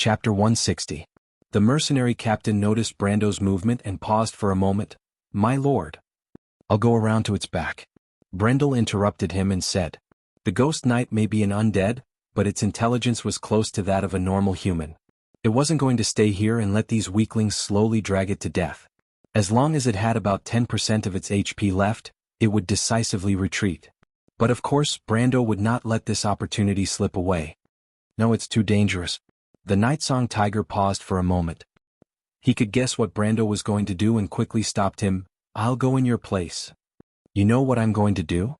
Chapter 160. The mercenary captain noticed Brando's movement and paused for a moment. "My lord. I'll go around to its back." Brendel interrupted him and said, "The ghost knight may be an undead, but its intelligence was close to that of a normal human. It wasn't going to stay here and let these weaklings slowly drag it to death. As long as it had about 10% of its HP left, it would decisively retreat. But of course, Brando would not let this opportunity slip away. No, it's too dangerous." The Nightsong Tiger paused for a moment. He could guess what Brando was going to do and quickly stopped him. "I'll go in your place." "You know what I'm going to do?"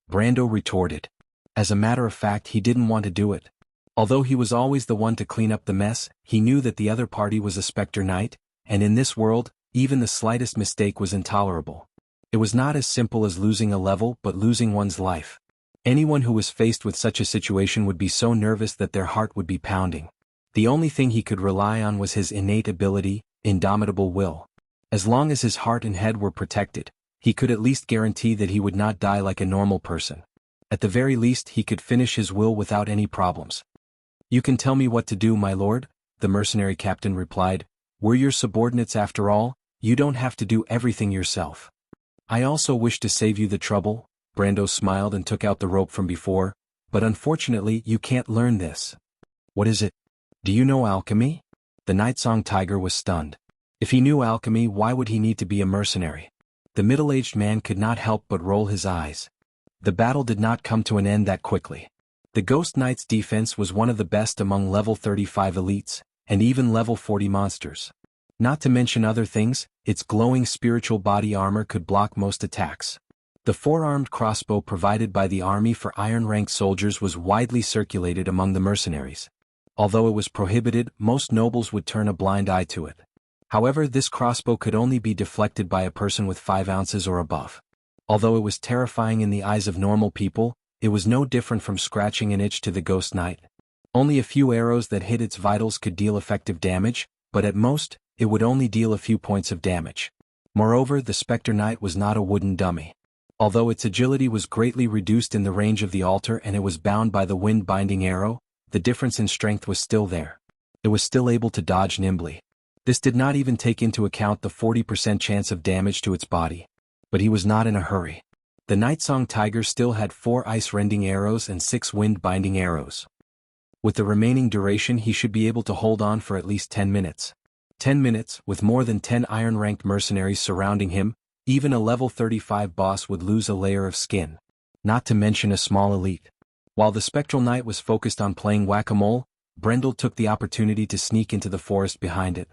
Brando retorted. As a matter of fact, he didn't want to do it. Although he was always the one to clean up the mess, he knew that the other party was a Spectre Knight, and in this world, even the slightest mistake was intolerable. It was not as simple as losing a level but losing one's life. Anyone who was faced with such a situation would be so nervous that their heart would be pounding. The only thing he could rely on was his innate ability, indomitable will. As long as his heart and head were protected, he could at least guarantee that he would not die like a normal person. At the very least, he could finish his will without any problems. "You can tell me what to do, my lord," the mercenary captain replied. "We're your subordinates after all, you don't have to do everything yourself." "I also wish to save you the trouble," Brando smiled and took out the rope from before, "but unfortunately you can't learn this." "What is it?" "Do you know alchemy?" The Nightsong Tiger was stunned. If he knew alchemy, why would he need to be a mercenary? The middle-aged man could not help but roll his eyes. The battle did not come to an end that quickly. The Ghost Knight's defense was one of the best among level 35 elites, and even level 40 monsters. Not to mention other things, its glowing spiritual body armor could block most attacks. The four-armed crossbow provided by the army for iron-ranked soldiers was widely circulated among the mercenaries. Although it was prohibited, most nobles would turn a blind eye to it. However, this crossbow could only be deflected by a person with 5 ounces or above. Although it was terrifying in the eyes of normal people, it was no different from scratching an itch to the Ghost Knight. Only a few arrows that hit its vitals could deal effective damage, but at most, it would only deal a few points of damage. Moreover, the Spectre Knight was not a wooden dummy. Although its agility was greatly reduced in the range of the altar and it was bound by the wind-binding arrow, the difference in strength was still there. It was still able to dodge nimbly. This did not even take into account the 40% chance of damage to its body. But he was not in a hurry. The Nightsong Tiger still had 4 ice-rending arrows and 6 wind-binding arrows. With the remaining duration, he should be able to hold on for at least 10 minutes. 10 minutes, with more than 10 iron-ranked mercenaries surrounding him, even a level 35 boss would lose a layer of skin. Not to mention a small elite. While the Spectral Knight was focused on playing whack-a-mole, Brendel took the opportunity to sneak into the forest behind it.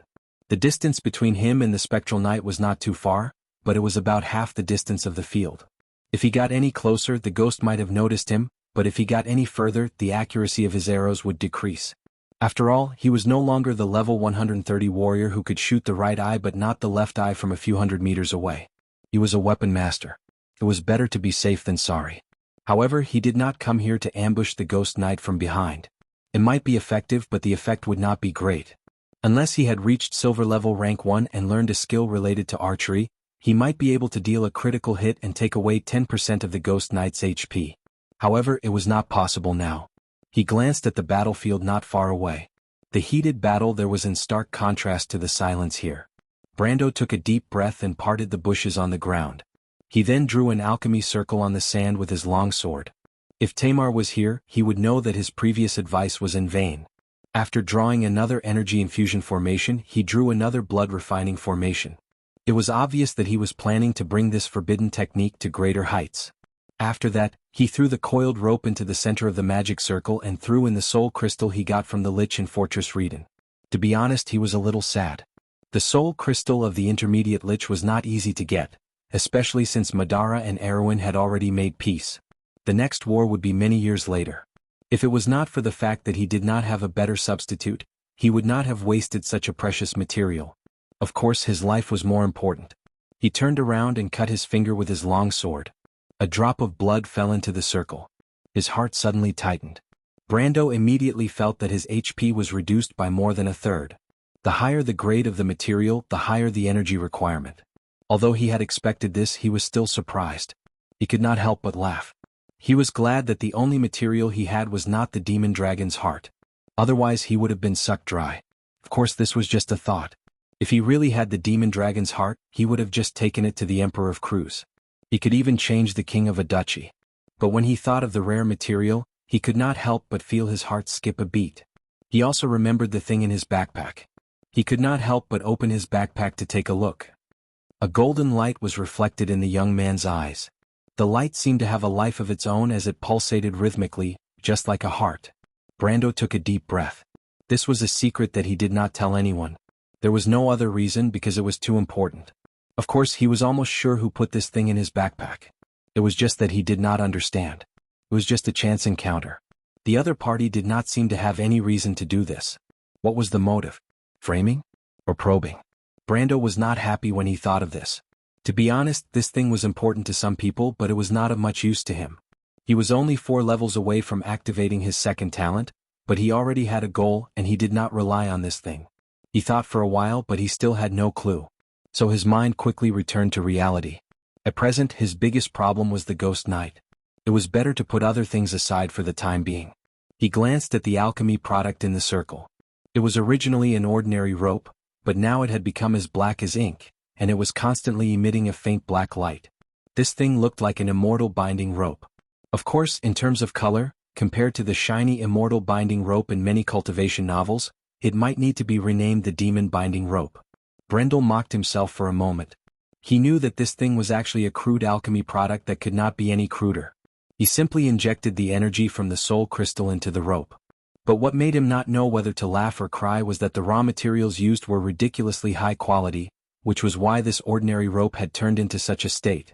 The distance between him and the Spectral Knight was not too far, but it was about half the distance of the field. If he got any closer, the ghost might have noticed him, but if he got any further, the accuracy of his arrows would decrease. After all, he was no longer the level 130 warrior who could shoot the right eye but not the left eye from a few hundred meters away. He was a weapon master. It was better to be safe than sorry. However, he did not come here to ambush the Ghost Knight from behind. It might be effective, but the effect would not be great. Unless he had reached silver level rank 1 and learned a skill related to archery, he might be able to deal a critical hit and take away 10% of the Ghost Knight's HP. However, it was not possible now. He glanced at the battlefield not far away. The heated battle there was in stark contrast to the silence here. Brando took a deep breath and parted the bushes on the ground. He then drew an alchemy circle on the sand with his longsword. If Tamar was here, he would know that his previous advice was in vain. After drawing another energy infusion formation, he drew another blood refining formation. It was obvious that he was planning to bring this forbidden technique to greater heights. After that, he threw the coiled rope into the center of the magic circle and threw in the soul crystal he got from the Lich in Fortress Reden. To be honest, he was a little sad. The soul crystal of the intermediate Lich was not easy to get, especially since Madara and Erwin had already made peace. The next war would be many years later. If it was not for the fact that he did not have a better substitute, he would not have wasted such a precious material. Of course, his life was more important. He turned around and cut his finger with his long sword. A drop of blood fell into the circle. His heart suddenly tightened. Brando immediately felt that his HP was reduced by more than a third. The higher the grade of the material, the higher the energy requirement. Although he had expected this, he was still surprised. He could not help but laugh. He was glad that the only material he had was not the demon dragon's heart. Otherwise he would have been sucked dry. Of course this was just a thought. If he really had the demon dragon's heart, he would have just taken it to the Emperor of Cruz. He could even change the king of a duchy. But when he thought of the rare material, he could not help but feel his heart skip a beat. He also remembered the thing in his backpack. He could not help but open his backpack to take a look. A golden light was reflected in the young man's eyes. The light seemed to have a life of its own as it pulsated rhythmically, just like a heart. Brando took a deep breath. This was a secret that he did not tell anyone. There was no other reason because it was too important. Of course he was almost sure who put this thing in his backpack. It was just that he did not understand. It was just a chance encounter. The other party did not seem to have any reason to do this. What was the motive? Framing? Or probing? Brando was not happy when he thought of this. To be honest, this thing was important to some people, but it was not of much use to him. He was only 4 levels away from activating his second talent, but he already had a goal and he did not rely on this thing. He thought for a while, but he still had no clue. So his mind quickly returned to reality. At present, his biggest problem was the Ghost Knight. It was better to put other things aside for the time being. He glanced at the alchemy product in the circle. It was originally an ordinary rope, but now it had become as black as ink, and it was constantly emitting a faint black light. This thing looked like an immortal binding rope. Of course, in terms of color, compared to the shiny immortal binding rope in many cultivation novels, it might need to be renamed the demon binding rope. Brendel mocked himself for a moment. He knew that this thing was actually a crude alchemy product that could not be any cruder. He simply injected the energy from the soul crystal into the rope. But what made him not know whether to laugh or cry was that the raw materials used were ridiculously high quality, which was why this ordinary rope had turned into such a state.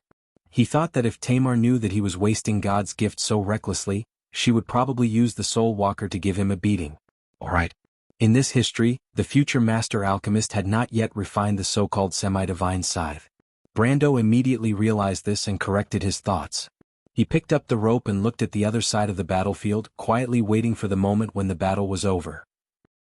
He thought that if Tamar knew that he was wasting God's gift so recklessly, she would probably use the soul walker to give him a beating. Alright. In this history, the future master alchemist had not yet refined the so-called semi-divine scythe. Brando immediately realized this and corrected his thoughts. He picked up the rope and looked at the other side of the battlefield, quietly waiting for the moment when the battle was over.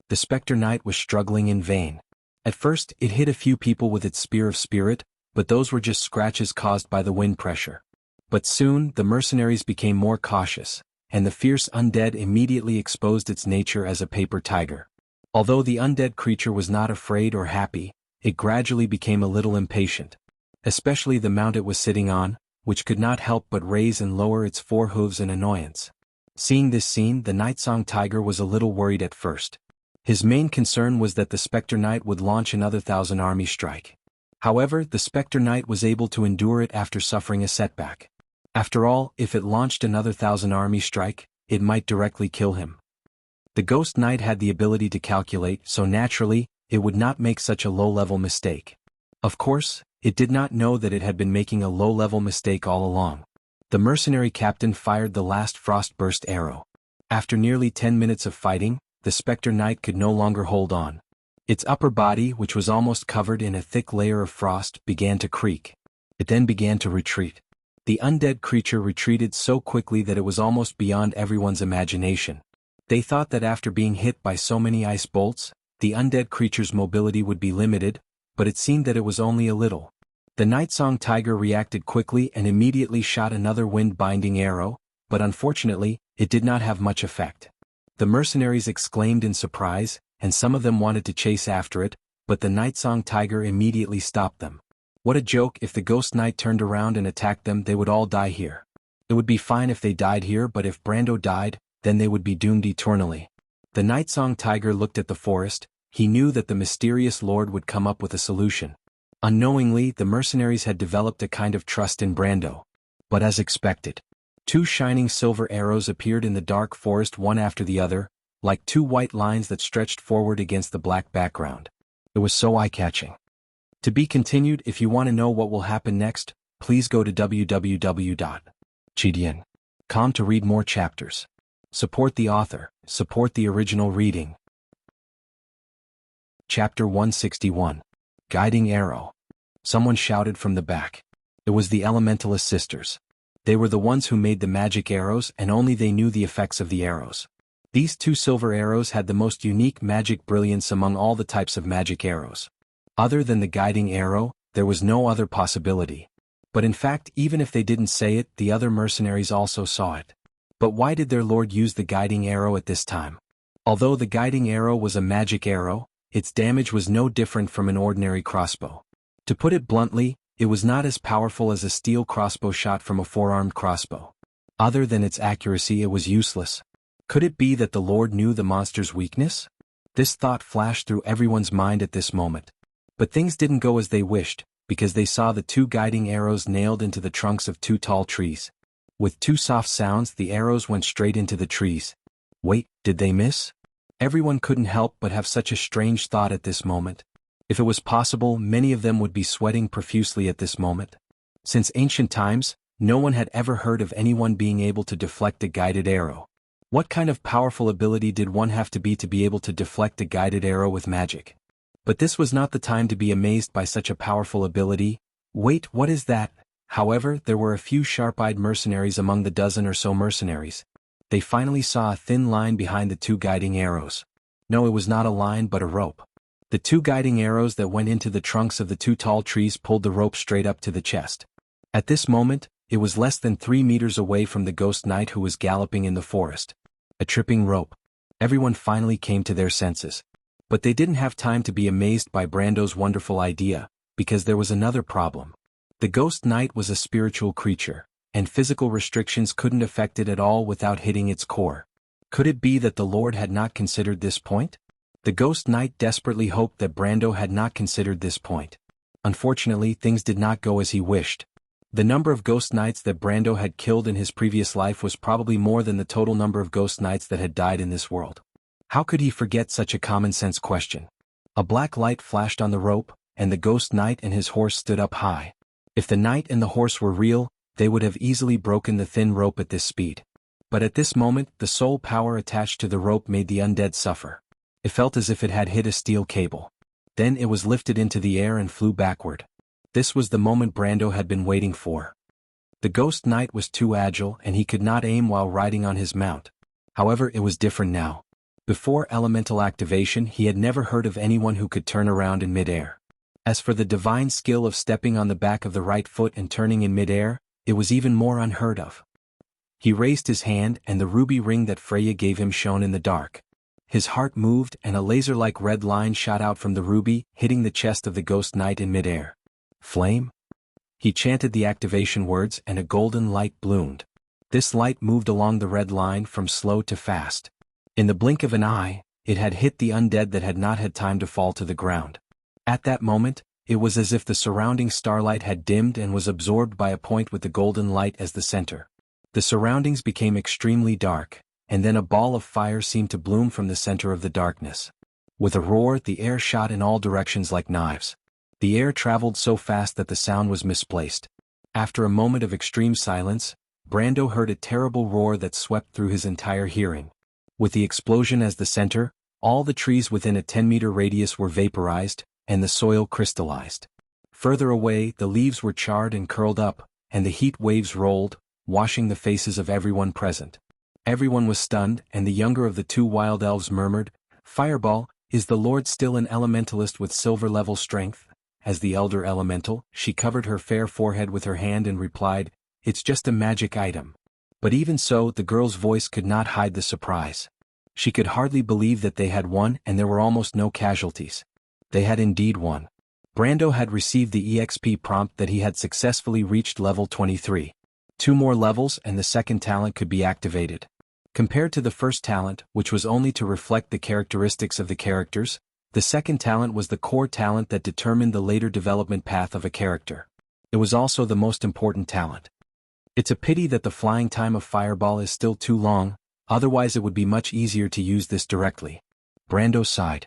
The Spectre Knight was struggling in vain. At first, it hit a few people with its spear of spirit, but those were just scratches caused by the wind pressure. But soon, the mercenaries became more cautious, and the fierce undead immediately exposed its nature as a paper tiger. Although the undead creature was not afraid or happy, it gradually became a little impatient. Especially the mount it was sitting on, which could not help but raise and lower its 4 hooves in annoyance. Seeing this scene, the Nightsong Tiger was a little worried at first. His main concern was that the Spectre Knight would launch another 1,000 army strike. However, the Spectre Knight was able to endure it after suffering a setback. After all, if it launched another 1,000 army strike, it might directly kill him. The Ghost Knight had the ability to calculate, so naturally, it would not make such a low-level mistake. Of course, it did not know that it had been making a low-level mistake all along. The mercenary captain fired the last frost-burst arrow. After nearly 10 minutes of fighting, the Spectre Knight could no longer hold on. Its upper body, which was almost covered in a thick layer of frost, began to creak. It then began to retreat. The undead creature retreated so quickly that it was almost beyond everyone's imagination. They thought that after being hit by so many ice bolts, the undead creature's mobility would be limited, but it seemed that it was only a little. The Nightsong Tiger reacted quickly and immediately shot another wind-binding arrow, but unfortunately, it did not have much effect. The mercenaries exclaimed in surprise, and some of them wanted to chase after it, but the Nightsong Tiger immediately stopped them. What a joke! If the Ghost Knight turned around and attacked them, they would all die here. It would be fine if they died here, but if Brando died, then they would be doomed eternally. The Nightsong Tiger looked at the forest. He knew that the mysterious lord would come up with a solution. Unknowingly, the mercenaries had developed a kind of trust in Brando. But as expected, 2 shining silver arrows appeared in the dark forest one after the other, like 2 white lines that stretched forward against the black background. It was so eye-catching. To be continued. If you want to know what will happen next, please go to www.chidian.com to read more chapters. Support the author, support the original reading. Chapter 161. Guiding Arrow. Someone shouted from the back. It was the Elementalist sisters. They were the ones who made the magic arrows, and only they knew the effects of the arrows. These 2 silver arrows had the most unique magic brilliance among all the types of magic arrows. Other than the guiding arrow, there was no other possibility. But in fact, even if they didn't say it, the other mercenaries also saw it. But why did their lord use the guiding arrow at this time? Although the guiding arrow was a magic arrow, its damage was no different from an ordinary crossbow. To put it bluntly, it was not as powerful as a steel crossbow shot from a four-armed crossbow. Other than its accuracy, it was useless. Could it be that the Lord knew the monster's weakness? This thought flashed through everyone's mind at this moment. But things didn't go as they wished, because they saw the two guiding arrows nailed into the trunks of two tall trees. With two soft sounds, the arrows went straight into the trees. Wait, did they miss? Everyone couldn't help but have such a strange thought at this moment. If it was possible, many of them would be sweating profusely at this moment. Since ancient times, no one had ever heard of anyone being able to deflect a guided arrow. What kind of powerful ability did one have to be able to deflect a guided arrow with magic? But this was not the time to be amazed by such a powerful ability. Wait, what is that? However, there were a few sharp-eyed mercenaries among the dozen or so mercenaries. They finally saw a thin line behind the two guiding arrows. No, it was not a line but a rope. The two guiding arrows that went into the trunks of the two tall trees pulled the rope straight up to the chest. At this moment, it was less than 3 meters away from the ghost knight who was galloping in the forest. A tripping rope. Everyone finally came to their senses. But they didn't have time to be amazed by Brando's wonderful idea, because there was another problem. The ghost knight was a spiritual creature, and physical restrictions couldn't affect it at all without hitting its core. Could it be that the Lord had not considered this point? The ghost knight desperately hoped that Brando had not considered this point. Unfortunately, things did not go as he wished. The number of ghost knights that Brando had killed in his previous life was probably more than the total number of ghost knights that had died in this world. How could he forget such a common-sense question? A black light flashed on the rope, and the ghost knight and his horse stood up high. If the knight and the horse were real, they would have easily broken the thin rope at this speed. But at this moment, the soul power attached to the rope made the undead suffer. It felt as if it had hit a steel cable. Then it was lifted into the air and flew backward. This was the moment Brando had been waiting for. The ghost knight was too agile and he could not aim while riding on his mount. However, it was different now. Before elemental activation, he had never heard of anyone who could turn around in midair. As for the divine skill of stepping on the back of the right foot and turning in midair, it was even more unheard of. He raised his hand and the ruby ring that Freya gave him shone in the dark. His heart moved and a laser-like red line shot out from the ruby, hitting the chest of the ghost knight in midair. Flame? He chanted the activation words and a golden light bloomed. This light moved along the red line from slow to fast. In the blink of an eye, it had hit the undead that had not had time to fall to the ground. At that moment, it was as if the surrounding starlight had dimmed and was absorbed by a point with the golden light as the center. The surroundings became extremely dark, and then a ball of fire seemed to bloom from the center of the darkness. With a roar, the air shot in all directions like knives. The air traveled so fast that the sound was misplaced. After a moment of extreme silence, Brando heard a terrible roar that swept through his entire hearing. With the explosion as the center, all the trees within a 10-meter radius were vaporized, and the soil crystallized. Further away, the leaves were charred and curled up, and the heat waves rolled, washing the faces of everyone present. Everyone was stunned, and the younger of the two wild elves murmured, "Fireball, is the Lord still an elementalist with silver-level strength?" As the elder elemental, she covered her fair forehead with her hand and replied, "It's just a magic item." But even so, the girl's voice could not hide the surprise. She could hardly believe that they had won and there were almost no casualties. They had indeed won. Brando had received the EXP prompt that he had successfully reached level 23. 2 more levels and the second talent could be activated. Compared to the first talent, which was only to reflect the characteristics of the characters, the second talent was the core talent that determined the later development path of a character. It was also the most important talent. It's a pity that the flying time of Fireball is still too long, otherwise it would be much easier to use this directly. Brando sighed.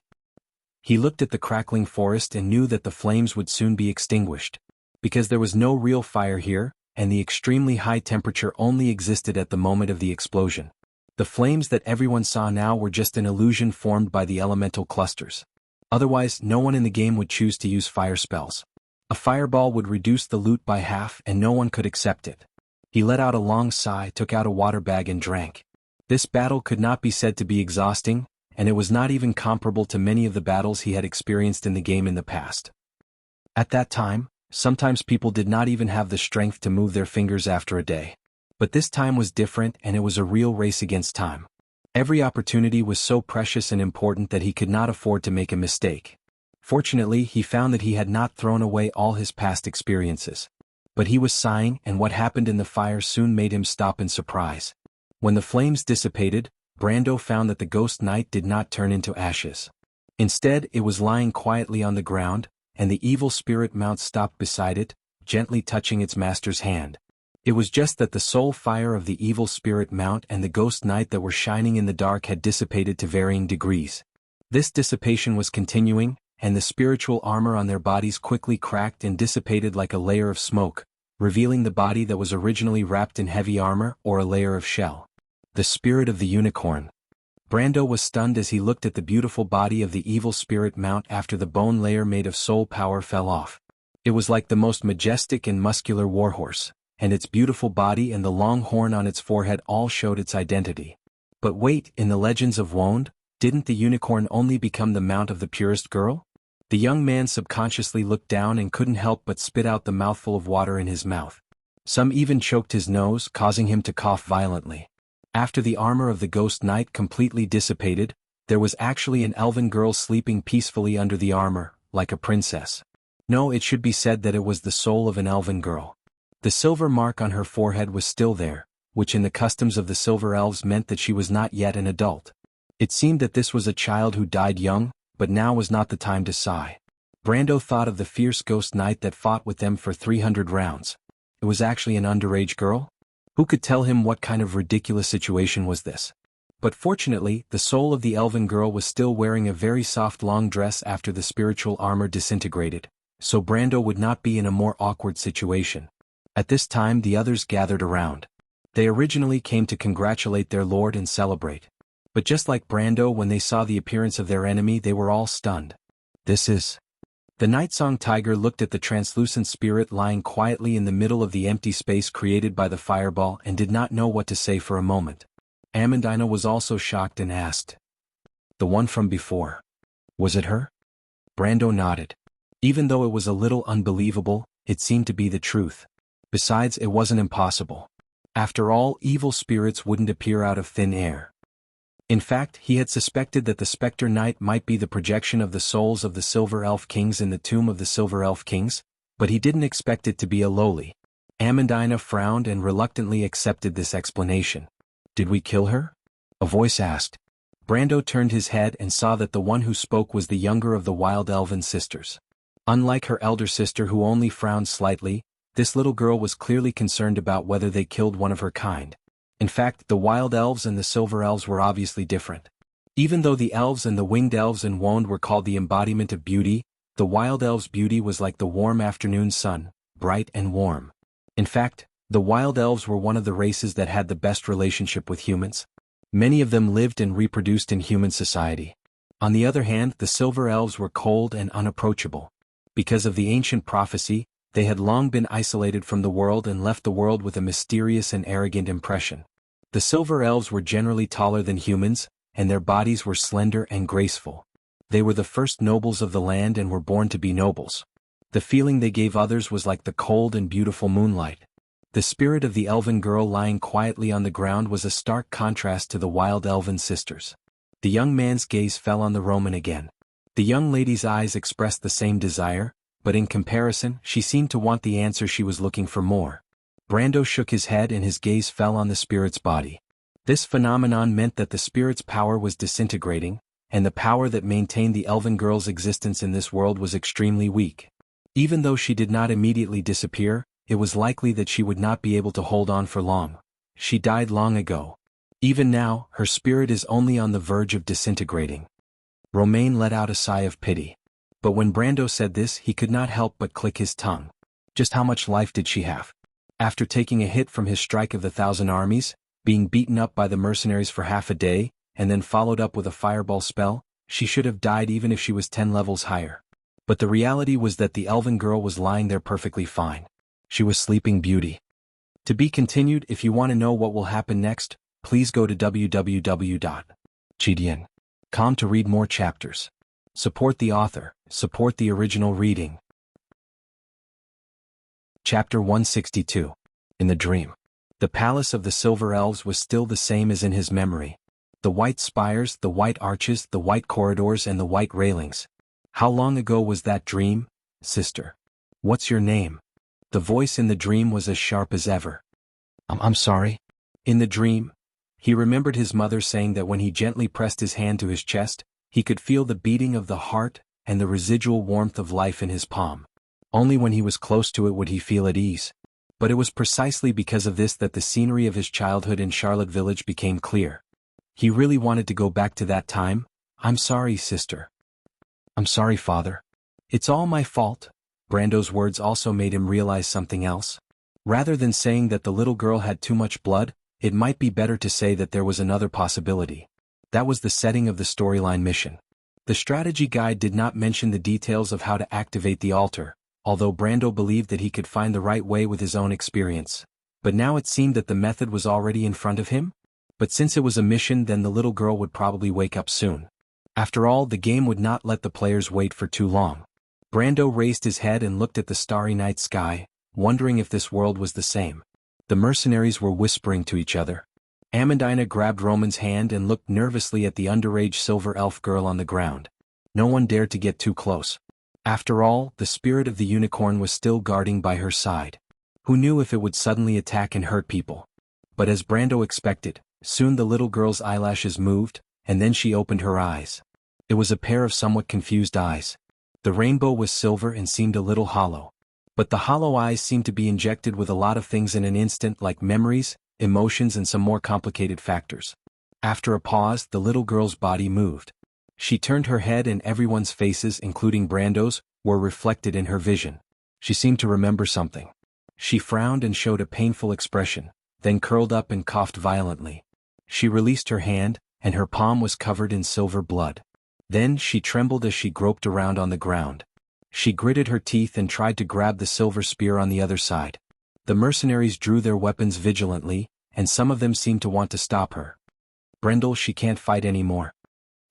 He looked at the crackling forest and knew that the flames would soon be extinguished. Because there was no real fire here, and the extremely high temperature only existed at the moment of the explosion. The flames that everyone saw now were just an illusion formed by the elemental clusters. Otherwise, no one in the game would choose to use fire spells. A fireball would reduce the loot by half and no one could accept it. He let out a long sigh, took out a water bag and drank. This battle could not be said to be exhausting, and it was not even comparable to many of the battles he had experienced in the game in the past. At that time, sometimes people did not even have the strength to move their fingers after a day. But this time was different and it was a real race against time. Every opportunity was so precious and important that he could not afford to make a mistake. Fortunately, he found that he had not thrown away all his past experiences. But he was sighing, and what happened in the fire soon made him stop in surprise. When the flames dissipated, Brando found that the ghost knight did not turn into ashes. Instead, it was lying quietly on the ground, and the evil spirit mount stopped beside it, gently touching its master's hand. It was just that the soul fire of the evil spirit mount and the ghost knight that were shining in the dark had dissipated to varying degrees. This dissipation was continuing, and the spiritual armor on their bodies quickly cracked and dissipated like a layer of smoke, revealing the body that was originally wrapped in heavy armor or a layer of shell. The spirit of the unicorn. Brando was stunned as he looked at the beautiful body of the evil spirit mount after the bone layer made of soul power fell off. It was like the most majestic and muscular warhorse, and its beautiful body and the long horn on its forehead all showed its identity. But wait, in the legends of Wond, didn't the unicorn only become the mount of the purest girl? The young man subconsciously looked down and couldn't help but spit out the mouthful of water in his mouth. Some even choked his nose, causing him to cough violently. After the armor of the ghost knight completely dissipated, there was actually an elven girl sleeping peacefully under the armor, like a princess. No, it should be said that it was the soul of an elven girl. The silver mark on her forehead was still there, which in the customs of the silver elves meant that she was not yet an adult. It seemed that this was a child who died young, but now was not the time to sigh. Brando thought of the fierce ghost knight that fought with them for 300 rounds. It was actually an underage girl? Who could tell him what kind of ridiculous situation was this? But fortunately, the soul of the elven girl was still wearing a very soft long dress after the spiritual armor disintegrated, so Brando would not be in a more awkward situation. At this time the others gathered around. They originally came to congratulate their lord and celebrate. But just like Brando, when they saw the appearance of their enemy, they were all stunned. This is... The Nightsong Tiger looked at the translucent spirit lying quietly in the middle of the empty space created by the fireball and did not know what to say for a moment. Amandina was also shocked and asked, "The one from before. Was it her?" Brando nodded. Even though it was a little unbelievable, it seemed to be the truth. Besides, it wasn't impossible. After all, evil spirits wouldn't appear out of thin air. In fact, he had suspected that the Spectre Knight might be the projection of the souls of the Silver Elf Kings in the tomb of the Silver Elf Kings, but he didn't expect it to be a lowly. Amandina frowned and reluctantly accepted this explanation. "Did we kill her?" a voice asked. Brando turned his head and saw that the one who spoke was the younger of the Wild Elven sisters. Unlike her elder sister who only frowned slightly, this little girl was clearly concerned about whether they killed one of her kind. In fact, the Wild Elves and the Silver Elves were obviously different. Even though the Elves and the Winged Elves in Wond were called the embodiment of beauty, the Wild Elves' beauty was like the warm afternoon sun, bright and warm. In fact, the Wild Elves were one of the races that had the best relationship with humans. Many of them lived and reproduced in human society. On the other hand, the Silver Elves were cold and unapproachable. Because of the ancient prophecy, they had long been isolated from the world and left the world with a mysterious and arrogant impression. The Silver Elves were generally taller than humans, and their bodies were slender and graceful. They were the first nobles of the land and were born to be nobles. The feeling they gave others was like the cold and beautiful moonlight. The spirit of the elven girl lying quietly on the ground was a stark contrast to the Wild Elven sisters. The young man's gaze fell on the Roman again. The young lady's eyes expressed the same desire, but in comparison, she seemed to want the answer she was looking for more. Brando shook his head and his gaze fell on the spirit's body. This phenomenon meant that the spirit's power was disintegrating, and the power that maintained the elven girl's existence in this world was extremely weak. Even though she did not immediately disappear, it was likely that she would not be able to hold on for long. She died long ago. Even now, her spirit is only on the verge of disintegrating. Romain let out a sigh of pity. But when Brando said this, he could not help but click his tongue. Just how much life did she have? After taking a hit from his strike of the 1,000 armies, being beaten up by the mercenaries for half a day, and then followed up with a fireball spell, she should have died even if she was 10 levels higher. But the reality was that the elven girl was lying there perfectly fine. She was sleeping beauty. To be continued. If you want to know what will happen next, please go to www.gdn.com to read more chapters. Support the author, support the original reading. Chapter 162. In the Dream. The palace of the Silver Elves was still the same as in his memory. The white spires, the white arches, the white corridors and the white railings. How long ago was that dream, sister? What's your name? The voice in the dream was as sharp as ever. I'm sorry. In the dream, he remembered his mother saying that when he gently pressed his hand to his chest, he could feel the beating of the heart and the residual warmth of life in his palm. Only when he was close to it would he feel at ease. But it was precisely because of this that the scenery of his childhood in Charlotte Village became clear. He really wanted to go back to that time. I'm sorry, sister. I'm sorry, father. It's all my fault. Brando's words also made him realize something else. Rather than saying that the little girl had too much blood, it might be better to say that there was another possibility. That was the setting of the storyline mission. The strategy guide did not mention the details of how to activate the altar, although Brando believed that he could find the right way with his own experience. But now it seemed that the method was already in front of him? But since it was a mission, then the little girl would probably wake up soon. After all, the game would not let the players wait for too long. Brando raised his head and looked at the starry night sky, wondering if this world was the same. The mercenaries were whispering to each other. Amandina grabbed Roman's hand and looked nervously at the underage silver elf girl on the ground. No one dared to get too close. After all, the spirit of the unicorn was still guarding by her side. Who knew if it would suddenly attack and hurt people? But as Brando expected, soon the little girl's eyelashes moved, and then she opened her eyes. It was a pair of somewhat confused eyes. The rainbow was silver and seemed a little hollow. But the hollow eyes seemed to be injected with a lot of things in an instant, like memories, emotions and some more complicated factors. After a pause, the little girl's body moved. She turned her head and everyone's faces, including Brando's, were reflected in her vision. She seemed to remember something. She frowned and showed a painful expression, then curled up and coughed violently. She released her hand, and her palm was covered in silver blood. Then she trembled as she groped around on the ground. She gritted her teeth and tried to grab the silver spear on the other side. The mercenaries drew their weapons vigilantly, and some of them seemed to want to stop her. Brendel, she can't fight anymore.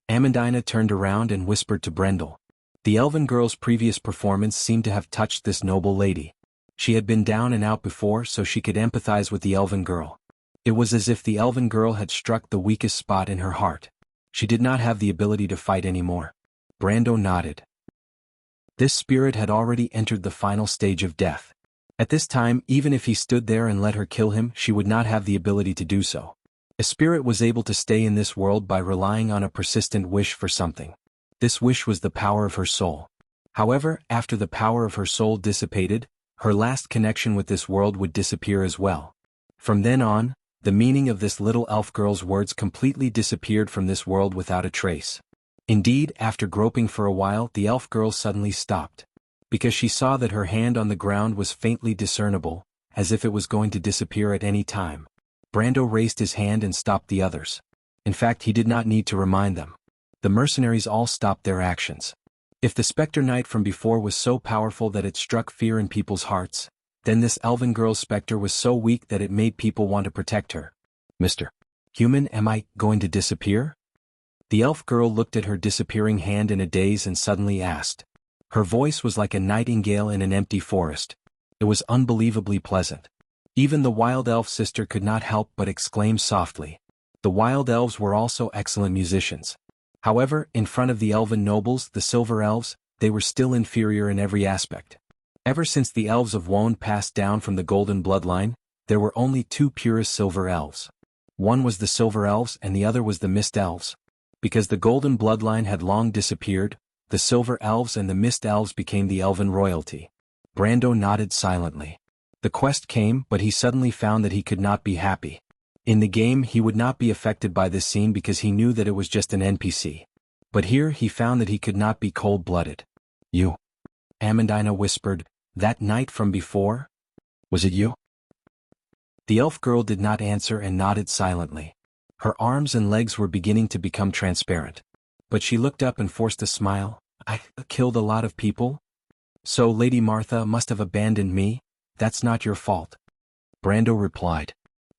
Amandina turned around and whispered to Brendel. The elven girl's previous performance seemed to have touched this noble lady. She had been down and out before, so she could empathize with the elven girl. It was as if the elven girl had struck the weakest spot in her heart. She did not have the ability to fight anymore. Brando nodded. This spirit had already entered the final stage of death. At this time, even if he stood there and let her kill him, she would not have the ability to do so. A spirit was able to stay in this world by relying on a persistent wish for something. This wish was the power of her soul. However, after the power of her soul dissipated, her last connection with this world would disappear as well. From then on, the meaning of this little elf girl's words completely disappeared from this world without a trace. Indeed, after groping for a while, the elf girl suddenly stopped. Because she saw that her hand on the ground was faintly discernible, as if it was going to disappear at any time. Brando raised his hand and stopped the others. In fact, he did not need to remind them. The mercenaries all stopped their actions. If the Spectre Knight from before was so powerful that it struck fear in people's hearts, then this elven girl's spectre was so weak that it made people want to protect her. Mr. Human, am I going to disappear? The elf girl looked at her disappearing hand in a daze and suddenly asked. Her voice was like a nightingale in an empty forest. It was unbelievably pleasant. Even the wild elf sister could not help but exclaim softly. The wild elves were also excellent musicians. However, in front of the elven nobles, the silver elves, they were still inferior in every aspect. Ever since the elves of Woan passed down from the golden bloodline, there were only two purest silver elves. One was the silver elves and the other was the mist elves. Because the golden bloodline had long disappeared, the silver elves and the mist elves became the elven royalty. Brando nodded silently. The quest came, but he suddenly found that he could not be happy. In the game, he would not be affected by this scene because he knew that it was just an NPC. But here he found that he could not be cold-blooded. You? Amandina whispered, that night from before? Was it you? The elf girl did not answer and nodded silently. Her arms and legs were beginning to become transparent. But she looked up and forced a smile. I killed a lot of people? So Lady Martha must have abandoned me? That's not your fault. Brando replied.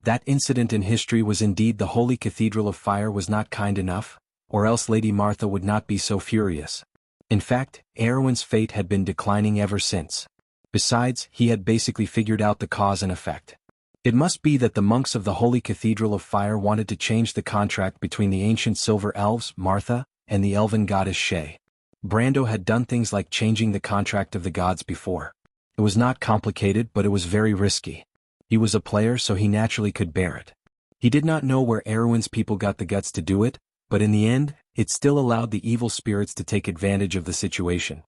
That incident in history was indeed the Holy Cathedral of Fire was not kind enough, or else Lady Martha would not be so furious. In fact, Erwin's fate had been declining ever since. Besides, he had basically figured out the cause and effect. It must be that the monks of the Holy Cathedral of Fire wanted to change the contract between the ancient silver elves, Martha, and the elven goddess Shay. Brando had done things like changing the contract of the gods before. It was not complicated, but it was very risky. He was a player, so he naturally could bear it. He did not know where Erwin's people got the guts to do it, but in the end, it still allowed the evil spirits to take advantage of the situation.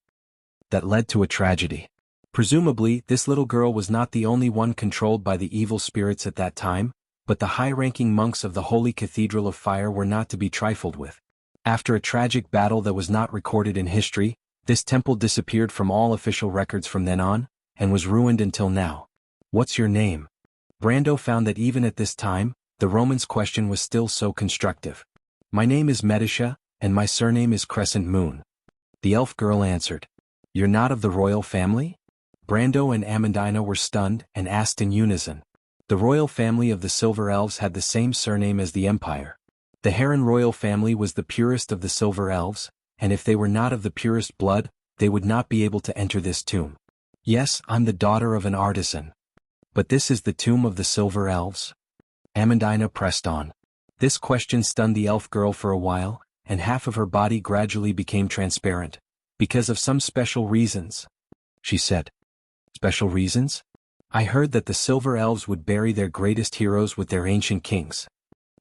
That led to a tragedy. Presumably, this little girl was not the only one controlled by the evil spirits at that time, but the high-ranking monks of the Holy Cathedral of Fire were not to be trifled with. After a tragic battle that was not recorded in history, this temple disappeared from all official records from then on, and was ruined until now. What's your name? Brando found that even at this time, the Romans' question was still so constructive. My name is Medisha, and my surname is Crescent Moon. The elf girl answered. You're not of the royal family? Brando and Amandina were stunned and asked in unison. The royal family of the Silver Elves had the same surname as the Empire. The Heron royal family was the purest of the Silver Elves, and if they were not of the purest blood, they would not be able to enter this tomb. Yes, I'm the daughter of an artisan. But this is the tomb of the Silver Elves? Amandina pressed on. This question stunned the elf girl for a while, and half of her body gradually became transparent. Because of some special reasons, she said. Special reasons? I heard that the Silver Elves would bury their greatest heroes with their ancient kings.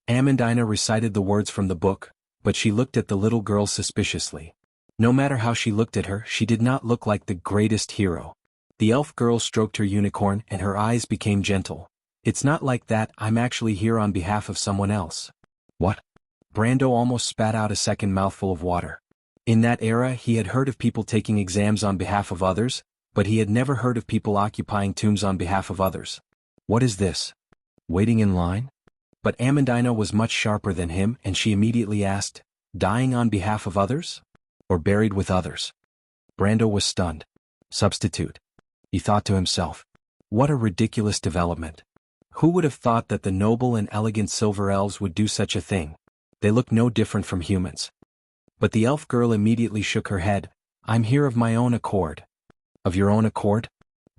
Amandina recited the words from the book, but she looked at the little girl suspiciously. No matter how she looked at her, she did not look like the greatest hero. The elf girl stroked her unicorn and her eyes became gentle. It's not like that, I'm actually here on behalf of someone else. What? Brando almost spat out a second mouthful of water. In that era he had heard of people taking exams on behalf of others, but he had never heard of people occupying tombs on behalf of others. What is this? Waiting in line? But Amandina was much sharper than him and she immediately asked, dying on behalf of others? Or buried with others? Brando was stunned. Substitute. He thought to himself. What a ridiculous development. Who would have thought that the noble and elegant Silver Elves would do such a thing? They look no different from humans. But the elf girl immediately shook her head. I'm here of my own accord. Of your own accord?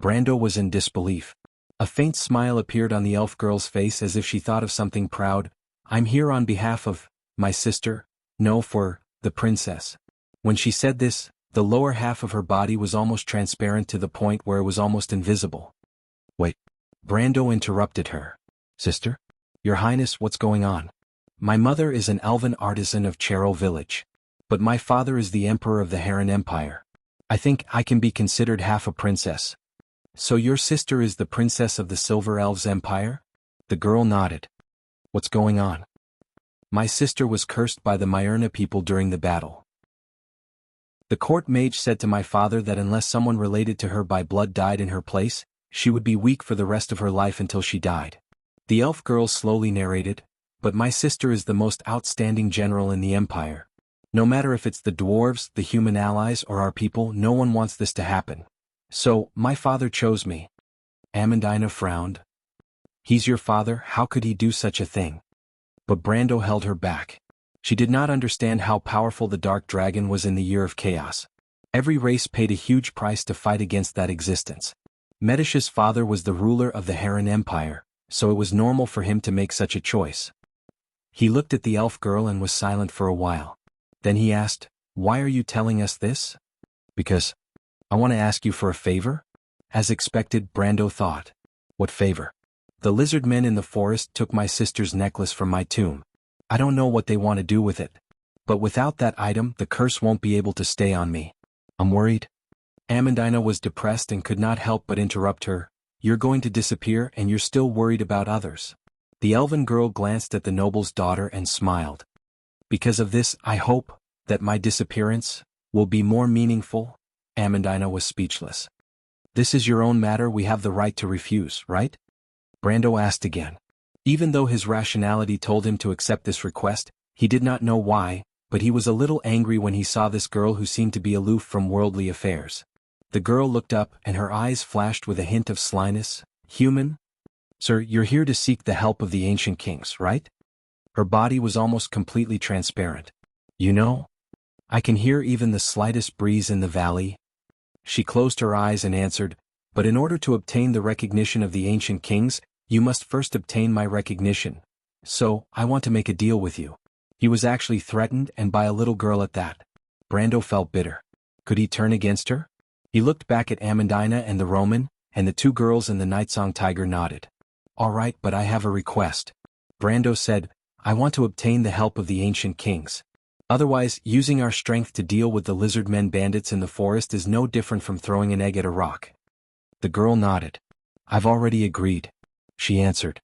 Brando was in disbelief. A faint smile appeared on the elf girl's face as if she thought of something proud. I'm here on behalf of my sister, no, for the princess. When she said this, the lower half of her body was almost transparent to the point where it was almost invisible. Wait. Brando interrupted her. Sister? Your Highness, what's going on? My mother is an elven artisan of Chero village. But my father is the emperor of the Heron Empire. I think I can be considered half a princess. So your sister is the princess of the Silver Elves Empire? The girl nodded. What's going on? My sister was cursed by the Myrna people during the battle. The court mage said to my father that unless someone related to her by blood died in her place, she would be weak for the rest of her life until she died. The elf girl slowly narrated, but my sister is the most outstanding general in the Empire. No matter if it's the dwarves, the human allies, or our people, no one wants this to happen. So, my father chose me. Amandina frowned. He's your father, how could he do such a thing? But Brando held her back. She did not understand how powerful the Dark Dragon was in the Year of Chaos. Every race paid a huge price to fight against that existence. Medisha's father was the ruler of the Heron Empire, so it was normal for him to make such a choice. He looked at the elf girl and was silent for a while. Then he asked, Why are you telling us this? Because I want to ask you for a favor? As expected, Brando thought. What favor? The lizard men in the forest took my sister's necklace from my tomb. I don't know what they want to do with it. But without that item, the curse won't be able to stay on me. I'm worried. Amandina was depressed and could not help but interrupt her. You're going to disappear and you're still worried about others. The elven girl glanced at the noble's daughter and smiled. Because of this, I hope that my disappearance will be more meaningful. Amandina was speechless. This is your own matter, we have the right to refuse, right? Brando asked again. Even though his rationality told him to accept this request, he did not know why, but he was a little angry when he saw this girl who seemed to be aloof from worldly affairs. The girl looked up and her eyes flashed with a hint of slyness. Human? Sir, you're here to seek the help of the ancient kings, right? Her body was almost completely transparent. You know? I can hear even the slightest breeze in the valley. She closed her eyes and answered, but in order to obtain the recognition of the ancient kings, you must first obtain my recognition. So, I want to make a deal with you. He was actually threatened, and by a little girl at that. Brando felt bitter. Could he turn against her? He looked back at Amandina and the Roman, and the two girls and the Nightsong Tiger nodded. All right, but I have a request. Brando said, I want to obtain the help of the ancient kings. Otherwise, using our strength to deal with the lizard men bandits in the forest is no different from throwing an egg at a rock. The girl nodded. I've already agreed. She answered.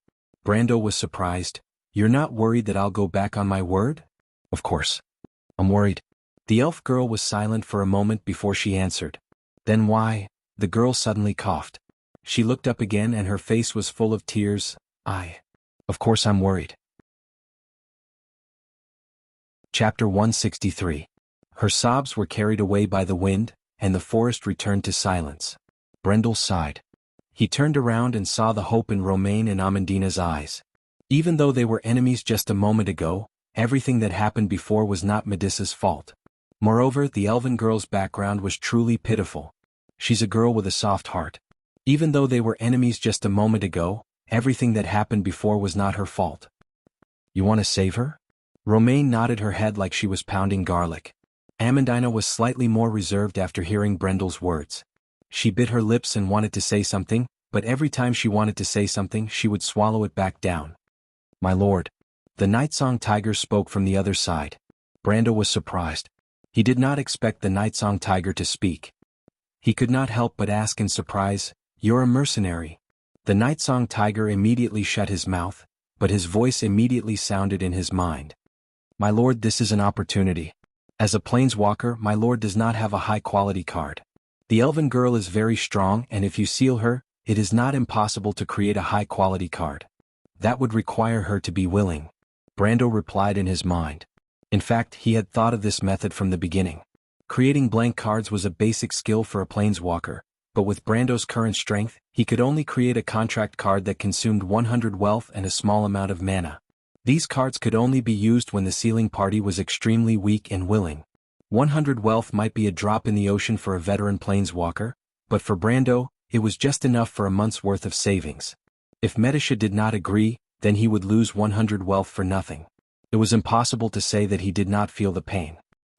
Brando was surprised. You're not worried that I'll go back on my word? Of course. I'm worried. The elf girl was silent for a moment before she answered. Then why? The girl suddenly coughed. She looked up again and her face was full of tears. Of course I'm worried. Chapter 163. Her sobs were carried away by the wind, and the forest returned to silence. Brendel sighed. He turned around and saw the hope in Romain and Amandina's eyes. Even though they were enemies just a moment ago, everything that happened before was not Melissa's fault. Moreover, the elven girl's background was truly pitiful. She's a girl with a soft heart. Even though they were enemies just a moment ago, everything that happened before was not her fault. You want to save her? Romain nodded her head like she was pounding garlic. Amandina was slightly more reserved after hearing Brendel's words. She bit her lips and wanted to say something, but every time she wanted to say something she would swallow it back down. My lord. The Nightsong Tiger spoke from the other side. Brando was surprised. He did not expect the Nightsong Tiger to speak. He could not help but ask in surprise, You're a mercenary. The Nightsong Tiger immediately shut his mouth, but his voice immediately sounded in his mind. My lord, this is an opportunity. As a planeswalker, my lord does not have a high-quality card. The elven girl is very strong, and if you seal her, it is not impossible to create a high-quality card. That would require her to be willing. Brando replied in his mind. In fact, he had thought of this method from the beginning. Creating blank cards was a basic skill for a planeswalker, but with Brando's current strength, he could only create a contract card that consumed 100 wealth and a small amount of mana. These cards could only be used when the sealing party was extremely weak and willing. 100 wealth might be a drop in the ocean for a veteran planeswalker, but for Brando, it was just enough for a month's worth of savings. If Metisha did not agree, then he would lose 100 wealth for nothing. It was impossible to say that he did not feel the pain.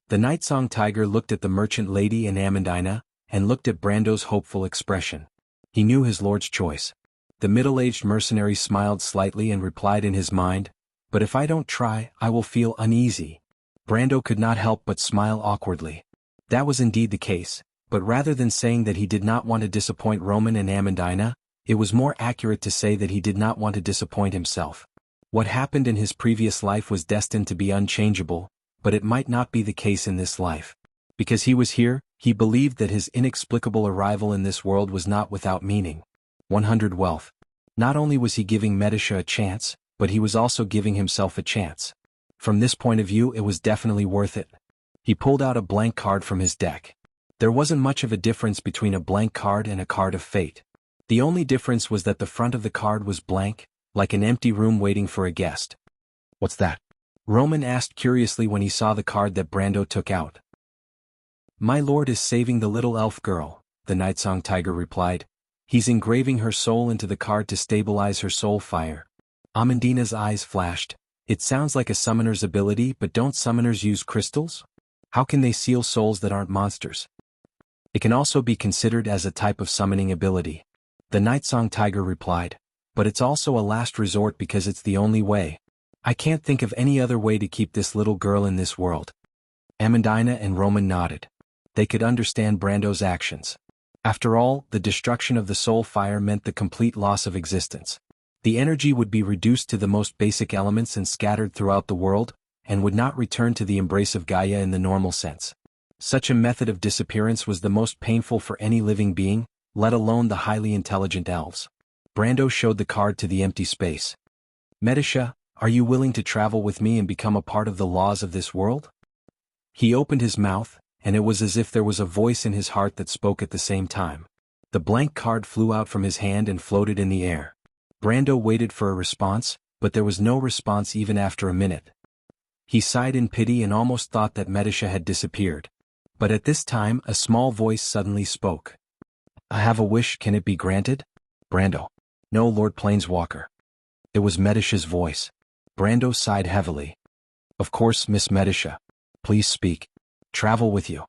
The Nightsong Tiger looked at the merchant lady and Amandina, and looked at Brando's hopeful expression. He knew his lord's choice. The middle-aged mercenary smiled slightly and replied in his mind, But if I don't try, I will feel uneasy. Brando could not help but smile awkwardly. That was indeed the case, but rather than saying that he did not want to disappoint Roman and Amandina, it was more accurate to say that he did not want to disappoint himself. What happened in his previous life was destined to be unchangeable, but it might not be the case in this life. Because he was here, he believed that his inexplicable arrival in this world was not without meaning. 100 wealth. Not only was he giving Metisha a chance, but he was also giving himself a chance. From this point of view, it was definitely worth it. He pulled out a blank card from his deck. There wasn't much of a difference between a blank card and a card of fate. The only difference was that the front of the card was blank, like an empty room waiting for a guest. What's that? Roman asked curiously when he saw the card that Brando took out. My lord is saving the little elf girl, the Nightsong Tiger replied. He's engraving her soul into the card to stabilize her soul fire. Amandina's eyes flashed. It sounds like a summoner's ability, but don't summoners use crystals? How can they seal souls that aren't monsters? It can also be considered as a type of summoning ability. The Nightsong Tiger replied. But it's also a last resort because it's the only way. I can't think of any other way to keep this little girl in this world. Amandina and Roman nodded. They could understand Brando's actions. After all, the destruction of the soul fire meant the complete loss of existence. The energy would be reduced to the most basic elements and scattered throughout the world, and would not return to the embrace of Gaia in the normal sense. Such a method of disappearance was the most painful for any living being, let alone the highly intelligent elves. Brando showed the card to the empty space. Metisha, are you willing to travel with me and become a part of the laws of this world? He opened his mouth, and it was as if there was a voice in his heart that spoke at the same time. The blank card flew out from his hand and floated in the air. Brando waited for a response, but there was no response even after a minute. He sighed in pity and almost thought that Metisha had disappeared. But at this time a small voice suddenly spoke. I have a wish, can it be granted? Brando. No, Lord Planeswalker. It was Medisha's voice. Brando sighed heavily. Of course, Miss Medisha. Please speak. Travel with you.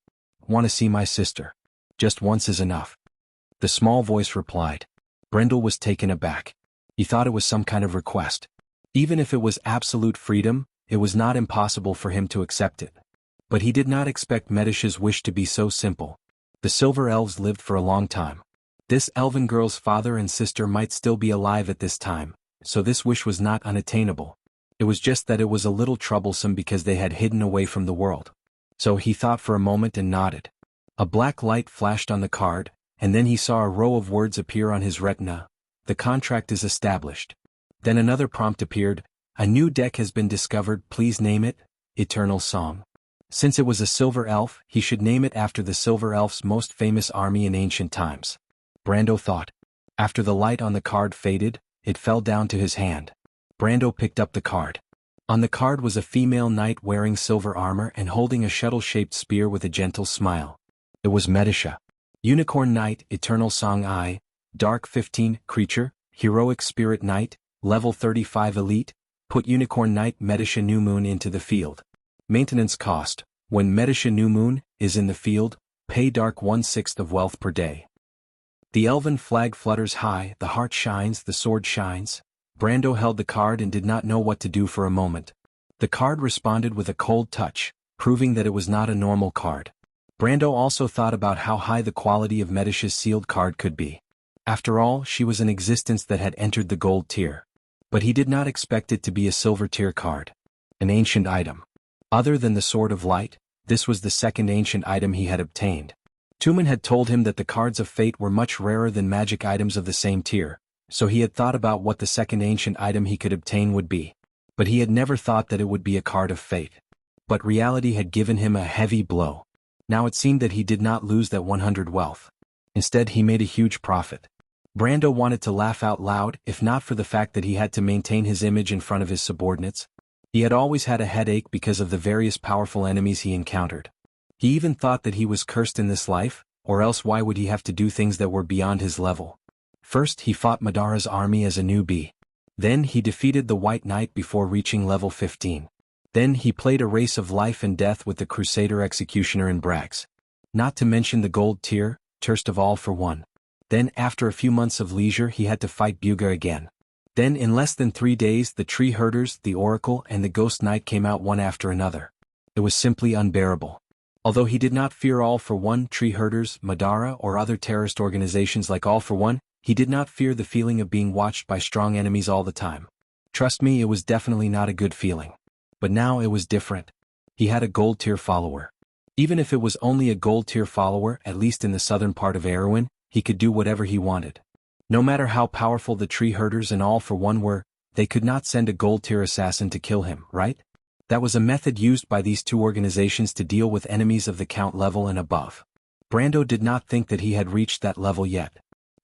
Want to see my sister. Just once is enough. The small voice replied. Brendel was taken aback. He thought it was some kind of request. Even if it was absolute freedom, it was not impossible for him to accept it. But he did not expect Medisha's wish to be so simple. The Silver Elves lived for a long time. This elven girl's father and sister might still be alive at this time, so this wish was not unattainable. It was just that it was a little troublesome because they had hidden away from the world. So he thought for a moment and nodded. A black light flashed on the card, and then he saw a row of words appear on his retina. The contract is established. Then another prompt appeared. A new deck has been discovered, please name it, Eternal Song. Since it was a silver elf, he should name it after the silver elf's most famous army in ancient times. Brando thought. After the light on the card faded, it fell down to his hand. Brando picked up the card. On the card was a female knight wearing silver armor and holding a shuttle-shaped spear with a gentle smile. It was Medisha. Unicorn Knight, Eternal Song I, Dark 15, Creature, Heroic Spirit Knight, Level 35 Elite, put Unicorn Knight Medisha New Moon into the field. Maintenance cost, when Medisha New Moon is in the field, pay Dark 1/6 of wealth per day. The elven flag flutters high, the heart shines, the sword shines. Brando held the card and did not know what to do for a moment. The card responded with a cold touch, proving that it was not a normal card. Brando also thought about how high the quality of Medisha's sealed card could be. After all, she was an existence that had entered the gold tier. But he did not expect it to be a silver tier card. An ancient item. Other than the Sword of Light, this was the second ancient item he had obtained. Tumen had told him that the cards of fate were much rarer than magic items of the same tier, so he had thought about what the second ancient item he could obtain would be. But he had never thought that it would be a card of fate. But reality had given him a heavy blow. Now it seemed that he did not lose that 100 wealth. Instead, he made a huge profit. Brando wanted to laugh out loud, if not for the fact that he had to maintain his image in front of his subordinates. He had always had a headache because of the various powerful enemies he encountered. He even thought that he was cursed in this life, or else why would he have to do things that were beyond his level? First he fought Madara's army as a newbie. Then he defeated the White Knight before reaching level 15. Then he played a race of life and death with the Crusader Executioner in Brags. Not to mention the gold tier, Terst of All for one. Then after a few months of leisure he had to fight Buga again. Then in less than 3 days the Tree Herders, the Oracle and the Ghost Knight came out one after another. It was simply unbearable. Although he did not fear All for One, Tree Herders, Madara or other terrorist organizations like All for One, he did not fear the feeling of being watched by strong enemies all the time. Trust me, it was definitely not a good feeling. But now it was different. He had a gold tier follower. Even if it was only a gold tier follower, at least in the southern part of Erewhon, he could do whatever he wanted. No matter how powerful the Tree Herders and All for One were, they could not send a gold tier assassin to kill him, right? That was a method used by these two organizations to deal with enemies of the Count level and above. Brando did not think that he had reached that level yet.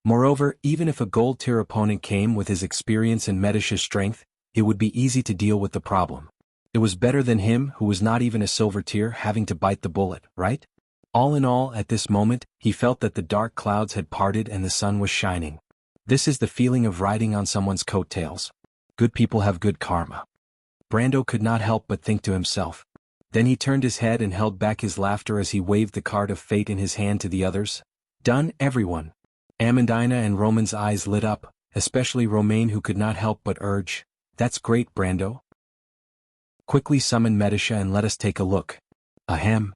Moreover, even if a gold tier opponent came with his experience and Medisha's strength, it would be easy to deal with the problem. It was better than him, who was not even a silver tier, having to bite the bullet, right? All in all, at this moment, he felt that the dark clouds had parted and the sun was shining. This is the feeling of riding on someone's coattails. Good people have good karma. Brando could not help but think to himself. Then he turned his head and held back his laughter as he waved the card of fate in his hand to the others. Done, everyone. Amandina and Roman's eyes lit up, especially Romaine, who could not help but urge, "That's great, Brando. Quickly summon Medisha and let us take a look." Ahem.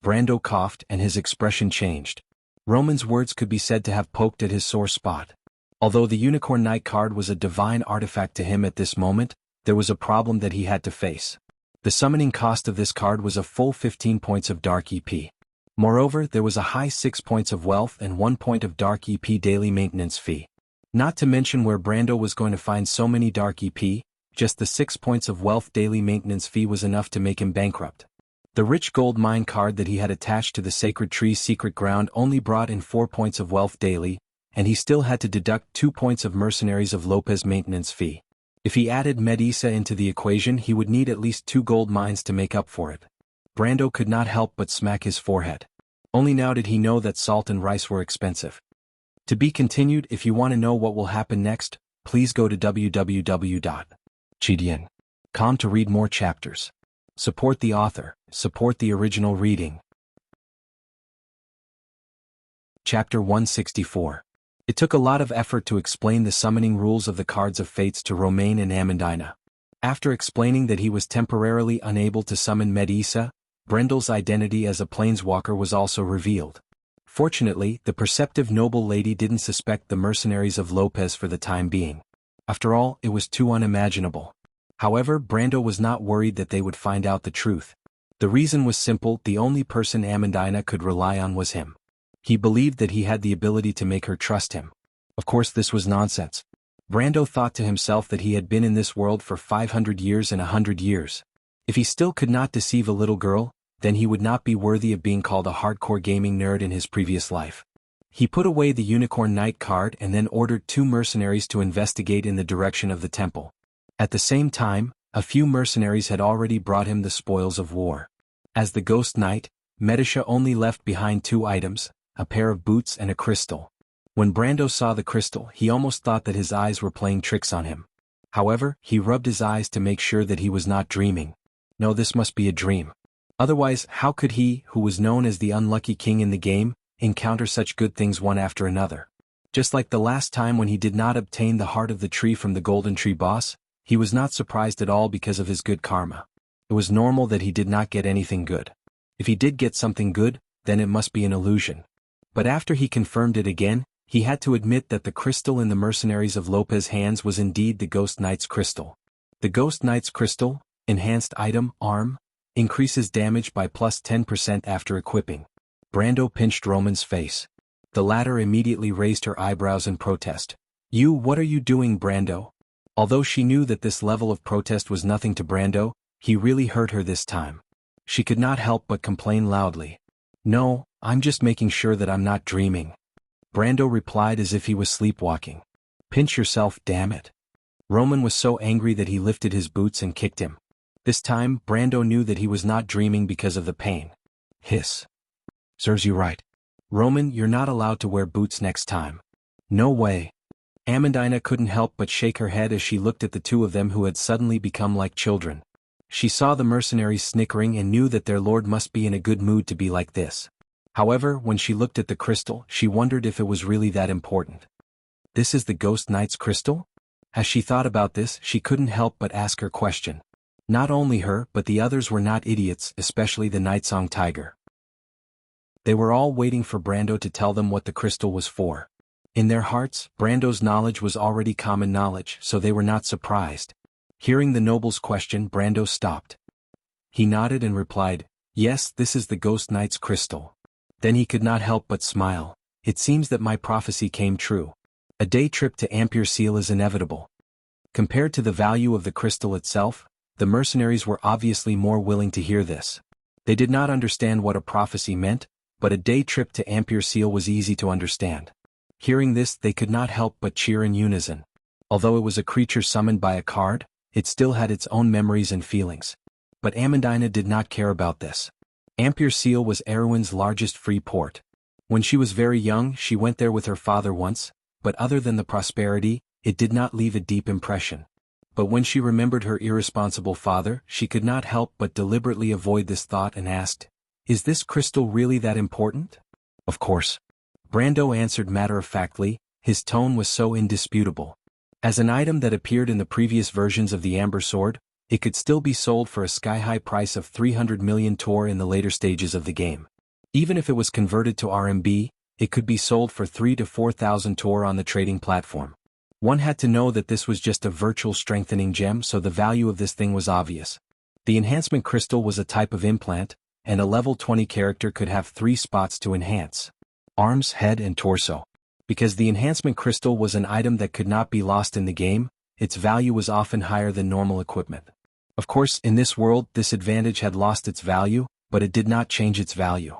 Brando coughed and his expression changed. Roman's words could be said to have poked at his sore spot. Although the Unicorn Knight card was a divine artifact to him at this moment, there was a problem that he had to face. The summoning cost of this card was a full 15 points of Dark EP. Moreover, there was a high 6 points of wealth and 1 point of Dark EP daily maintenance fee. Not to mention where Brando was going to find so many Dark EP, just the 6 points of wealth daily maintenance fee was enough to make him bankrupt. The rich gold mine card that he had attached to the Sacred Tree's secret ground only brought in 4 points of wealth daily, and he still had to deduct 2 points of Mercenaries of Lopez maintenance fee. If he added Medisa into the equation, he would need at least 2 gold mines to make up for it. Brando could not help but smack his forehead. Only now did he know that salt and rice were expensive. To be continued. If you want to know what will happen next, please go to www.chidian.com to read more chapters. Support the author, support the original reading. Chapter 164. It took a lot of effort to explain the summoning rules of the Cards of Fates to Romain and Amandina. After explaining that he was temporarily unable to summon Medisa, Brendel's identity as a planeswalker was also revealed. Fortunately, the perceptive noble lady didn't suspect the mercenaries of Lopez for the time being. After all, it was too unimaginable. However, Brando was not worried that they would find out the truth. The reason was simple: the only person Amandina could rely on was him. He believed that he had the ability to make her trust him. Of course, this was nonsense. Brando thought to himself that he had been in this world for 500 years and 100 years. If he still could not deceive a little girl, then he would not be worthy of being called a hardcore gaming nerd in his previous life. He put away the Unicorn Knight card and then ordered 2 mercenaries to investigate in the direction of the temple. At the same time, a few mercenaries had already brought him the spoils of war. As the Ghost Knight, Medisa only left behind 2 items, a pair of boots and a crystal. When Brando saw the crystal, he almost thought that his eyes were playing tricks on him. However, he rubbed his eyes to make sure that he was not dreaming. No, this must be a dream. Otherwise, how could he, who was known as the unlucky king in the game, encounter such good things one after another? Just like the last time when he did not obtain the heart of the tree from the Golden Tree boss, he was not surprised at all because of his good karma. It was normal that he did not get anything good. If he did get something good, then it must be an illusion. But after he confirmed it again, he had to admit that the crystal in the mercenaries of Lopez's hands was indeed the Ghost Knight's crystal. The Ghost Knight's crystal, enhanced item, arm, increases damage by plus 10% after equipping. Brando pinched Roman's face. The latter immediately raised her eyebrows in protest. What are you doing, Brando?" Although she knew that this level of protest was nothing to Brando, he really hurt her this time. She could not help but complain loudly. "No, I'm just making sure that I'm not dreaming." Brando replied as if he was sleepwalking. "Pinch yourself, damn it." Roman was so angry that he lifted his boots and kicked him. This time, Brando knew that he was not dreaming because of the pain. Hiss. "Serves you right. Roman, you're not allowed to wear boots next time." "No way." Amandina couldn't help but shake her head as she looked at the 2 of them who had suddenly become like children. She saw the mercenaries snickering and knew that their lord must be in a good mood to be like this. However, when she looked at the crystal, she wondered if it was really that important. This is the Ghost Knight's crystal? As she thought about this, she couldn't help but ask her question. Not only her, but the others were not idiots, especially the Nightsong Tiger. They were all waiting for Brando to tell them what the crystal was for. In their hearts, Brando's knowledge was already common knowledge, so they were not surprised. Hearing the noble's question, Brando stopped. He nodded and replied, "Yes, this is the Ghost Knight's crystal." Then he could not help but smile. "It seems that my prophecy came true. A day trip to Amberlight is inevitable." Compared to the value of the crystal itself, the mercenaries were obviously more willing to hear this. They did not understand what a prophecy meant, but a day trip to Amberlight was easy to understand. Hearing this, they could not help but cheer in unison. Although it was a creature summoned by a card, it still had its own memories and feelings. But Amandina did not care about this. Amberlight was Erwin's largest free port. When she was very young, she went there with her father once, but other than the prosperity, it did not leave a deep impression. But when she remembered her irresponsible father, she could not help but deliberately avoid this thought and asked, "Is this crystal really that important?" "Of course." Brando answered matter-of-factly, his tone was so indisputable. As an item that appeared in the previous versions of the Amber Sword, it could still be sold for a sky-high price of 300 million Tor in the later stages of the game. Even if it was converted to RMB, it could be sold for 3,000 to 4,000 Tor on the trading platform. One had to know that this was just a virtual strengthening gem, so the value of this thing was obvious. The enhancement crystal was a type of implant, and a level 20 character could have 3 spots to enhance: arms, head and torso. Because the enhancement crystal was an item that could not be lost in the game, its value was often higher than normal equipment. Of course, in this world, this advantage had lost its value, but it did not change its value.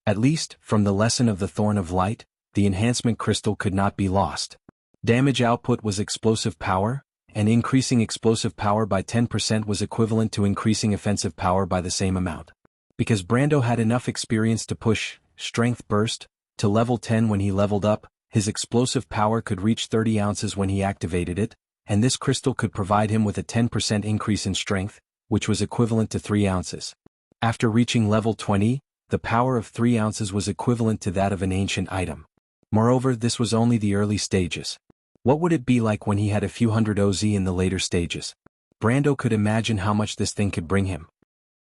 At least, from the lesson of the Thorn of Light, the enhancement crystal could not be lost. Damage output was explosive power, and increasing explosive power by 10% was equivalent to increasing offensive power by the same amount. Because Brando had enough experience to push Strength Burst to level 10 when he leveled up, His explosive power could reach 30 ounces when he activated it, and this crystal could provide him with a 10% increase in strength, which was equivalent to 3 ounces. After reaching level 20, the power of 3 ounces was equivalent to that of an ancient item. Moreover, this was only the early stages. What would it be like when he had a few hundred OZ in the later stages? Brando could imagine how much this thing could bring him.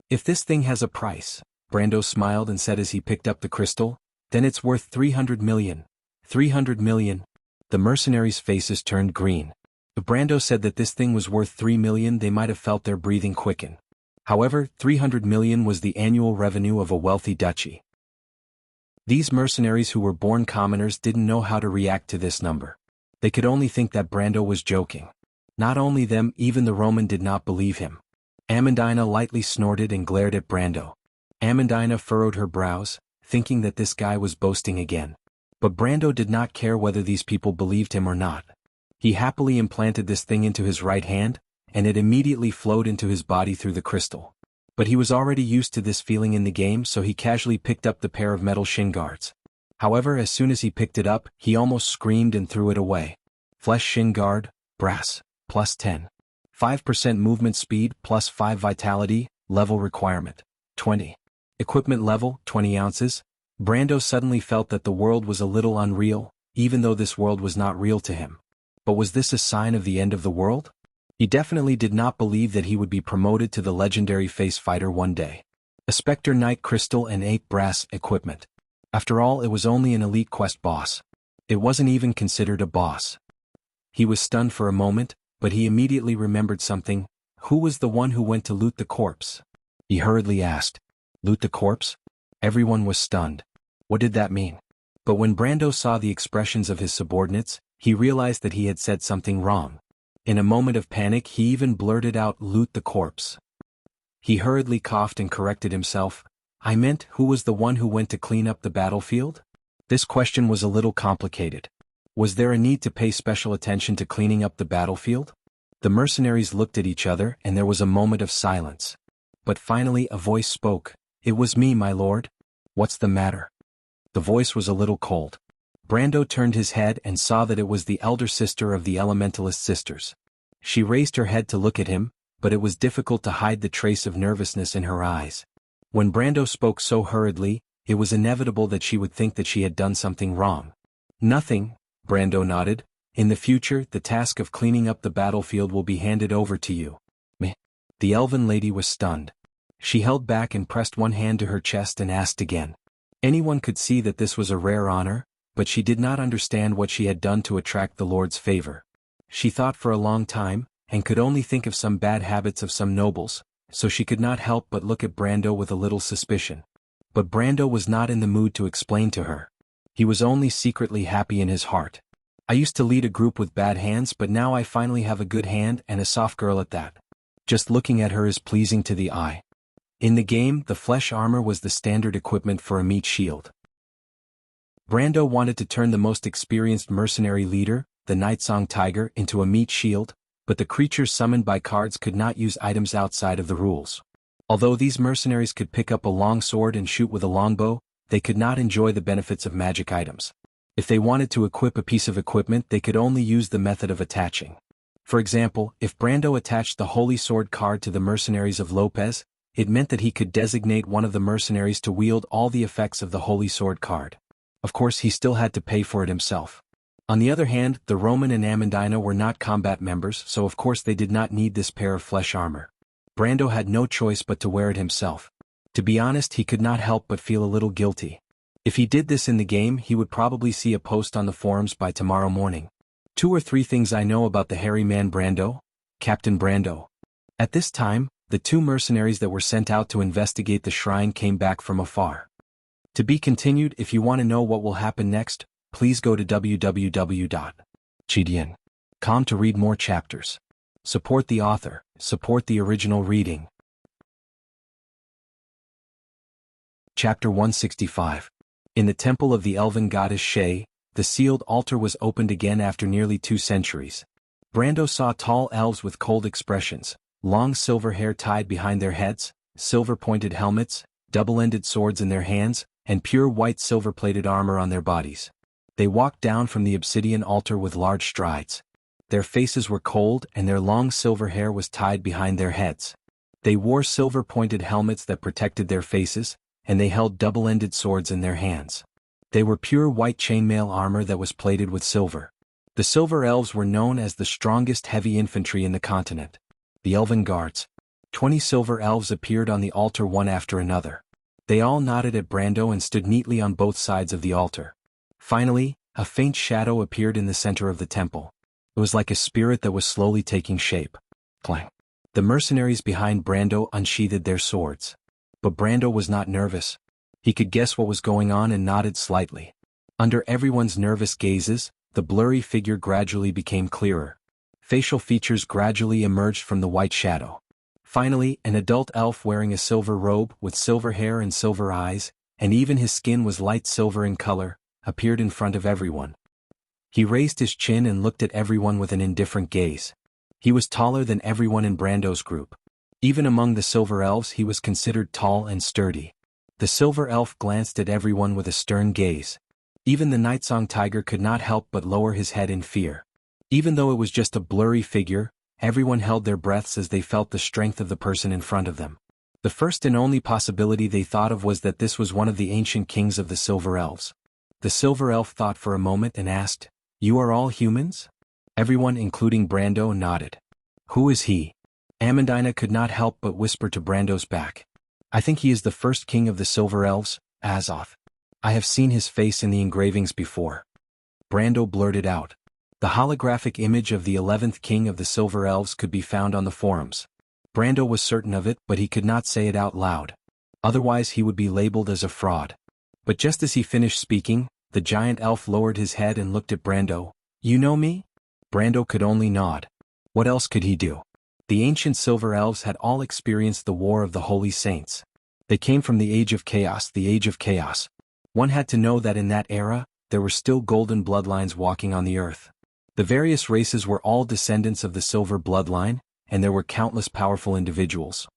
If this thing has a price, Brando smiled and said as he picked up the crystal, then it's worth 300 million. 300 million. The mercenaries' faces turned green. If Brando said that this thing was worth 3 million, they might have felt their breathing quicken. However, 300 million was the annual revenue of a wealthy duchy. These mercenaries who were born commoners didn't know how to react to this number. They could only think that Brando was joking. Not only them, even the Roman did not believe him. Amandina lightly snorted and glared at Brando. Amandina furrowed her brows, thinking that this guy was boasting again. But Brando did not care whether these people believed him or not. He happily implanted this thing into his right hand, and it immediately flowed into his body through the crystal. But he was already used to this feeling in the game, so he casually picked up the pair of metal shin guards. However, as soon as he picked it up, he almost screamed and threw it away. Flesh shin guard, brass, plus 10. 5% movement speed, plus 5 vitality, level requirement, 20. Equipment level, 20 ounces. Brando suddenly felt that the world was a little unreal, even though this world was not real to him. But was this a sign of the end of the world? He definitely did not believe that he would be promoted to the legendary face fighter one day. A Spectre Knight crystal and 8 brass equipment. After all, it was only an elite quest boss. It wasn't even considered a boss. He was stunned for a moment, but he immediately remembered something. Who was the one who went to loot the corpse? He hurriedly asked. Loot the corpse? Everyone was stunned. What did that mean? But when Brando saw the expressions of his subordinates, he realized that he had said something wrong. In a moment of panic, he even blurted out, loot the corpse. He hurriedly coughed and corrected himself. I meant, who was the one who went to clean up the battlefield? This question was a little complicated. Was there a need to pay special attention to cleaning up the battlefield? The mercenaries looked at each other and there was a moment of silence. But finally a voice spoke. It was me, my lord. What's the matter? The voice was a little cold. Brando turned his head and saw that it was the elder sister of the Elementalist sisters. She raised her head to look at him, but it was difficult to hide the trace of nervousness in her eyes. When Brando spoke so hurriedly, it was inevitable that she would think that she had done something wrong. Nothing, Brando nodded. In the future, the task of cleaning up the battlefield will be handed over to you. Meh. The elven lady was stunned. She held back and pressed one hand to her chest and asked again. Anyone could see that this was a rare honor, but she did not understand what she had done to attract the Lord's favor. She thought for a long time, and could only think of some bad habits of some nobles, so she could not help but look at Brando with a little suspicion. But Brando was not in the mood to explain to her. He was only secretly happy in his heart. I used to lead a group with bad hands, but now I finally have a good hand and a soft girl at that. Just looking at her is pleasing to the eye. In the game, the flesh armor was the standard equipment for a meat shield. Brando wanted to turn the most experienced mercenary leader, the Nightsong Tiger, into a meat shield, but the creatures summoned by cards could not use items outside of the rules. Although these mercenaries could pick up a long sword and shoot with a longbow, they could not enjoy the benefits of magic items. If they wanted to equip a piece of equipment, they could only use the method of attaching. For example, if Brando attached the Holy Sword card to the mercenaries of Lopez, it meant that he could designate one of the mercenaries to wield all the effects of the Holy Sword card. Of course, he still had to pay for it himself. On the other hand, the Roman and Amandina were not combat members, so of course they did not need this pair of flesh armor. Brando had no choice but to wear it himself. To be honest, he could not help but feel a little guilty. If he did this in the game, he would probably see a post on the forums by tomorrow morning. 2 or 3 things I know about the hairy man Brando, Captain Brando. At this time, the 2 mercenaries that were sent out to investigate the shrine came back from afar. To be continued. If you want to know what will happen next, please go to www.chidian.com to read more chapters. Support the author, support the original reading. Chapter 165. In the temple of the elven goddess Shay, the sealed altar was opened again after nearly 2 centuries. Brando saw tall elves with cold expressions, long silver hair tied behind their heads, silver-pointed helmets, double-ended swords in their hands, and pure white silver-plated armor on their bodies. They walked down from the obsidian altar with large strides. Their faces were cold and their long silver hair was tied behind their heads. They wore silver-pointed helmets that protected their faces, and they held double-ended swords in their hands. They were pure white chainmail armor that was plated with silver. The Silver Elves were known as the strongest heavy infantry in the continent. The Elven Guards. 20 Silver Elves appeared on the altar one after another. They all nodded at Brando and stood neatly on both sides of the altar. Finally, a faint shadow appeared in the center of the temple. It was like a spirit that was slowly taking shape. Clang. The mercenaries behind Brando unsheathed their swords. But Brando was not nervous. He could guess what was going on and nodded slightly. Under everyone's nervous gazes, the blurry figure gradually became clearer. Facial features gradually emerged from the white shadow. Finally, an adult elf wearing a silver robe with silver hair and silver eyes, and even his skin was light silver in color, appeared in front of everyone. He raised his chin and looked at everyone with an indifferent gaze. He was taller than everyone in Brando's group. Even among the Silver Elves he was considered tall and sturdy. The Silver Elf glanced at everyone with a stern gaze. Even the Nightsong Tiger could not help but lower his head in fear. Even though it was just a blurry figure, everyone held their breaths as they felt the strength of the person in front of them. The first and only possibility they thought of was that this was one of the ancient kings of the Silver Elves. The Silver Elf thought for a moment and asked, "You are all humans?" Everyone, including Brando, nodded. "Who is he?" Amandina could not help but whisper to Brando's back. "I think he is the first king of the Silver Elves, Azoth. I have seen his face in the engravings before." Brando blurted out. The holographic image of the 11th king of the Silver Elves could be found on the forums. Brando was certain of it, but he could not say it out loud. Otherwise he would be labeled as a fraud. But just as he finished speaking, the giant elf lowered his head and looked at Brando. "You know me?" Brando could only nod. What else could he do? The ancient Silver Elves had all experienced the War of the Holy Saints. They came from the Age of Chaos, the Age of Chaos. One had to know that in that era, there were still golden bloodlines walking on the earth. The various races were all descendants of the Silver bloodline, and there were countless powerful individuals.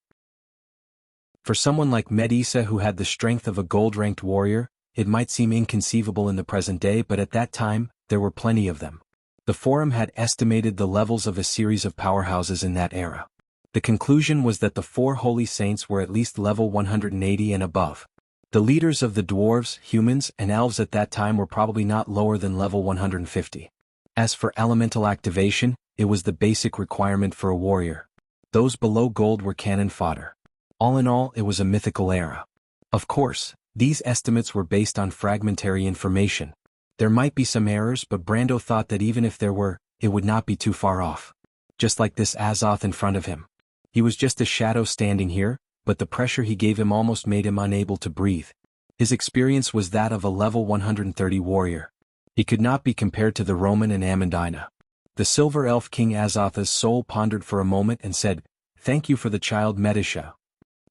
For someone like Medisa who had the strength of a gold-ranked warrior, it might seem inconceivable in the present day, but at that time, there were plenty of them. The forum had estimated the levels of a series of powerhouses in that era. The conclusion was that the 4 holy saints were at least level 180 and above. The leaders of the dwarves, humans, and elves at that time were probably not lower than level 150. As for elemental activation, it was the basic requirement for a warrior. Those below gold were cannon fodder. All in all, it was a mythical era. Of course, these estimates were based on fragmentary information. There might be some errors, but Brando thought that even if there were, it would not be too far off. Just like this Azoth in front of him. He was just a shadow standing here, but the pressure he gave him almost made him unable to breathe. His experience was that of a level 130 warrior. He could not be compared to the Roman and Amandina. The Silver Elf King Azotha's soul pondered for a moment and said, "Thank you for the child Medisha.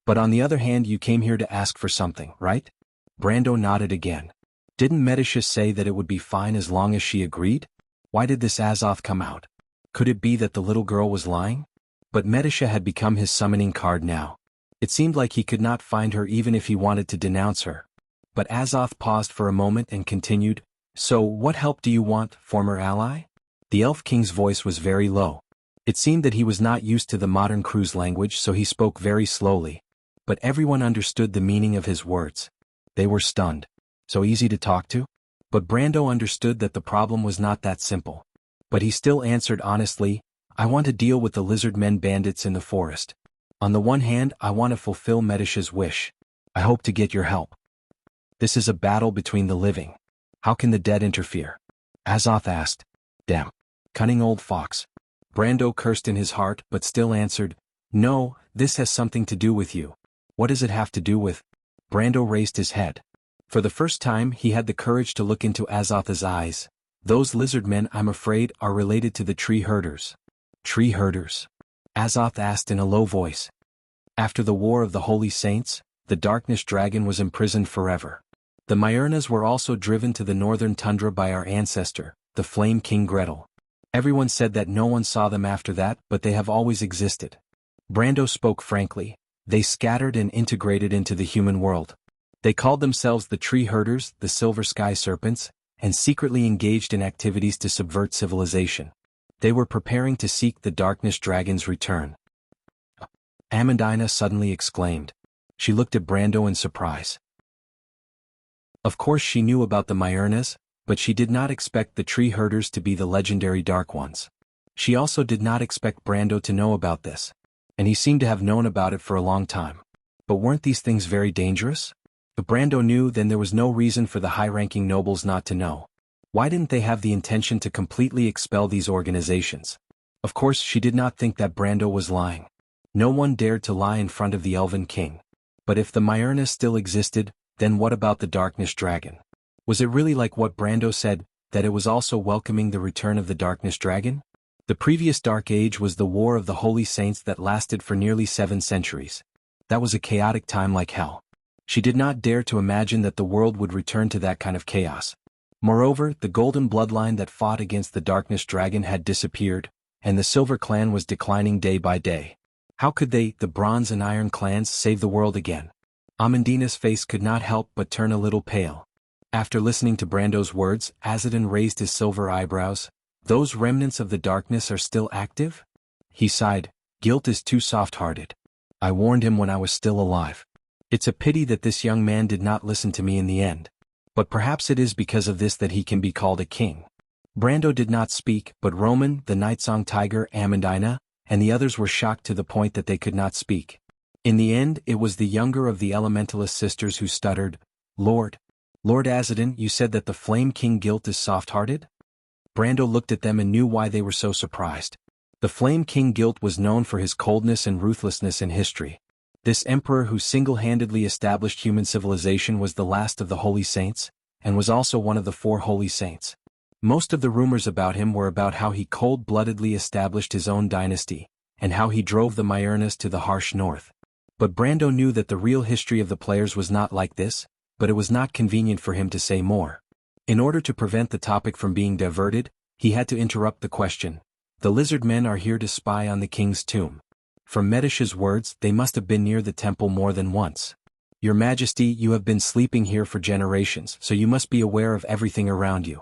But on the other hand, you came here to ask for something, right?" Brando nodded again. Didn't Medisha say that it would be fine as long as she agreed? Why did this Azoth come out? Could it be that the little girl was lying? But Medisha had become his summoning card now. It seemed like he could not find her even if he wanted to denounce her. But Azoth paused for a moment and continued, "So what help do you want, former ally?" The Elf King's voice was very low. It seemed that he was not used to the modern cruise language, so he spoke very slowly. But everyone understood the meaning of his words. They were stunned. So easy to talk to? But Brando understood that the problem was not that simple. But he still answered honestly, "I want to deal with the lizard men bandits in the forest. On the one hand, I want to fulfill Medisha's wish. I hope to get your help. This is a battle between the living. How can the dead interfere?" Azoth asked. "Damn. Cunning old fox." Brando cursed in his heart but still answered, "No, this has something to do with you." "What does it have to do with?" Brando raised his head. For the first time he had the courage to look into Azotha's eyes. "Those lizard men, I'm afraid, are related to the tree herders." "Tree herders?" Azoth asked in a low voice. After the War of the Holy Saints, the Darkness Dragon was imprisoned forever. The Myrnas were also driven to the northern tundra by our ancestor, the Flame King Gretel. Everyone said that no one saw them after that, but they have always existed. Brando spoke frankly. They scattered and integrated into the human world. They called themselves the Tree Herders, the Silver Sky Serpents, and secretly engaged in activities to subvert civilization. They were preparing to seek the darkness dragon's return. Amandina suddenly exclaimed. She looked at Brando in surprise. Of course she knew about the Myernas, but she did not expect the tree herders to be the legendary Dark Ones. She also did not expect Brando to know about this, and he seemed to have known about it for a long time. But weren't these things very dangerous? If Brando knew, then there was no reason for the high-ranking nobles not to know. Why didn't they have the intention to completely expel these organizations? Of course she did not think that Brando was lying. No one dared to lie in front of the Elven King. But if the Myernas still existed, then what about the Darkness Dragon? Was it really like what Brando said, that it was also welcoming the return of the Darkness Dragon? The previous Dark Age was the War of the Holy Saints that lasted for nearly 7 centuries. That was a chaotic time like hell. She did not dare to imagine that the world would return to that kind of chaos. Moreover, the Golden Bloodline that fought against the Darkness Dragon had disappeared, and the Silver Clan was declining day by day. How could they, the Bronze and Iron clans, save the world again? Amandina's face could not help but turn a little pale. After listening to Brando's words, Azadin raised his silver eyebrows. Those remnants of the darkness are still active? He sighed. Guilt is too soft-hearted. I warned him when I was still alive. It's a pity that this young man did not listen to me in the end. But perhaps it is because of this that he can be called a king. Brando did not speak, but Roman, the Nightsong Tiger, Amandina, and the others were shocked to the point that they could not speak. In the end, it was the younger of the Elementalist sisters who stuttered, Lord Azadin, you said that the Flame King Guilt is soft-hearted? Brando looked at them and knew why they were so surprised. The Flame King Guilt was known for his coldness and ruthlessness in history. This emperor who single-handedly established human civilization was the last of the Holy Saints, and was also one of the 4 Holy Saints. Most of the rumors about him were about how he cold-bloodedly established his own dynasty, and how he drove the Myernas to the harsh north. But Brando knew that the real history of the players was not like this, but it was not convenient for him to say more. In order to prevent the topic from being diverted, he had to interrupt the question. The lizard men are here to spy on the king's tomb. From Medish's words, they must have been near the temple more than once. Your Majesty, you have been sleeping here for generations, so you must be aware of everything around you.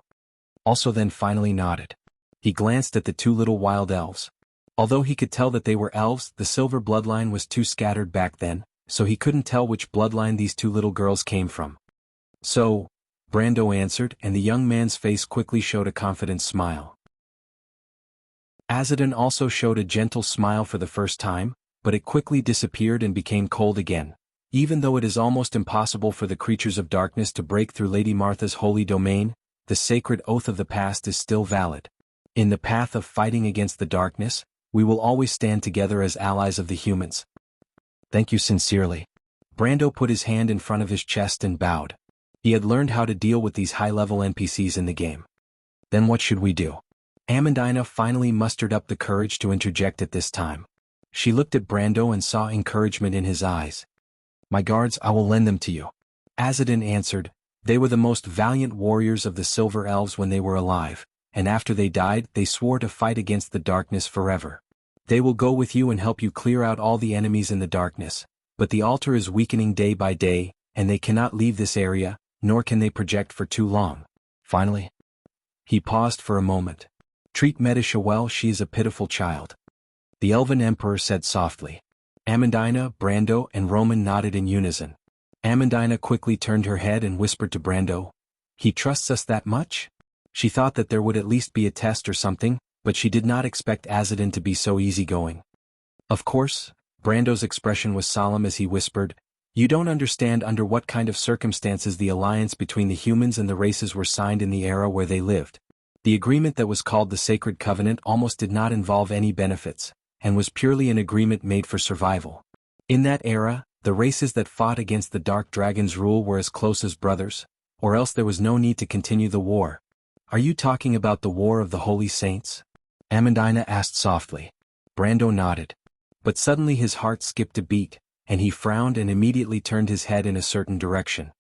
Also then finally nodded. He glanced at the 2 little wild elves. Although he could tell that they were elves, the silver bloodline was too scattered back then, so he couldn't tell which bloodline these 2 little girls came from. So, Brando answered, and the young man's face quickly showed a confident smile. Azadin also showed a gentle smile for the first time, but it quickly disappeared and became cold again. Even though it is almost impossible for the creatures of darkness to break through Lady Martha's holy domain, the sacred oath of the past is still valid. In the path of fighting against the darkness, we will always stand together as allies of the humans. Thank you sincerely. Brando put his hand in front of his chest and bowed. He had learned how to deal with these high-level NPCs in the game. Then what should we do? Amandina finally mustered up the courage to interject at this time. She looked at Brando and saw encouragement in his eyes. My guards, I will lend them to you. Azadin answered. They were the most valiant warriors of the Silver Elves when they were alive, and after they died, they swore to fight against the darkness forever. They will go with you and help you clear out all the enemies in the darkness, but the altar is weakening day by day, and they cannot leave this area, nor can they project for too long. Finally, he paused for a moment. Treat Medisha well, she is a pitiful child. The Elven Emperor said softly. Amandina, Brando, and Roman nodded in unison. Amandina quickly turned her head and whispered to Brando, He trusts us that much? She thought that there would at least be a test or something, but she did not expect Azadin to be so easygoing. Of course, Brando's expression was solemn as he whispered, You don't understand under what kind of circumstances the alliance between the humans and the races were signed in the era where they lived. The agreement that was called the Sacred Covenant almost did not involve any benefits, and was purely an agreement made for survival. In that era, the races that fought against the Dark Dragon's rule were as close as brothers, or else there was no need to continue the war. Are you talking about the War of the Holy Saints? Amandina asked softly. Brando nodded. But suddenly his heart skipped a beat, and he frowned and immediately turned his head in a certain direction.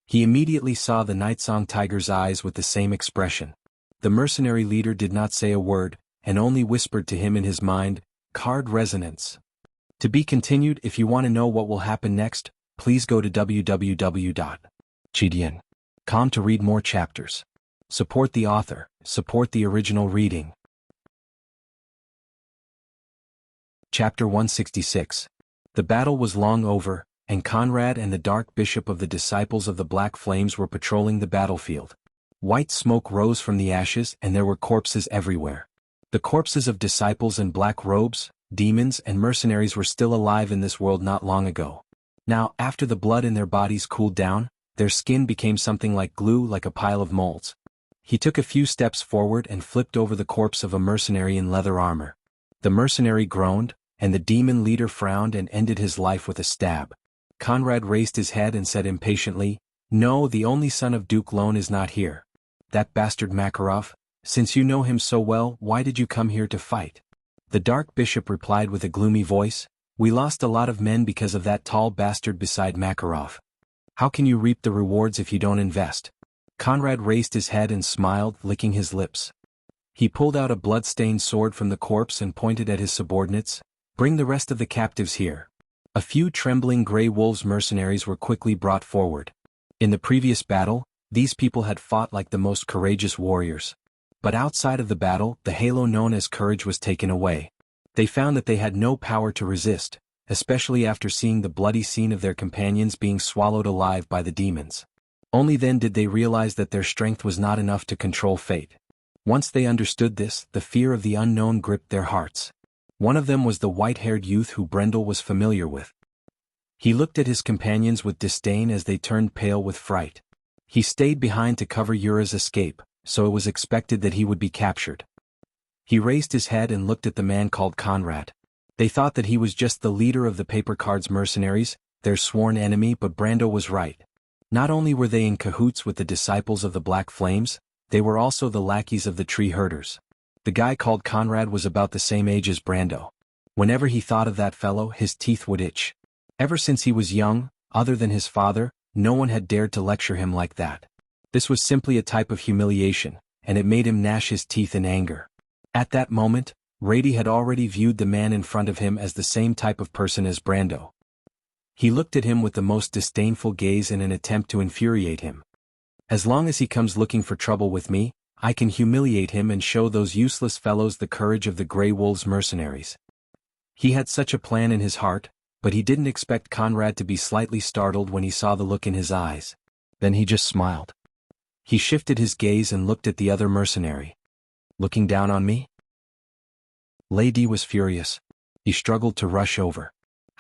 He immediately saw the Nightsong Tiger's eyes with the same expression. The mercenary leader did not say a word, and only whispered to him in his mind, Card resonance. To be continued. If you want to know what will happen next, please go to www.gdn.com to read more chapters. Support the author, support the original reading. Chapter 166. The battle was long over, and Conrad and the Dark Bishop of the Disciples of the Black Flames were patrolling the battlefield. White smoke rose from the ashes and there were corpses everywhere. The corpses of disciples in black robes, demons and mercenaries were still alive in this world not long ago. Now, after the blood in their bodies cooled down, their skin became something like glue, like a pile of molds. He took a few steps forward and flipped over the corpse of a mercenary in leather armor. The mercenary groaned, and the demon leader frowned and ended his life with a stab. Conrad raised his head and said impatiently, "No, the only son of Duke Lone is not here. That bastard Makarov, since you know him so well, why did you come here to fight?" The Dark Bishop replied with a gloomy voice, "We lost a lot of men because of that tall bastard beside Makarov. How can you reap the rewards if you don't invest?" Conrad raised his head and smiled, licking his lips. He pulled out a blood-stained sword from the corpse and pointed at his subordinates, "Bring the rest of the captives here." A few trembling Grey Wolves mercenaries were quickly brought forward. In the previous battle, these people had fought like the most courageous warriors. But outside of the battle, the halo known as courage was taken away. They found that they had no power to resist, especially after seeing the bloody scene of their companions being swallowed alive by the demons. Only then did they realize that their strength was not enough to control fate. Once they understood this, the fear of the unknown gripped their hearts. One of them was the white-haired youth who Brendel was familiar with. He looked at his companions with disdain as they turned pale with fright. He stayed behind to cover Yura's escape, so it was expected that he would be captured. He raised his head and looked at the man called Conrad. They thought that he was just the leader of the Paper Cards mercenaries, their sworn enemy, but Brando was right. Not only were they in cahoots with the disciples of the Black Flames, they were also the lackeys of the tree herders. The guy called Conrad was about the same age as Brando. Whenever he thought of that fellow, his teeth would itch. Ever since he was young, other than his father, no one had dared to lecture him like that. This was simply a type of humiliation, and it made him gnash his teeth in anger. At that moment, Rady had already viewed the man in front of him as the same type of person as Brando. He looked at him with the most disdainful gaze in an attempt to infuriate him. "As long as he comes looking for trouble with me, I can humiliate him and show those useless fellows the courage of the Grey Wolves mercenaries." He had such a plan in his heart, but he didn't expect Conrad to be slightly startled when he saw the look in his eyes. Then he just smiled. He shifted his gaze and looked at the other mercenary. "Looking down on me?" Lady was furious. He struggled to rush over.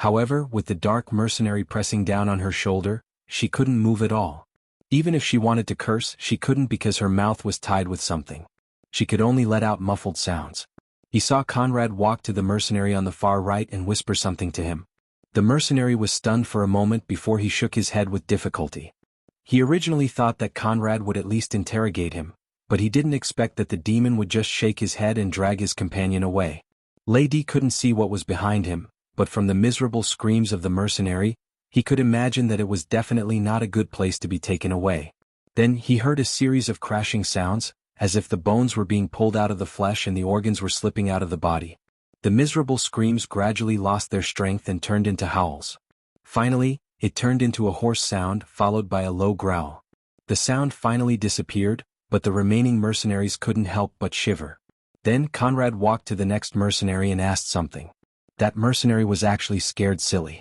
However, with the dark mercenary pressing down on her shoulder, she couldn't move at all. Even if she wanted to curse, she couldn't because her mouth was tied with something. She could only let out muffled sounds. He saw Conrad walk to the mercenary on the far right and whisper something to him. The mercenary was stunned for a moment before he shook his head with difficulty. He originally thought that Conrad would at least interrogate him, but he didn't expect that the demon would just shake his head and drag his companion away. Lady couldn't see what was behind him, but from the miserable screams of the mercenary, he could imagine that it was definitely not a good place to be taken away. Then he heard a series of crashing sounds, as if the bones were being pulled out of the flesh and the organs were slipping out of the body. The miserable screams gradually lost their strength and turned into howls. Finally, it turned into a hoarse sound followed by a low growl. The sound finally disappeared, but the remaining mercenaries couldn't help but shiver. Then Conrad walked to the next mercenary and asked something. That mercenary was actually scared silly.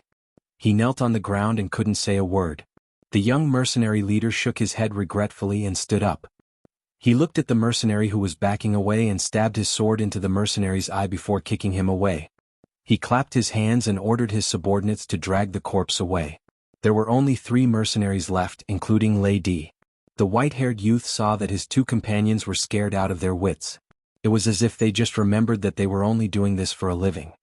He knelt on the ground and couldn't say a word. The young mercenary leader shook his head regretfully and stood up. He looked at the mercenary who was backing away and stabbed his sword into the mercenary's eye before kicking him away. He clapped his hands and ordered his subordinates to drag the corpse away. There were only 3 mercenaries left, including Lady. The white-haired youth saw that his 2 companions were scared out of their wits. It was as if they just remembered that they were only doing this for a living.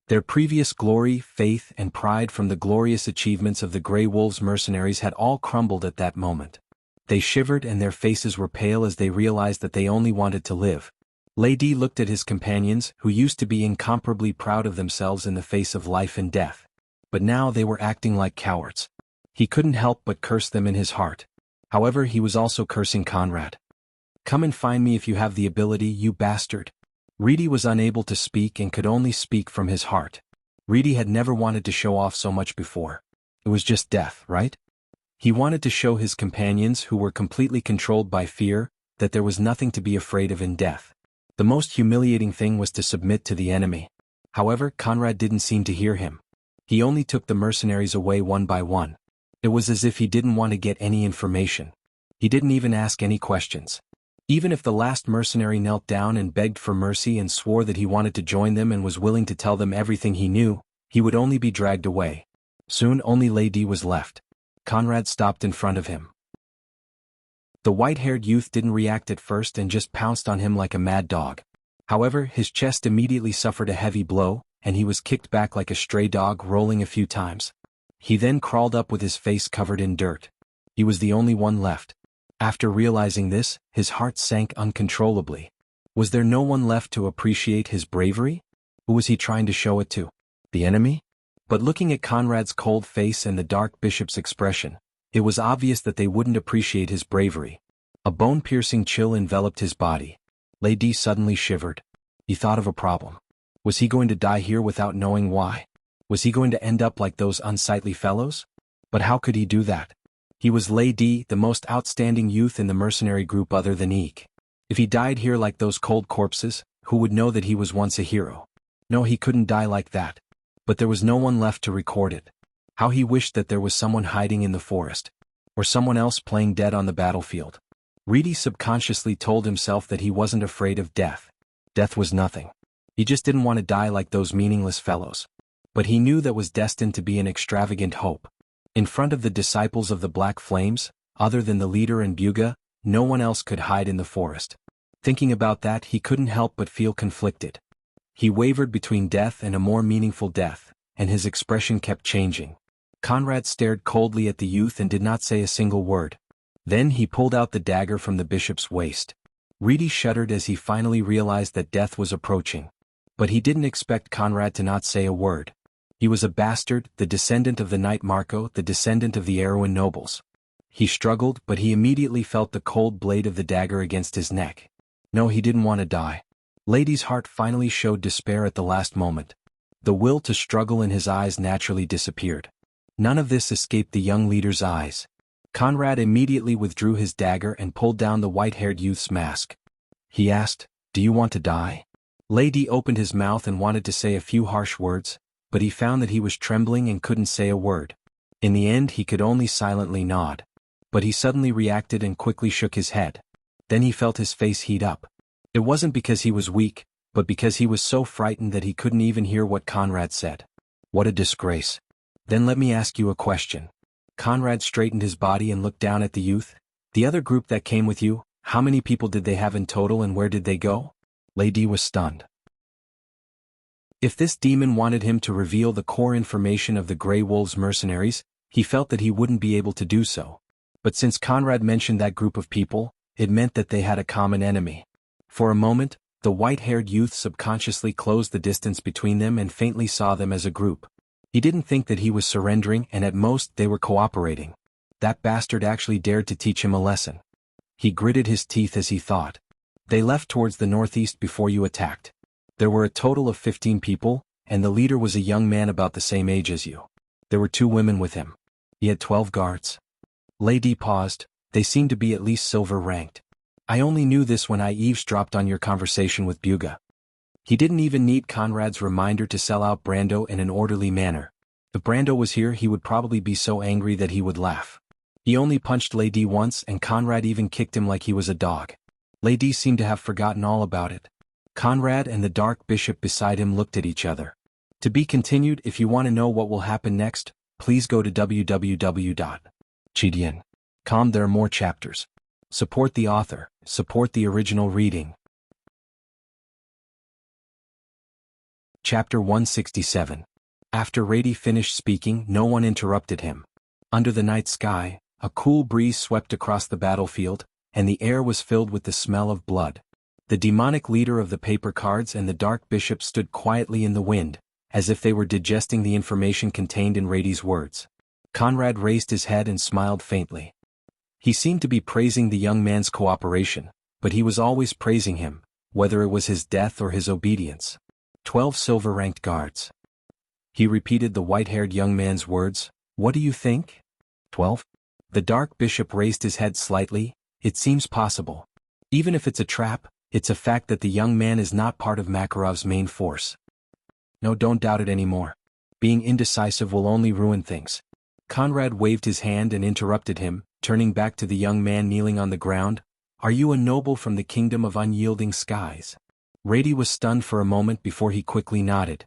Their previous glory, faith, and pride from the glorious achievements of the Grey Wolves mercenaries had all crumbled at that moment. They shivered and their faces were pale as they realized that they only wanted to live. Lady looked at his companions, who used to be incomparably proud of themselves in the face of life and death. But now they were acting like cowards. He couldn't help but curse them in his heart. However, he was also cursing Conrad. "Come and find me if you have the ability, you bastard." Reedy was unable to speak and could only speak from his heart. Reedy had never wanted to show off so much before. It was just death, right? He wanted to show his companions, who were completely controlled by fear, that there was nothing to be afraid of in death. The most humiliating thing was to submit to the enemy. However, Conrad didn't seem to hear him. He only took the mercenaries away one by one. It was as if he didn't want to get any information. He didn't even ask any questions. Even if the last mercenary knelt down and begged for mercy and swore that he wanted to join them and was willing to tell them everything he knew, he would only be dragged away. Soon only Lady was left. Conrad stopped in front of him. The white-haired youth didn't react at first and just pounced on him like a mad dog. However, his chest immediately suffered a heavy blow, and he was kicked back like a stray dog, rolling a few times. He then crawled up with his face covered in dirt. He was the only one left. After realizing this, his heart sank uncontrollably. Was there no one left to appreciate his bravery? Who was he trying to show it to? The enemy? But looking at Conrad's cold face and the dark bishop's expression, it was obvious that they wouldn't appreciate his bravery. A bone-piercing chill enveloped his body. Lady suddenly shivered. He thought of a problem. Was he going to die here without knowing why? Was he going to end up like those unsightly fellows? But how could he do that? He was Lady, the most outstanding youth in the mercenary group other than Eek. If he died here like those cold corpses, who would know that he was once a hero? No, he couldn't die like that. But there was no one left to record it. How he wished that there was someone hiding in the forest. Or someone else playing dead on the battlefield. Reedy subconsciously told himself that he wasn't afraid of death. Death was nothing. He just didn't want to die like those meaningless fellows. But he knew that was destined to be an extravagant hope. In front of the disciples of the Black Flames, other than the leader and Buga, no one else could hide in the forest. Thinking about that, he couldn't help but feel conflicted. He wavered between death and a more meaningful death, and his expression kept changing. Conrad stared coldly at the youth and did not say a single word. Then he pulled out the dagger from the bishop's waist. Reedy shuddered as he finally realized that death was approaching. But he didn't expect Conrad to not say a word. He was a bastard, the descendant of the knight Marco, the descendant of the Erewhon nobles. He struggled, but he immediately felt the cold blade of the dagger against his neck. No, he didn't want to die. Lady's heart finally showed despair at the last moment. The will to struggle in his eyes naturally disappeared. None of this escaped the young leader's eyes. Conrad immediately withdrew his dagger and pulled down the white-haired youth's mask. He asked, "Do you want to die?" Lady opened his mouth and wanted to say a few harsh words, but he found that he was trembling and couldn't say a word. In the end, he could only silently nod. But he suddenly reacted and quickly shook his head. Then he felt his face heat up. It wasn't because he was weak, but because he was so frightened that he couldn't even hear what Conrad said. What a disgrace. Then let me ask you a question. Conrad straightened his body and looked down at the youth. The other group that came with you, how many people did they have in total and where did they go? Lady was stunned. If this demon wanted him to reveal the core information of the Grey Wolves mercenaries, he felt that he wouldn't be able to do so. But since Conrad mentioned that group of people, it meant that they had a common enemy. For a moment, the white-haired youth subconsciously closed the distance between them and faintly saw them as a group. He didn't think that he was surrendering and at most they were cooperating. That bastard actually dared to teach him a lesson. He gritted his teeth as he thought. They left towards the northeast before you attacked. There were a total of 15 people, and the leader was a young man about the same age as you. There were 2 women with him. He had 12 guards. Lady paused. They seemed to be at least silver ranked. I only knew this when I eavesdropped on your conversation with Buga. He didn't even need Conrad's reminder to sell out Brando in an orderly manner. If Brando was here, he would probably be so angry that he would laugh. He only punched Lady once and Conrad even kicked him like he was a dog. Lady seemed to have forgotten all about it. Conrad and the dark bishop beside him looked at each other. To be continued. If you want to know what will happen next, please go to www.chidian.com. There are more chapters. Support the author, support the original reading. Chapter 167. After Rady finished speaking, no one interrupted him. Under the night sky, a cool breeze swept across the battlefield, and the air was filled with the smell of blood. The demonic leader of the paper cards and the dark bishop stood quietly in the wind, as if they were digesting the information contained in Rady's words. Conrad raised his head and smiled faintly. He seemed to be praising the young man's cooperation, but he was always praising him, whether it was his death or his obedience. 12 silver-ranked guards. He repeated the white-haired young man's words. What do you think? 12? The dark bishop raised his head slightly. It seems possible. Even if it's a trap, it's a fact that the young man is not part of Makarov's main force. No, don't doubt it anymore. Being indecisive will only ruin things. Conrad waved his hand and interrupted him, turning back to the young man kneeling on the ground. Are you a noble from the kingdom of unyielding skies? Rady was stunned for a moment before he quickly nodded.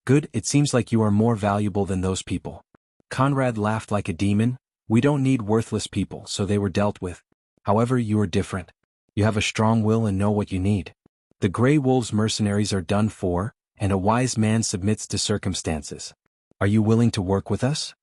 Good, it seems like you are more valuable than those people. Conrad laughed like a demon. We don't need worthless people, so they were dealt with. However, you are different. You have a strong will and know what you need. The Grey Wolves mercenaries are done for, and a wise man submits to circumstances. Are you willing to work with us?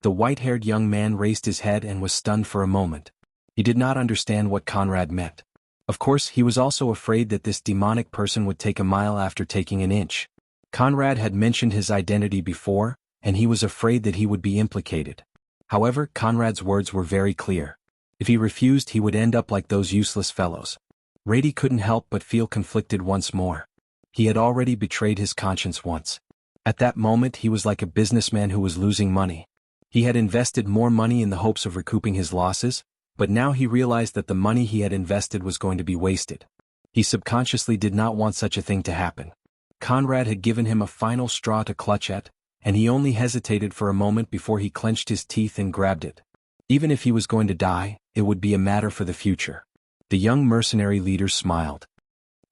The white-haired young man raised his head and was stunned for a moment. He did not understand what Conrad meant. Of course, he was also afraid that this demonic person would take a mile after taking an inch. Conrad had mentioned his identity before, and he was afraid that he would be implicated. However, Conrad's words were very clear. If he refused, he would end up like those useless fellows. Rady couldn't help but feel conflicted once more. He had already betrayed his conscience once. At that moment he was like a businessman who was losing money. He had invested more money in the hopes of recouping his losses, but now he realized that the money he had invested was going to be wasted. He subconsciously did not want such a thing to happen. Conrad had given him a final straw to clutch at, and he only hesitated for a moment before he clenched his teeth and grabbed it. Even if he was going to die, it would be a matter for the future. The young mercenary leader smiled.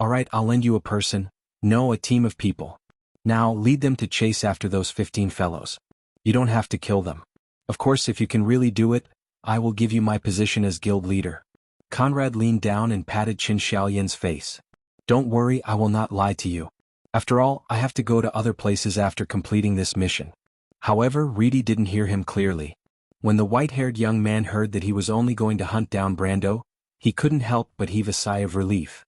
All right, I'll lend you a person. No, a team of people. Now, lead them to chase after those 15 fellows. You don't have to kill them. Of course, if you can really do it, I will give you my position as guild leader. Conrad leaned down and patted Qin Xiaoyan's face. Don't worry, I will not lie to you. After all, I have to go to other places after completing this mission. However, Rady didn't hear him clearly. When the white-haired young man heard that he was only going to hunt down Brando, he couldn't help but heave a sigh of relief.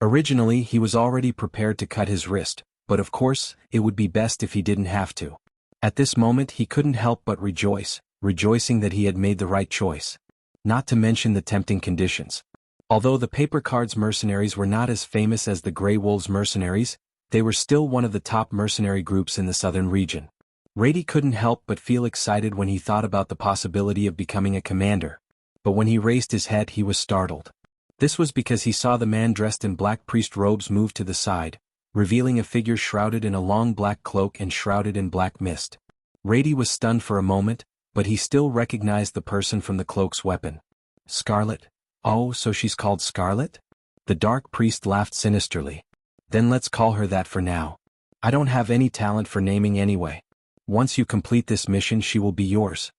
Originally, he was already prepared to cut his wrist, but of course, it would be best if he didn't have to. At this moment he couldn't help but rejoicing that he had made the right choice. Not to mention the tempting conditions. Although the Paper Cards mercenaries were not as famous as the Grey Wolves mercenaries, they were still one of the top mercenary groups in the southern region. Rady couldn't help but feel excited when he thought about the possibility of becoming a commander. But when he raised his head he was startled. This was because he saw the man dressed in black priest robes move to the side, revealing a figure shrouded in a long black cloak and shrouded in black mist. Rady was stunned for a moment, but he still recognized the person from the cloak's weapon. Scarlet? Oh, so she's called Scarlet? The dark priest laughed sinisterly. Then let's call her that for now. I don't have any talent for naming anyway. Once you complete this mission she will be yours.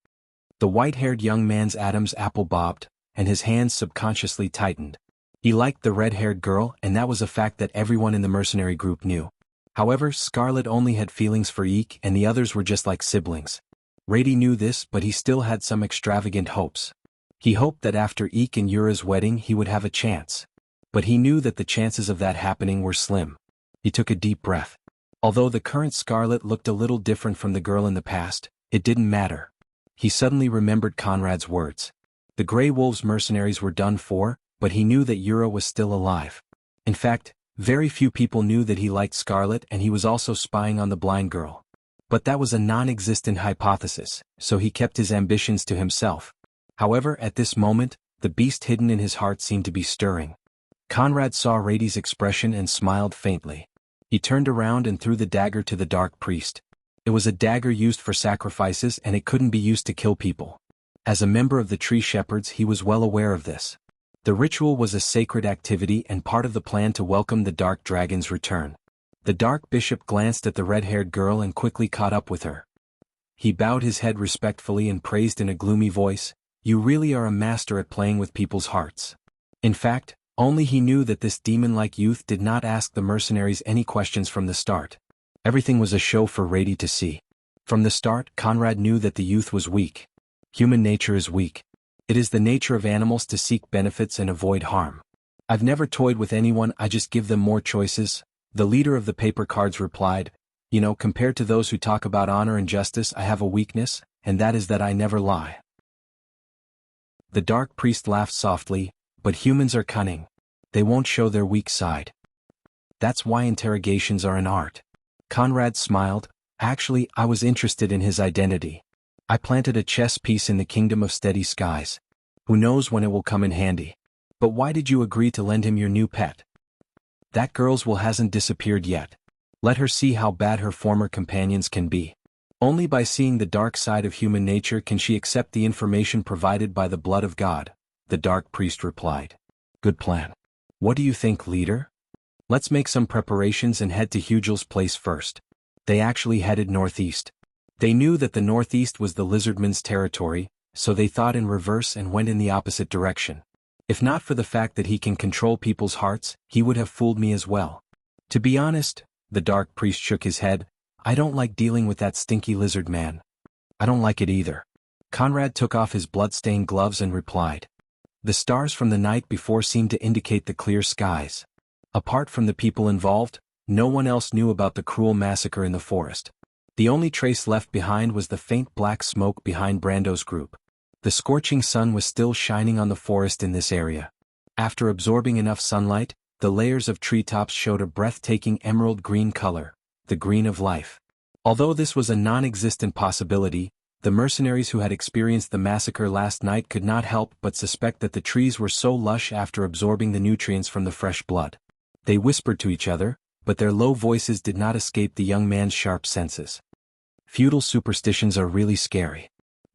The white-haired young man's Adam's apple bobbed, and his hands subconsciously tightened. He liked the red-haired girl, and that was a fact that everyone in the mercenary group knew. However, Scarlet only had feelings for Eek and the others were just like siblings. Rady knew this, but he still had some extravagant hopes. He hoped that after Eek and Yura's wedding he would have a chance. But he knew that the chances of that happening were slim. He took a deep breath. Although the current Scarlet looked a little different from the girl in the past, it didn't matter. He suddenly remembered Conrad's words. The Grey Wolves mercenaries were done for, but he knew that Yura was still alive. In fact, very few people knew that he liked Scarlet and he was also spying on the blind girl. But that was a non-existent hypothesis, so he kept his ambitions to himself. However, at this moment, the beast hidden in his heart seemed to be stirring. Conrad saw Rady's expression and smiled faintly. He turned around and threw the dagger to the dark priest. It was a dagger used for sacrifices and it couldn't be used to kill people. As a member of the Tree Shepherds he was well aware of this. The ritual was a sacred activity and part of the plan to welcome the Dark Dragon's return. The Dark Bishop glanced at the red-haired girl and quickly caught up with her. He bowed his head respectfully and praised in a gloomy voice, "You really are a master at playing with people's hearts." In fact, only he knew that this demon-like youth did not ask the mercenaries any questions from the start. Everything was a show for Rady to see. From the start, Conrad knew that the youth was weak. Human nature is weak. It is the nature of animals to seek benefits and avoid harm. I've never toyed with anyone, I just give them more choices, the leader of the Paper Cards replied. You know, compared to those who talk about honor and justice, I have a weakness, and that is that I never lie. The dark priest laughed softly, but humans are cunning. They won't show their weak side. That's why interrogations are an art. Conrad smiled. Actually, I was interested in his identity. I planted a chess piece in the kingdom of steady skies. Who knows when it will come in handy? But why did you agree to lend him your new pet? That girl's will hasn't disappeared yet. Let her see how bad her former companions can be. Only by seeing the dark side of human nature can she accept the information provided by the blood of God, the dark priest replied. Good plan. What do you think, leader? Let's make some preparations and head to Hugel's place first. They actually headed northeast. They knew that the northeast was the lizardman's territory, so they thought in reverse and went in the opposite direction. If not for the fact that he can control people's hearts, he would have fooled me as well. To be honest, the dark priest shook his head, I don't like dealing with that stinky lizard man. I don't like it either. Conrad took off his blood-stained gloves and replied. The stars from the night before seemed to indicate the clear skies. Apart from the people involved, no one else knew about the cruel massacre in the forest. The only trace left behind was the faint black smoke behind Brando's group. The scorching sun was still shining on the forest in this area. After absorbing enough sunlight, the layers of treetops showed a breathtaking emerald green color, the green of life. Although this was a non-existent possibility, the mercenaries who had experienced the massacre last night could not help but suspect that the trees were so lush after absorbing the nutrients from the fresh blood. They whispered to each other, but their low voices did not escape the young man's sharp senses. Feudal superstitions are really scary.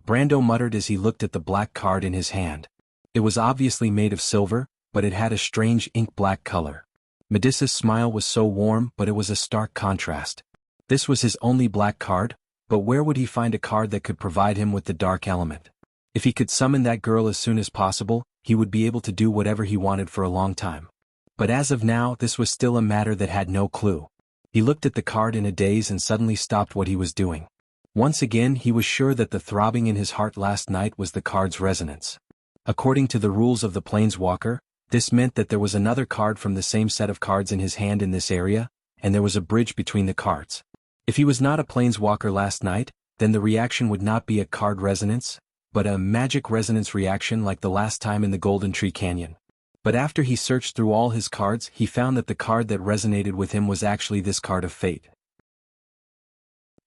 Brando muttered as he looked at the black card in his hand. It was obviously made of silver, but it had a strange ink-black color. Melissa's smile was so warm, but it was a stark contrast. This was his only black card, but where would he find a card that could provide him with the dark element? If he could summon that girl as soon as possible, he would be able to do whatever he wanted for a long time. But as of now, this was still a matter that had no clue. He looked at the card in a daze and suddenly stopped what he was doing. Once again, he was sure that the throbbing in his heart last night was the card's resonance. According to the rules of the Planeswalker, this meant that there was another card from the same set of cards in his hand in this area, and there was a bridge between the cards. If he was not a Planeswalker last night, then the reaction would not be a card resonance, but a magic resonance reaction like the last time in the Golden Tree Canyon. But after he searched through all his cards, he found that the card that resonated with him was actually this card of fate.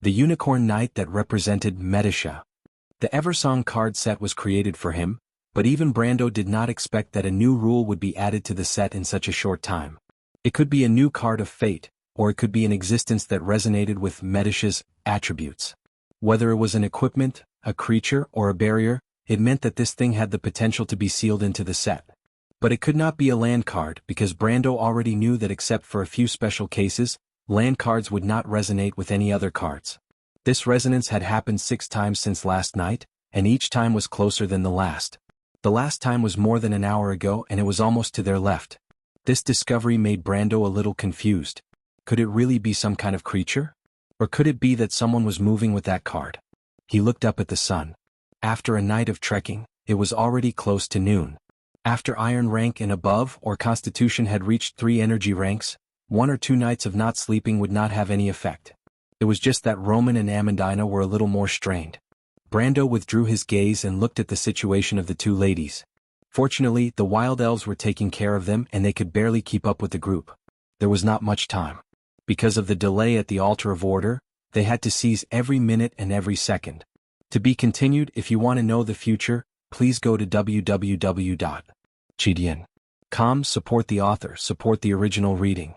The Unicorn Knight that represented Medisha. The Eversong card set was created for him, but even Brando did not expect that a new rule would be added to the set in such a short time. It could be a new card of fate, or it could be an existence that resonated with Medisha's attributes. Whether it was an equipment, a creature, or a barrier, it meant that this thing had the potential to be sealed into the set. But it could not be a land card because Brando already knew that except for a few special cases, land cards would not resonate with any other cards. This resonance had happened 6 times since last night, and each time was closer than the last. The last time was more than an hour ago and it was almost to their left. This discovery made Brando a little confused. Could it really be some kind of creature? Or could it be that someone was moving with that card? He looked up at the sun. After a night of trekking, it was already close to noon. After Iron rank and above or Constitution had reached 3 energy ranks, 1 or 2 nights of not sleeping would not have any effect. It was just that Roman and Amandina were a little more strained. Brando withdrew his gaze and looked at the situation of the 2 ladies. Fortunately, the wild elves were taking care of them and they could barely keep up with the group. There was not much time. Because of the delay at the Altar of Order, they had to seize every minute and every second. To be continued. If you want to know the future, please go to www.chidian.com. Support the author, support the original reading.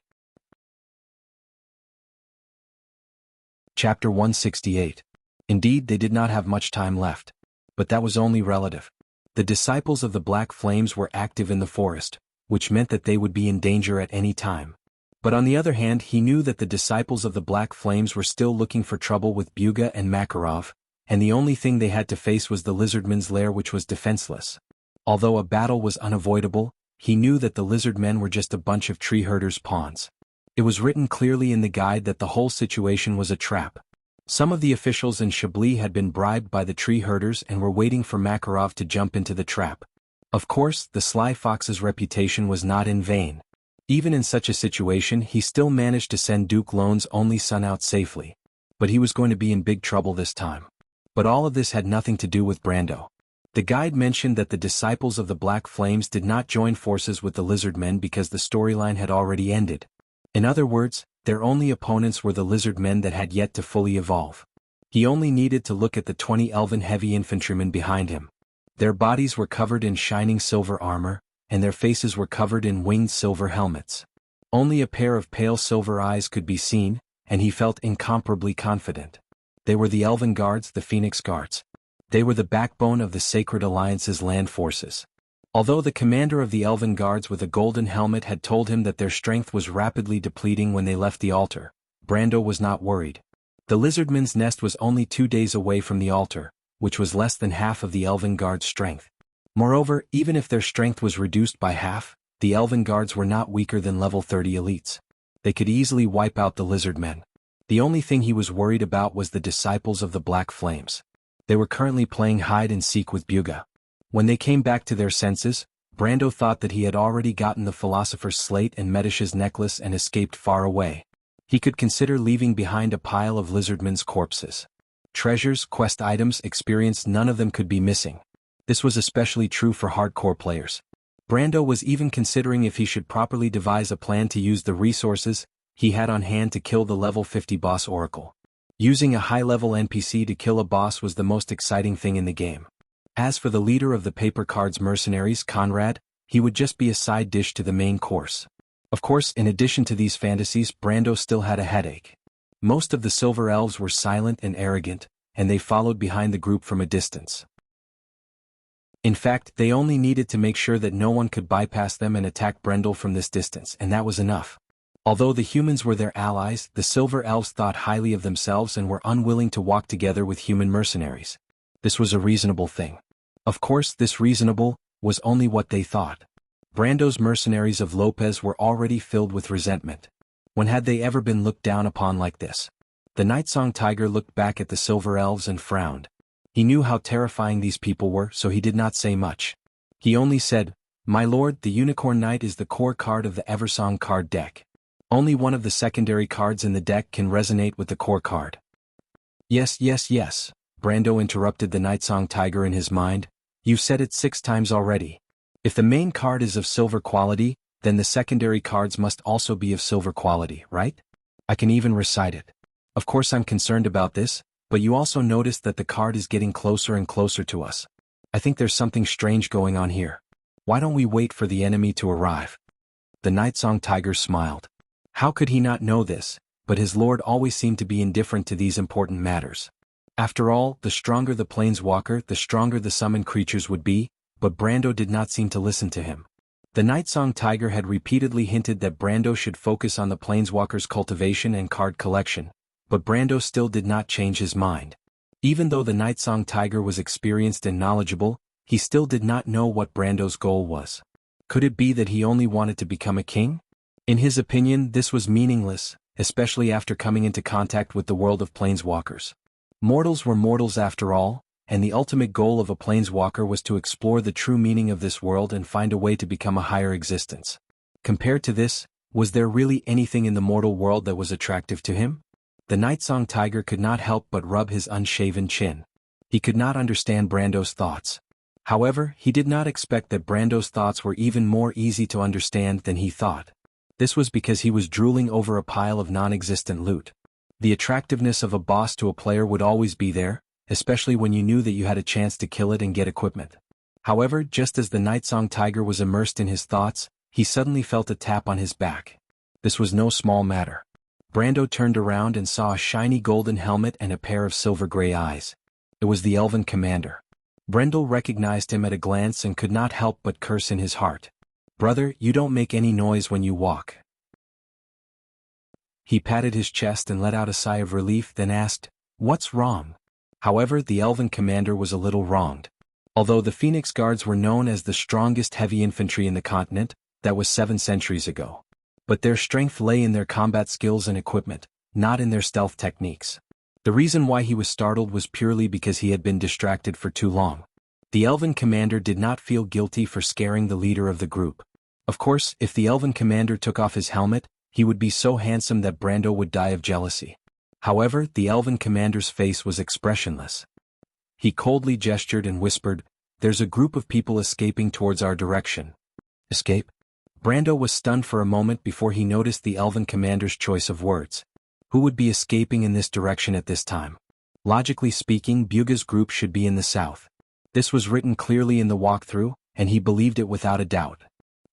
Chapter 168. Indeed, they did not have much time left. But that was only relative. The disciples of the Black Flames were active in the forest, which meant that they would be in danger at any time. But on the other hand, he knew that the disciples of the Black Flames were still looking for trouble with Buga and Makarov, and the only thing they had to face was the Lizardmen's lair, which was defenseless. Although a battle was unavoidable, he knew that the Lizardmen were just a bunch of tree herders' pawns. It was written clearly in the guide that the whole situation was a trap. Some of the officials in Chablis had been bribed by the tree herders and were waiting for Makarov to jump into the trap. Of course, the Sly Fox's reputation was not in vain. Even in such a situation, he still managed to send Duke Lone's only son out safely. But he was going to be in big trouble this time. But all of this had nothing to do with Brando. The guide mentioned that the disciples of the Black Flames did not join forces with the Lizardmen because the storyline had already ended. In other words, their only opponents were the Lizardmen that had yet to fully evolve. He only needed to look at the 20 elven heavy infantrymen behind him. Their bodies were covered in shining silver armor, and their faces were covered in winged silver helmets. Only a pair of pale silver eyes could be seen, and he felt incomparably confident. They were the Elven Guards, the Phoenix Guards. They were the backbone of the Sacred Alliance's land forces. Although the commander of the Elven Guards with a golden helmet had told him that their strength was rapidly depleting when they left the altar, Brando was not worried. The Lizardman's Nest was only 2 days away from the altar, which was less than half of the Elven Guards' strength. Moreover, even if their strength was reduced by half, the Elven Guards were not weaker than level 30 elites. They could easily wipe out the Lizardmen. The only thing he was worried about was the disciples of the Black Flames. They were currently playing hide-and-seek with Buga. When they came back to their senses, Brando thought that he had already gotten the Philosopher's Slate and Medish's necklace and escaped far away. He could consider leaving behind a pile of Lizardmen's corpses. Treasures, quest items, experience, none of them could be missing. This was especially true for hardcore players. Brando was even considering if he should properly devise a plan to use the resources he had on hand to kill the level 50 boss Oracle. Using a high-level NPC to kill a boss was the most exciting thing in the game. As for the leader of the Paper Cards mercenaries, Conrad, he would just be a side dish to the main course. Of course, in addition to these fantasies, Brando still had a headache. Most of the Silver Elves were silent and arrogant, and they followed behind the group from a distance. In fact, they only needed to make sure that no one could bypass them and attack Brendel from this distance, and that was enough. Although the humans were their allies, the Silver Elves thought highly of themselves and were unwilling to walk together with human mercenaries. This was a reasonable thing. Of course, this reasonable was only what they thought. Brando's mercenaries of Lopez were already filled with resentment. When had they ever been looked down upon like this? The Nightsong Tiger looked back at the Silver Elves and frowned. He knew how terrifying these people were, so he did not say much. He only said, "My lord, the Unicorn Knight is the core card of the Eversong card deck. Only one of the secondary cards in the deck can resonate with the core card." Yes, Brando interrupted the Nightsong Tiger in his mind. "You've said it 6 times already. If the main card is of silver quality, then the secondary cards must also be of silver quality, right? I can even recite it. Of course I'm concerned about this, but you also noticed that the card is getting closer and closer to us. I think there's something strange going on here. Why don't we wait for the enemy to arrive?" The Nightsong Tiger smiled. How could he not know this? But his lord always seemed to be indifferent to these important matters. After all, the stronger the planeswalker, the stronger the summoned creatures would be, but Brando did not seem to listen to him. The Nightsong Tiger had repeatedly hinted that Brando should focus on the planeswalker's cultivation and card collection, but Brando still did not change his mind. Even though the Nightsong Tiger was experienced and knowledgeable, he still did not know what Brando's goal was. Could it be that he only wanted to become a king? In his opinion, this was meaningless, especially after coming into contact with the world of planeswalkers. Mortals were mortals after all, and the ultimate goal of a planeswalker was to explore the true meaning of this world and find a way to become a higher existence. Compared to this, was there really anything in the mortal world that was attractive to him? The Nightsong Tiger could not help but rub his unshaven chin. He could not understand Brando's thoughts. However, he did not expect that Brando's thoughts were even more easy to understand than he thought. This was because he was drooling over a pile of non-existent loot. The attractiveness of a boss to a player would always be there, especially when you knew that you had a chance to kill it and get equipment. However, just as the Nightsong Tiger was immersed in his thoughts, he suddenly felt a tap on his back. This was no small matter. Brando turned around and saw a shiny golden helmet and a pair of silver-gray eyes. It was the Elven Commander. Brendel recognized him at a glance and could not help but curse in his heart. "Brother, you don't make any noise when you walk." He patted his chest and let out a sigh of relief, then asked, "What's wrong?" However, the Elven Commander was a little wronged. Although the Phoenix Guards were known as the strongest heavy infantry in the continent, that was 7 centuries ago. But their strength lay in their combat skills and equipment, not in their stealth techniques. The reason why he was startled was purely because he had been distracted for too long. The Elven Commander did not feel guilty for scaring the leader of the group. Of course, if the Elven Commander took off his helmet, he would be so handsome that Brando would die of jealousy. However, the Elven Commander's face was expressionless. He coldly gestured and whispered, "There's a group of people escaping towards our direction." Escape? Brando was stunned for a moment before he noticed the Elven Commander's choice of words. Who would be escaping in this direction at this time? Logically speaking, Buga's group should be in the south. This was written clearly in the walkthrough, and he believed it without a doubt.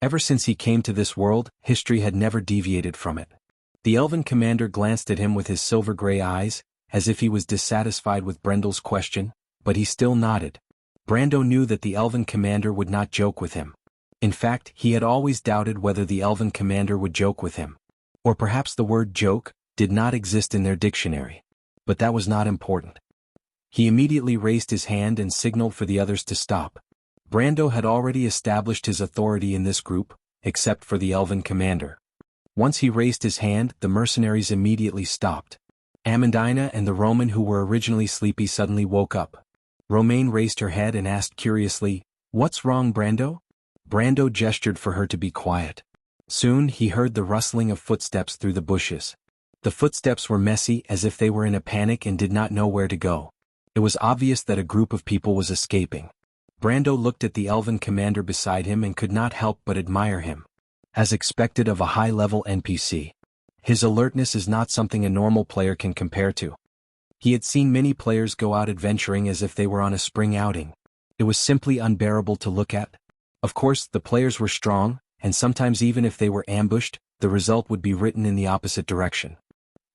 Ever since he came to this world, history had never deviated from it. The elven commander glanced at him with his silver-gray eyes, as if he was dissatisfied with Brendel's question, but he still nodded. Brando knew that the elven commander would not joke with him. In fact, he had always doubted whether the elven commander would joke with him. Or perhaps the word joke did not exist in their dictionary. But that was not important. He immediately raised his hand and signaled for the others to stop. Brando had already established his authority in this group, except for the elven commander. Once he raised his hand, the mercenaries immediately stopped. Amandina and the Roman who were originally sleepy suddenly woke up. Romaine raised her head and asked curiously, "What's wrong, Brando?" Brando gestured for her to be quiet. Soon he heard the rustling of footsteps through the bushes. The footsteps were messy, as if they were in a panic and did not know where to go. It was obvious that a group of people was escaping. Brando looked at the elven commander beside him and could not help but admire him. As expected of a high-level NPC, his alertness is not something a normal player can compare to. He had seen many players go out adventuring as if they were on a spring outing. It was simply unbearable to look at. Of course, the players were strong, and sometimes even if they were ambushed, the result would be written in the opposite direction.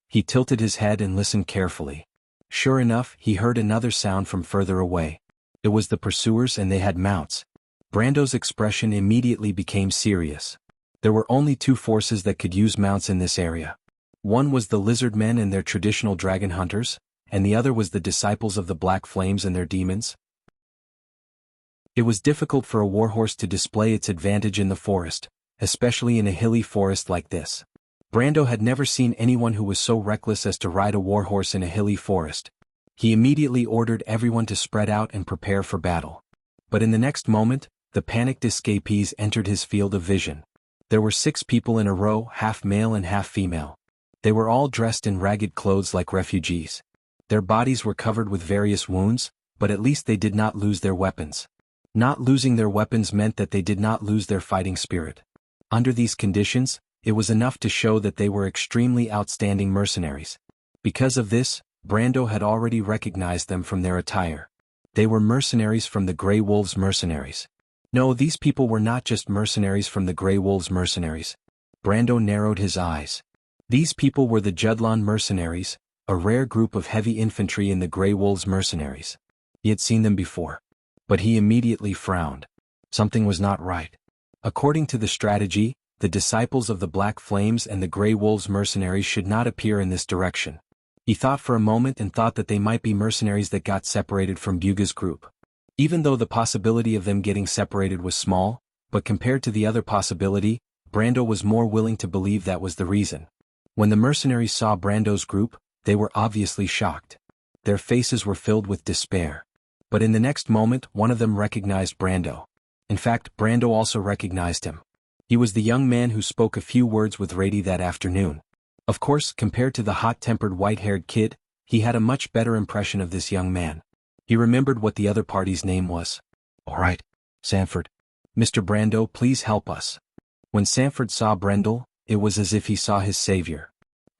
He tilted his head and listened carefully. Sure enough, he heard another sound from further away. It was the pursuers, and they had mounts. Brando's expression immediately became serious. There were only two forces that could use mounts in this area. One was the lizard men and their traditional dragon hunters, and the other was the disciples of the Black Flames and their demons. It was difficult for a warhorse to display its advantage in the forest, especially in a hilly forest like this. Brando had never seen anyone who was so reckless as to ride a warhorse in a hilly forest. He immediately ordered everyone to spread out and prepare for battle. But in the next moment, the panicked escapees entered his field of vision. There were 6 people in a row, half male and half female. They were all dressed in ragged clothes like refugees. Their bodies were covered with various wounds, but at least they did not lose their weapons. Not losing their weapons meant that they did not lose their fighting spirit. Under these conditions, it was enough to show that they were extremely outstanding mercenaries. Because of this, Brando had already recognized them from their attire. They were mercenaries from the Grey Wolves mercenaries. No, these people were not just mercenaries from the Grey Wolves mercenaries. Brando narrowed his eyes. These people were the Judlon mercenaries, a rare group of heavy infantry in the Grey Wolves mercenaries. He had seen them before. But he immediately frowned. Something was not right. According to the strategy, the disciples of the Black Flames and the Grey Wolves mercenaries should not appear in this direction. He thought for a moment and thought that they might be mercenaries that got separated from Buga's group. Even though the possibility of them getting separated was small, but compared to the other possibility, Brando was more willing to believe that was the reason. When the mercenaries saw Brando's group, they were obviously shocked. Their faces were filled with despair. But in the next moment, one of them recognized Brando. In fact, Brando also recognized him. He was the young man who spoke a few words with Rady that afternoon. Of course, compared to the hot-tempered white-haired kid, he had a much better impression of this young man. He remembered what the other party's name was. "All right, Sanford. Mr. Brando, please help us." When Sanford saw Brendel, it was as if he saw his savior.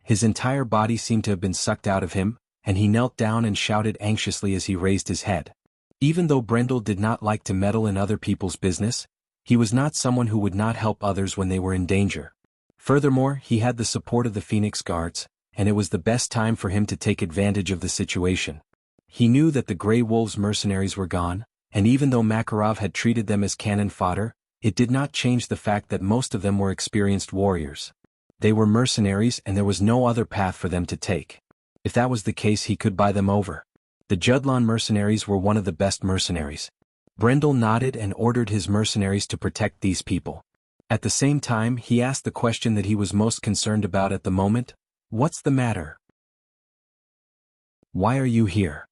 His entire body seemed to have been sucked out of him, and he knelt down and shouted anxiously as he raised his head. Even though Brendel did not like to meddle in other people's business, he was not someone who would not help others when they were in danger. Furthermore, he had the support of the Phoenix Guards, and it was the best time for him to take advantage of the situation. He knew that the Grey Wolves mercenaries were gone, and even though Makarov had treated them as cannon fodder, it did not change the fact that most of them were experienced warriors. They were mercenaries and there was no other path for them to take. If that was the case, he could buy them over. The Judlon mercenaries were one of the best mercenaries. Brendel nodded and ordered his mercenaries to protect these people. At the same time, he asked the question that he was most concerned about at the moment: "What's the matter? Why are you here?"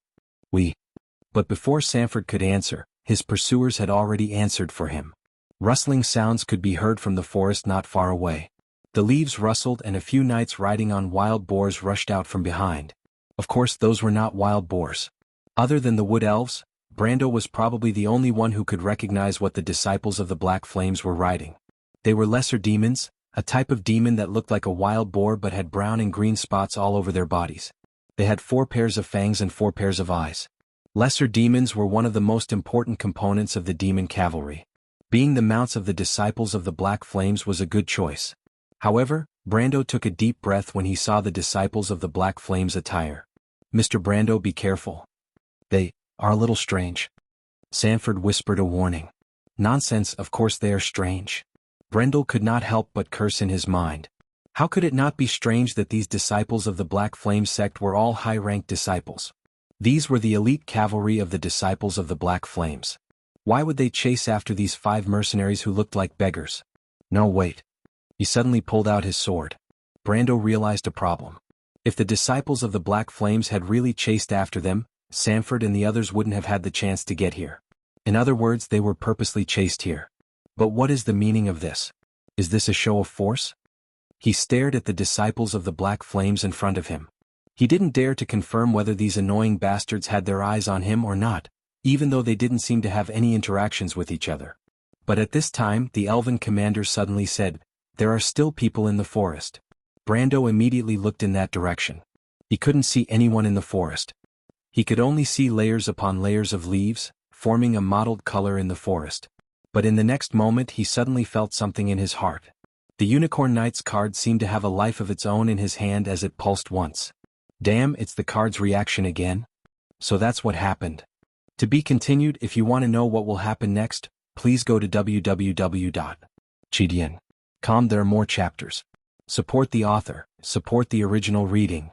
But before Sanford could answer, his pursuers had already answered for him. Rustling sounds could be heard from the forest not far away. The leaves rustled and a few knights riding on wild boars rushed out from behind. Of course, those were not wild boars. Other than the wood elves, Brando was probably the only one who could recognize what the disciples of the Black Flames were riding. They were lesser demons, a type of demon that looked like a wild boar but had brown and green spots all over their bodies. They had 4 pairs of fangs and 4 pairs of eyes. Lesser demons were one of the most important components of the demon cavalry. Being the mounts of the disciples of the Black Flames was a good choice. However, Brando took a deep breath when he saw the disciples of the Black Flames attire. "Mr. Brando, be careful. They are a little strange." Sanford whispered a warning. "Nonsense, of course they are strange." Brendel could not help but curse in his mind. How could it not be strange that these disciples of the Black Flame sect were all high-ranked disciples? These were the elite cavalry of the disciples of the Black Flames. Why would they chase after these 5 mercenaries who looked like beggars? No, wait. He suddenly pulled out his sword. Brando realized a problem. If the disciples of the Black Flames had really chased after them, Sanford and the others wouldn't have had the chance to get here. In other words, they were purposely chased here. But what is the meaning of this? Is this a show of force? He stared at the disciples of the Black Flames in front of him. He didn't dare to confirm whether these annoying bastards had their eyes on him or not, even though they didn't seem to have any interactions with each other. But at this time, the elven commander suddenly said, "There are still people in the forest." Brando immediately looked in that direction. He couldn't see anyone in the forest. He could only see layers upon layers of leaves, forming a mottled color in the forest. But in the next moment he suddenly felt something in his heart. The Unicorn Knight's card seemed to have a life of its own in his hand as it pulsed once. Damn, it's the card's reaction again. So that's what happened. To be continued. If you want to know what will happen next, please go to www.chidian.com. There are more chapters. Support the author, support the original reading.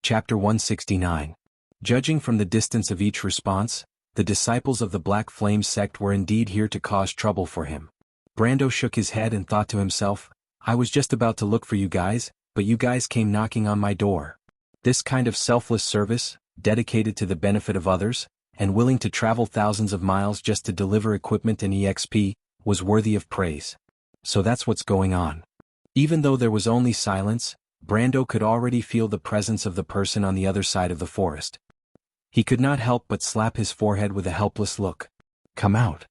Chapter 169. Judging from the distance of each response, the disciples of the Black Flame sect were indeed here to cause trouble for him. Brando shook his head and thought to himself, "I was just about to look for you guys, but you guys came knocking on my door." This kind of selfless service, dedicated to the benefit of others, and willing to travel thousands of miles just to deliver equipment and EXP, was worthy of praise. So that's what's going on. Even though there was only silence, Brando could already feel the presence of the person on the other side of the forest. He could not help but slap his forehead with a helpless look. "Come out."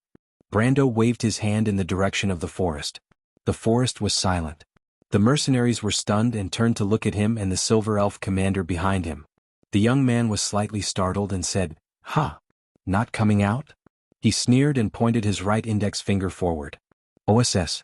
Brando waved his hand in the direction of the forest. The forest was silent. The mercenaries were stunned and turned to look at him and the Silver Elf commander behind him. The young man was slightly startled and said, "Ha! Not coming out?" He sneered and pointed his right index finger forward. OSS.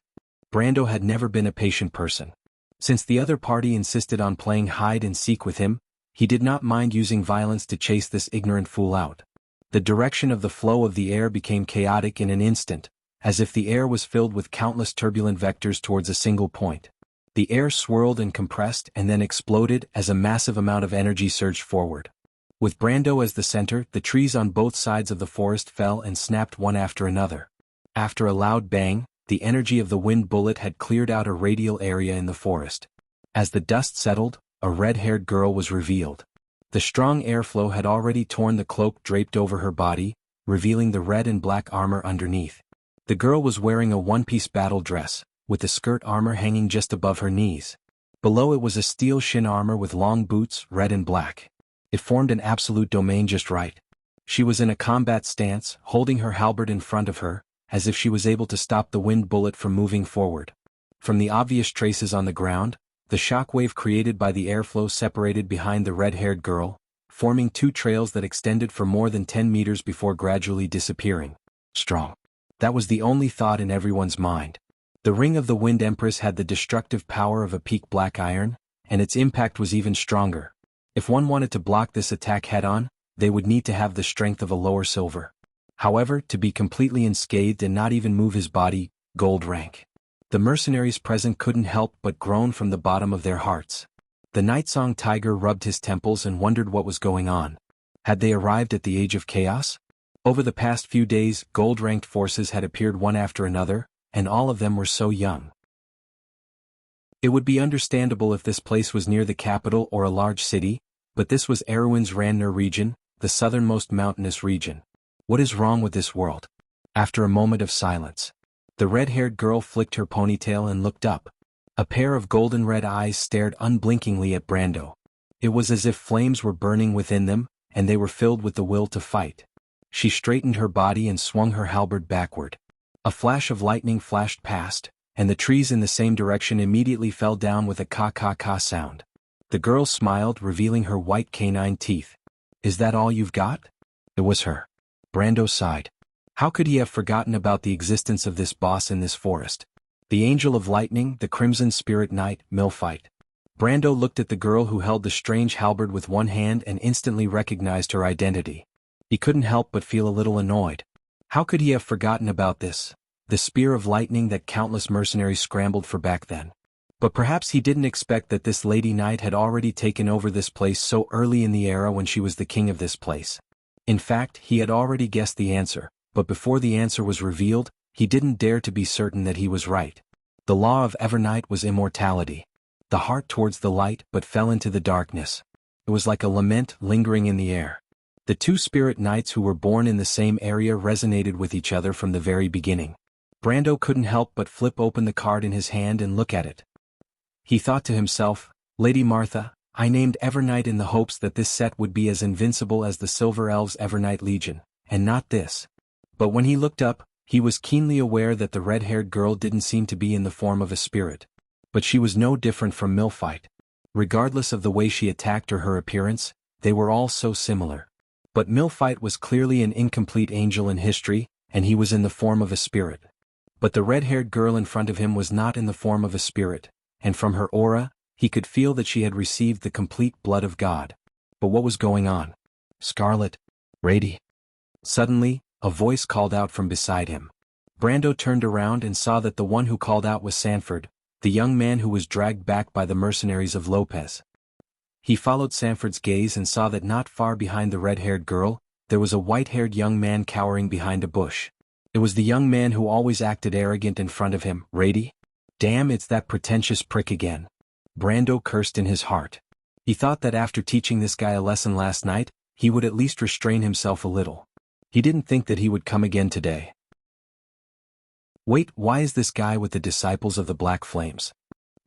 Brando had never been a patient person. Since the other party insisted on playing hide and seek with him, he did not mind using violence to chase this ignorant fool out. The direction of the flow of the air became chaotic in an instant, as if the air was filled with countless turbulent vectors towards a single point. The air swirled and compressed and then exploded as a massive amount of energy surged forward. With Brando as the center, the trees on both sides of the forest fell and snapped one after another. After a loud bang, the energy of the wind bullet had cleared out a radial area in the forest. As the dust settled, a red-haired girl was revealed. The strong airflow had already torn the cloak draped over her body, revealing the red and black armor underneath. The girl was wearing a one-piece battle dress, with the skirt armor hanging just above her knees. Below it was a steel shin armor with long boots, red and black. It formed an absolute domain just right. She was in a combat stance, holding her halberd in front of her, as if she was able to stop the wind bullet from moving forward. From the obvious traces on the ground, the shockwave created by the airflow separated behind the red-haired girl, forming 2 trails that extended for more than 10 meters before gradually disappearing. Strong. That was the only thought in everyone's mind. The Ring of the Wind Empress had the destructive power of a peak black iron, and its impact was even stronger. If one wanted to block this attack head-on, they would need to have the strength of a lower silver. However, to be completely unscathed and not even move his body, gold rank. The mercenaries present couldn't help but groan from the bottom of their hearts. The Nightsong Tiger rubbed his temples and wondered what was going on. Had they arrived at the age of chaos? Over the past few days, gold-ranked forces had appeared one after another, and all of them were so young. It would be understandable if this place was near the capital or a large city, but this was Erwin's Ranner region, the southernmost mountainous region. What is wrong with this world? After a moment of silence, the red-haired girl flicked her ponytail and looked up. A pair of golden red eyes stared unblinkingly at Brando. It was as if flames were burning within them, and they were filled with the will to fight. She straightened her body and swung her halberd backward. A flash of lightning flashed past, and the trees in the same direction immediately fell down with a ka-ka-ka sound. The girl smiled, revealing her white canine teeth. "Is that all you've got?" It was her. Brando sighed. How could he have forgotten about the existence of this boss in this forest? The Angel of Lightning, the Crimson Spirit Knight, Milphite. Brando looked at the girl who held the strange halberd with one hand and instantly recognized her identity. He couldn't help but feel a little annoyed. How could he have forgotten about this? The spear of lightning that countless mercenaries scrambled for back then. But perhaps he didn't expect that this Lady Knight had already taken over this place so early in the era when she was the king of this place. In fact, he had already guessed the answer, but before the answer was revealed, he didn't dare to be certain that he was right. The law of Evernight was immortality. The heart towards the light but fell into the darkness. It was like a lament lingering in the air. The two spirit knights who were born in the same area resonated with each other from the very beginning. Brando couldn't help but flip open the card in his hand and look at it. He thought to himself, Lady Martha, I named Evernight in the hopes that this set would be as invincible as the Silver Elves' Evernight Legion, and not this. But when he looked up, he was keenly aware that the red-haired girl didn't seem to be in the form of a spirit. But she was no different from Milphite. Regardless of the way she attacked or her appearance, they were all so similar. But Milphite was clearly an incomplete angel in history, and he was in the form of a spirit. But the red-haired girl in front of him was not in the form of a spirit, and from her aura, he could feel that she had received the complete blood of God. But what was going on? Scarlet? Rady? Suddenly, a voice called out from beside him. Brando turned around and saw that the one who called out was Sanford, the young man who was dragged back by the mercenaries of Lopez. He followed Sanford's gaze and saw that not far behind the red-haired girl, there was a white-haired young man cowering behind a bush. It was the young man who always acted arrogant in front of him. Rady? Damn, it's that pretentious prick again. Brando cursed in his heart. He thought that after teaching this guy a lesson last night, he would at least restrain himself a little. He didn't think that he would come again today. Wait, why is this guy with the disciples of the Black Flames?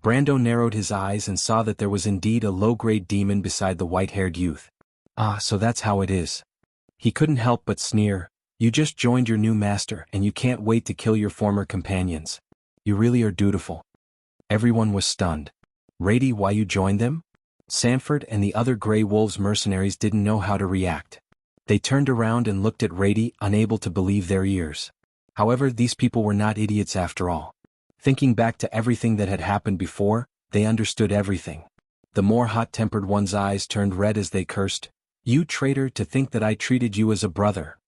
Brando narrowed his eyes and saw that there was indeed a low-grade demon beside the white-haired youth. Ah, so that's how it is. He couldn't help but sneer. You just joined your new master and you can't wait to kill your former companions. You really are dutiful. Everyone was stunned. Rady, why you joined them? Sanford and the other Grey Wolves mercenaries didn't know how to react. They turned around and looked at Rady, unable to believe their ears. However, these people were not idiots after all. Thinking back to everything that had happened before, they understood everything. The more hot-tempered one's eyes turned red as they cursed. You traitor, to think that I treated you as a brother.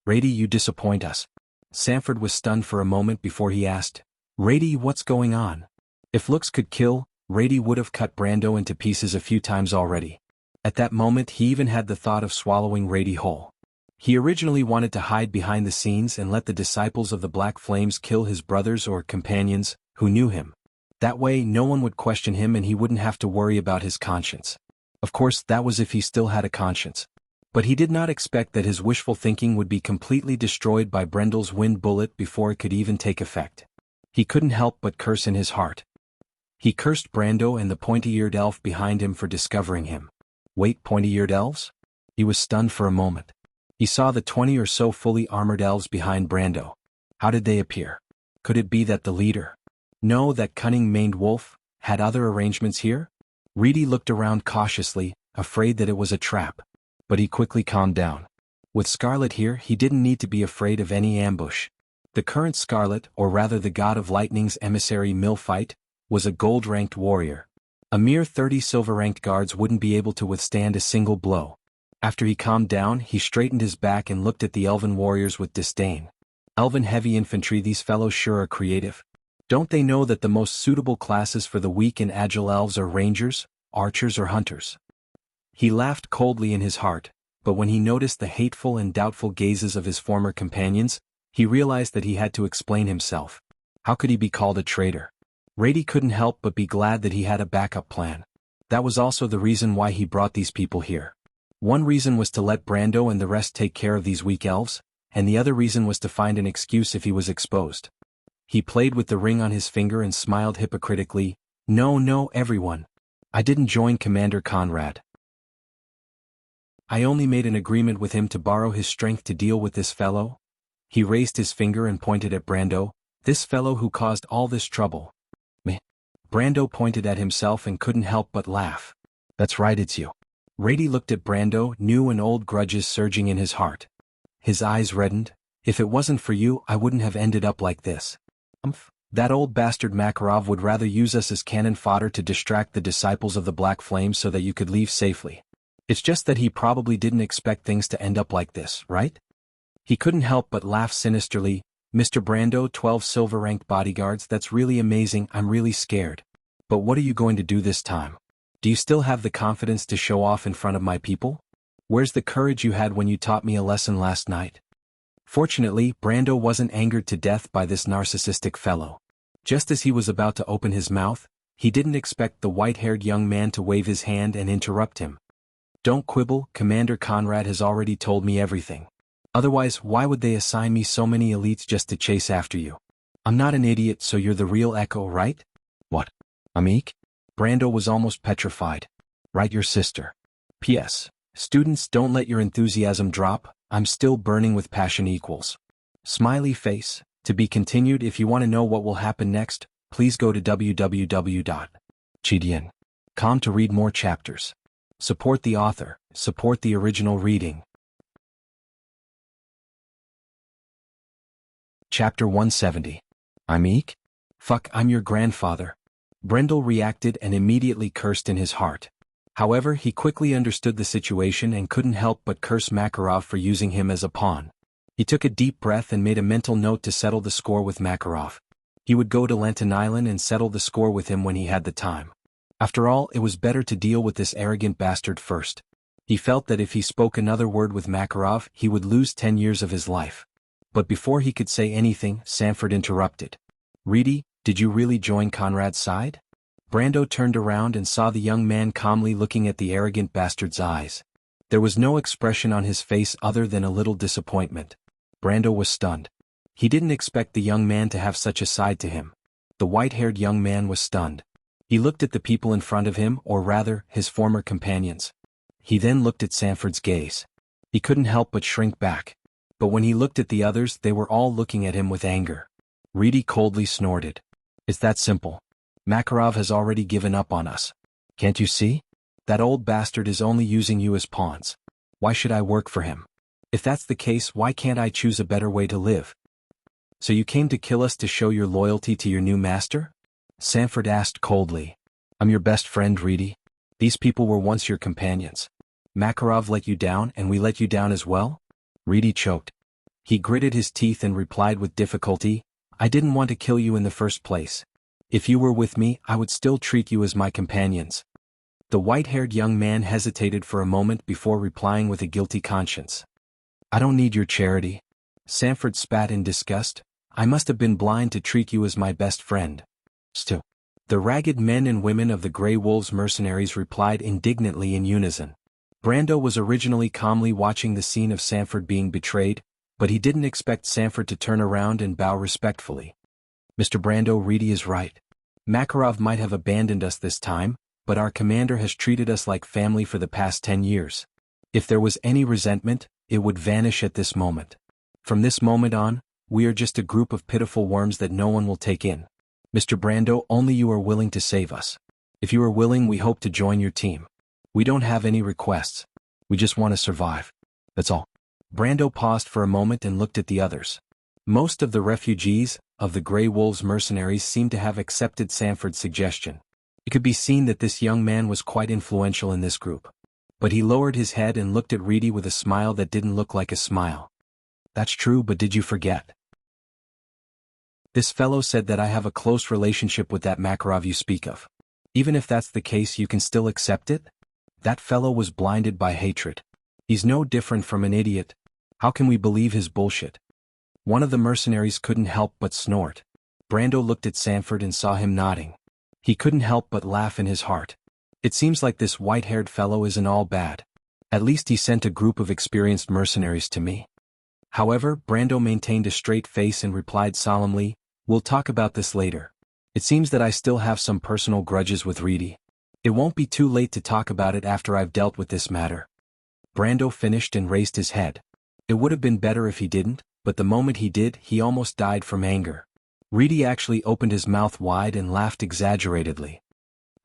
Rady, you disappoint us. Sanford was stunned for a moment before he asked, Rady, what's going on? If looks could kill, Rady would have cut Brando into pieces a few times already. At that moment he even had the thought of swallowing Rady whole. He originally wanted to hide behind the scenes and let the disciples of the Black Flames kill his brothers or companions, who knew him. That way no one would question him and he wouldn't have to worry about his conscience. Of course, that was if he still had a conscience. But he did not expect that his wishful thinking would be completely destroyed by Brendel's wind bullet before it could even take effect. He couldn't help but curse in his heart. He cursed Brando and the pointy-eared elf behind him for discovering him. Wait, pointy-eared elves? He was stunned for a moment. He saw the 20 or so fully armored elves behind Brando. How did they appear? Could it be that the leader? No, that cunning-maned wolf, had other arrangements here? Reedy looked around cautiously, afraid that it was a trap. But he quickly calmed down. With Scarlet here, he didn't need to be afraid of any ambush. The current Scarlet, or rather the God of Lightning's emissary Milphite, was a gold-ranked warrior. A mere 30 silver-ranked guards wouldn't be able to withstand a single blow. After he calmed down, he straightened his back and looked at the elven warriors with disdain. Elven heavy infantry, these fellows sure are creative. Don't they know that the most suitable classes for the weak and agile elves are rangers, archers or hunters? He laughed coldly in his heart, but when he noticed the hateful and doubtful gazes of his former companions, he realized that he had to explain himself. How could he be called a traitor? Rady couldn't help but be glad that he had a backup plan. That was also the reason why he brought these people here. One reason was to let Brando and the rest take care of these weak elves, and the other reason was to find an excuse if he was exposed. He played with the ring on his finger and smiled hypocritically. No, everyone. I didn't join Commander Conrad. I only made an agreement with him to borrow his strength to deal with this fellow. He raised his finger and pointed at Brando, this fellow who caused all this trouble. Meh. Brando pointed at himself and couldn't help but laugh. That's right, it's you. Rady looked at Brando, new and old grudges surging in his heart. His eyes reddened. If it wasn't for you, I wouldn't have ended up like this. That old bastard Makarov would rather use us as cannon fodder to distract the disciples of the Black Flame so that you could leave safely. It's just that he probably didn't expect things to end up like this, right? He couldn't help but laugh sinisterly. Mr. Brando, 12 silver-ranked bodyguards, that's really amazing. I'm really scared. But what are you going to do this time? Do you still have the confidence to show off in front of my people? Where's the courage you had when you taught me a lesson last night? Fortunately, Brando wasn't angered to death by this narcissistic fellow. Just as he was about to open his mouth, he didn't expect the white-haired young man to wave his hand and interrupt him. Don't quibble, Commander Conrad has already told me everything. Otherwise, why would they assign me so many elites just to chase after you? I'm not an idiot, so you're the real Echo, right? What? Amik? Brando was almost petrified. Right, your sister. P.S. Students, don't let your enthusiasm drop. I'm still burning with passion equals. Smiley face. To be continued. If you want to know what will happen next, please go to www.chidian.com to read more chapters. Support the author, support the original reading. Chapter 170. Amik? Fuck, I'm your grandfather. Brendel reacted and immediately cursed in his heart. However, he quickly understood the situation and couldn't help but curse Makarov for using him as a pawn. He took a deep breath and made a mental note to settle the score with Makarov. He would go to Lantern Island and settle the score with him when he had the time. After all, it was better to deal with this arrogant bastard first. He felt that if he spoke another word with Makarov, he would lose 10 years of his life. But before he could say anything, Sanford interrupted. Reedy, did you really join Conrad's side? Brando turned around and saw the young man calmly looking at the arrogant bastard's eyes. There was no expression on his face other than a little disappointment. Brando was stunned. He didn't expect the young man to have such a side to him. The white-haired young man was stunned. He looked at the people in front of him, or rather, his former companions. He then looked at Sanford's gaze. He couldn't help but shrink back. But when he looked at the others, they were all looking at him with anger. Reedy coldly snorted. It's that simple. Makarov has already given up on us. Can't you see? That old bastard is only using you as pawns. Why should I work for him? If that's the case, why can't I choose a better way to live? So you came to kill us to show your loyalty to your new master? Sanford asked coldly. I'm your best friend, Reedy. These people were once your companions. Makarov let you down and we let you down as well? Reedy choked. He gritted his teeth and replied with difficulty, I didn't want to kill you in the first place. If you were with me, I would still treat you as my companions. The white-haired young man hesitated for a moment before replying with a guilty conscience. I don't need your charity. Sanford spat in disgust. I must have been blind to treat you as my best friend. Still. The ragged men and women of the Grey Wolves mercenaries replied indignantly in unison. Brando was originally calmly watching the scene of Sanford being betrayed, but he didn't expect Sanford to turn around and bow respectfully. Mr. Brando, Reedy is right. Makarov might have abandoned us this time, but our commander has treated us like family for the past 10 years. If there was any resentment, it would vanish at this moment. From this moment on, we are just a group of pitiful worms that no one will take in. Mr. Brando, only you are willing to save us. If you are willing, we hope to join your team. We don't have any requests. We just want to survive. That's all. Brando paused for a moment and looked at the others. Most of the refugees of the Grey Wolves mercenaries seemed to have accepted Sanford's suggestion. It could be seen that this young man was quite influential in this group. But he lowered his head and looked at Reedy with a smile that didn't look like a smile. That's true, but did you forget? This fellow said that I have a close relationship with that Makarov you speak of. Even if that's the case, you can still accept it? That fellow was blinded by hatred. He's no different from an idiot. How can we believe his bullshit? One of the mercenaries couldn't help but snort. Brando looked at Sanford and saw him nodding. He couldn't help but laugh in his heart. It seems like this white-haired fellow isn't all bad. At least he sent a group of experienced mercenaries to me. However, Brando maintained a straight face and replied solemnly, We'll talk about this later. It seems that I still have some personal grudges with Reedy. It won't be too late to talk about it after I've dealt with this matter. Brando finished and raised his head. It would have been better if he didn't, but the moment he did, he almost died from anger. Reedy actually opened his mouth wide and laughed exaggeratedly.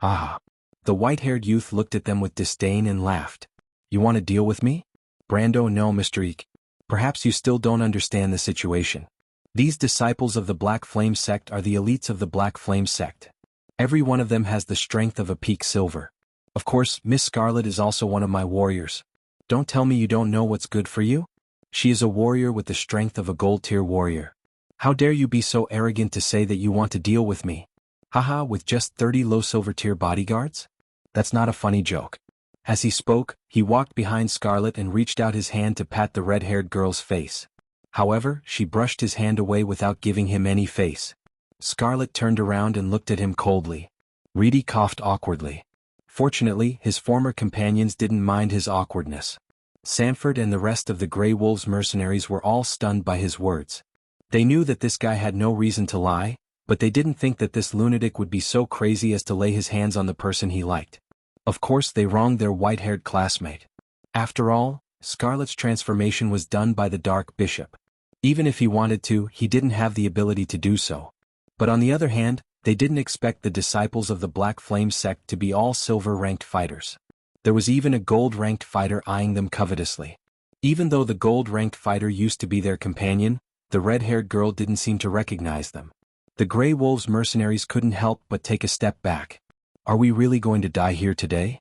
Ah. The white-haired youth looked at them with disdain and laughed. You want to deal with me? Brando, no, Mr. Eek. Perhaps you still don't understand the situation. These disciples of the Black Flame sect are the elites of the Black Flame sect. Every one of them has the strength of a peak silver. Of course, Miss Scarlet is also one of my warriors. Don't tell me you don't know what's good for you? She is a warrior with the strength of a gold-tier warrior. How dare you be so arrogant to say that you want to deal with me? Haha, with just 30 low silver-tier bodyguards? That's not a funny joke. As he spoke, he walked behind Scarlet and reached out his hand to pat the red-haired girl's face. However, she brushed his hand away without giving him any face. Scarlet turned around and looked at him coldly. Reedy coughed awkwardly. Fortunately, his former companions didn't mind his awkwardness. Sanford and the rest of the Grey Wolves mercenaries were all stunned by his words. They knew that this guy had no reason to lie, but they didn't think that this lunatic would be so crazy as to lay his hands on the person he liked. Of course, they wronged their white-haired classmate. After all, Scarlet's transformation was done by the Dark Bishop. Even if he wanted to, he didn't have the ability to do so. But on the other hand, they didn't expect the disciples of the Black Flame sect to be all silver-ranked fighters. There was even a gold-ranked fighter eyeing them covetously. Even though the gold-ranked fighter used to be their companion, the red-haired girl didn't seem to recognize them. The Grey Wolves mercenaries couldn't help but take a step back. Are we really going to die here today?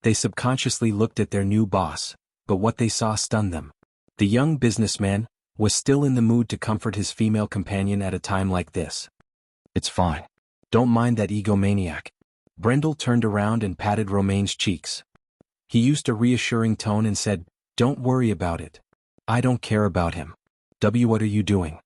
They subconsciously looked at their new boss, but what they saw stunned them. The young businessman was still in the mood to comfort his female companion at a time like this. It's fine. Don't mind that egomaniac. Brendel turned around and patted Romaine's cheeks. He used a reassuring tone and said, "Don't worry about it. I don't care about him. What are you doing?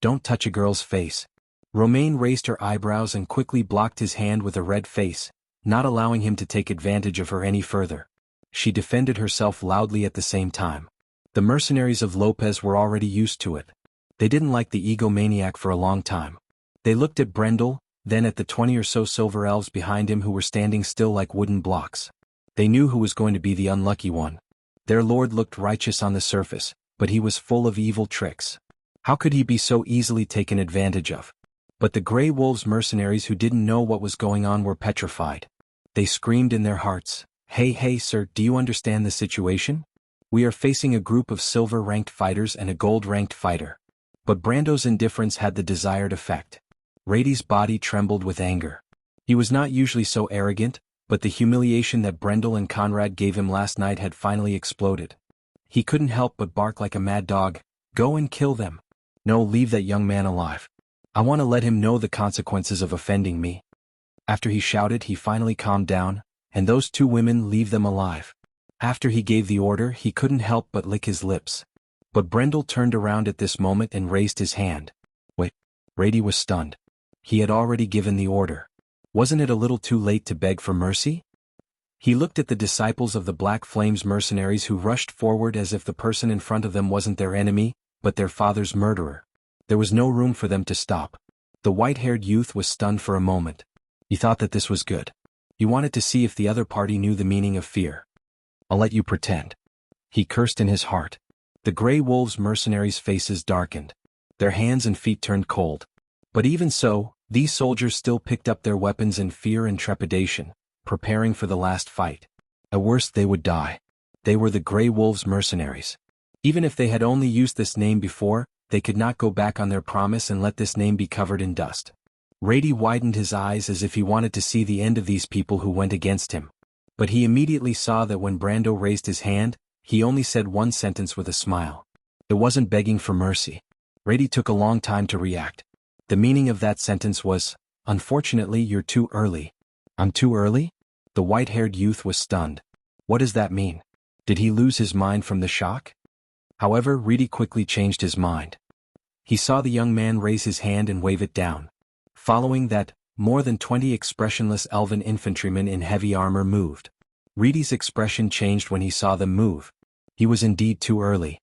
Don't touch a girl's face." Romaine raised her eyebrows and quickly blocked his hand with a red face, not allowing him to take advantage of her any further. She defended herself loudly at the same time. The mercenaries of Lopez were already used to it. They didn't like the egomaniac for a long time. They looked at Brendel, then at the 20 or so silver elves behind him who were standing still like wooden blocks. They knew who was going to be the unlucky one. Their lord looked righteous on the surface, but he was full of evil tricks. How could he be so easily taken advantage of? But the Grey Wolves mercenaries who didn't know what was going on were petrified. They screamed in their hearts, Hey sir, do you understand the situation? We are facing a group of silver-ranked fighters and a gold-ranked fighter." But Brando's indifference had the desired effect. Rady's body trembled with anger. He was not usually so arrogant, but the humiliation that Brendel and Conrad gave him last night had finally exploded. He couldn't help but bark like a mad dog, "Go and kill them. No, leave that young man alive. I want to let him know the consequences of offending me." After he shouted, he finally calmed down, "And those two women, leave them alive." After he gave the order, he couldn't help but lick his lips. But Brendel turned around at this moment and raised his hand. Wait. Rady was stunned. He had already given the order. Wasn't it a little too late to beg for mercy? He looked at the disciples of the Black Flames mercenaries who rushed forward as if the person in front of them wasn't their enemy, but their father's murderer. There was no room for them to stop. The white-haired youth was stunned for a moment. He thought that this was good. He wanted to see if the other party knew the meaning of fear. "I'll let you pretend." He cursed in his heart. The Grey Wolves mercenaries' faces darkened. Their hands and feet turned cold. But even so, these soldiers still picked up their weapons in fear and trepidation, preparing for the last fight. At worst they would die. They were the Grey Wolves mercenaries. Even if they had only used this name before, they could not go back on their promise and let this name be covered in dust. Rady widened his eyes as if he wanted to see the end of these people who went against him. But he immediately saw that when Brando raised his hand, he only said one sentence with a smile. It wasn't begging for mercy. Rady took a long time to react. The meaning of that sentence was, "Unfortunately, you're too early." "I'm too early?" The white-haired youth was stunned. What does that mean? Did he lose his mind from the shock? However, Rady quickly changed his mind. He saw the young man raise his hand and wave it down. Following that, more than 20 expressionless elven infantrymen in heavy armor moved. Reedy's expression changed when he saw them move. He was indeed too early.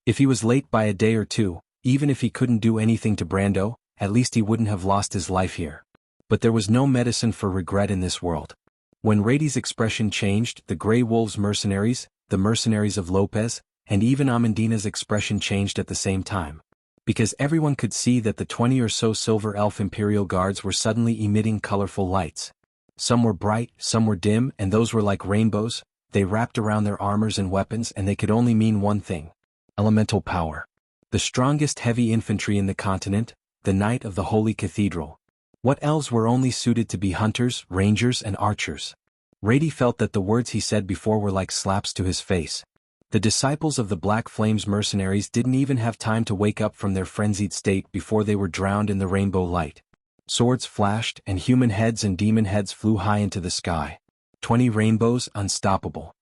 If he was late by a day or two, even if he couldn't do anything to Brando, at least he wouldn't have lost his life here. But there was no medicine for regret in this world. When Rady's expression changed, the Grey Wolves mercenaries, the mercenaries of Lopez, and even Amandina's expression changed at the same time. Because everyone could see that the 20 or so silver elf imperial guards were suddenly emitting colorful lights. Some were bright, some were dim, and those were like rainbows, they wrapped around their armors and weapons, and they could only mean one thing: elemental power. The strongest heavy infantry in the continent, the Knight of the Holy Cathedral. What elves were only suited to be hunters, rangers, and archers? Rady felt that the words he said before were like slaps to his face. The disciples of the Black Flames mercenaries didn't even have time to wake up from their frenzied state before they were drowned in the rainbow light. Swords flashed, and human heads and demon heads flew high into the sky. 20 rainbows, unstoppable.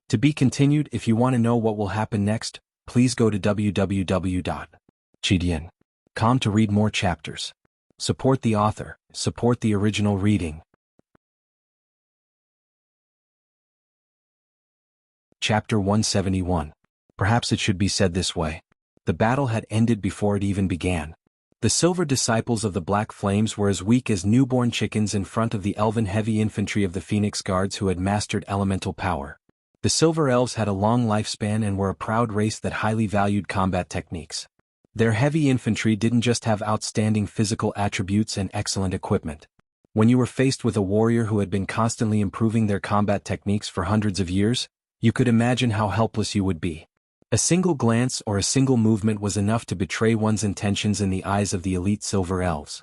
To be continued. If you want to know what will happen next, please go to www.chidian.com to read more chapters. Support the author, support the original reading. Chapter 171. Perhaps it should be said this way. The battle had ended before it even began. The silver disciples of the Black Flames were as weak as newborn chickens in front of the elven heavy infantry of the Phoenix Guards who had mastered elemental power. The silver elves had a long lifespan and were a proud race that highly valued combat techniques. Their heavy infantry didn't just have outstanding physical attributes and excellent equipment. When you were faced with a warrior who had been constantly improving their combat techniques for hundreds of years, you could imagine how helpless you would be. A single glance or a single movement was enough to betray one's intentions in the eyes of the elite silver elves.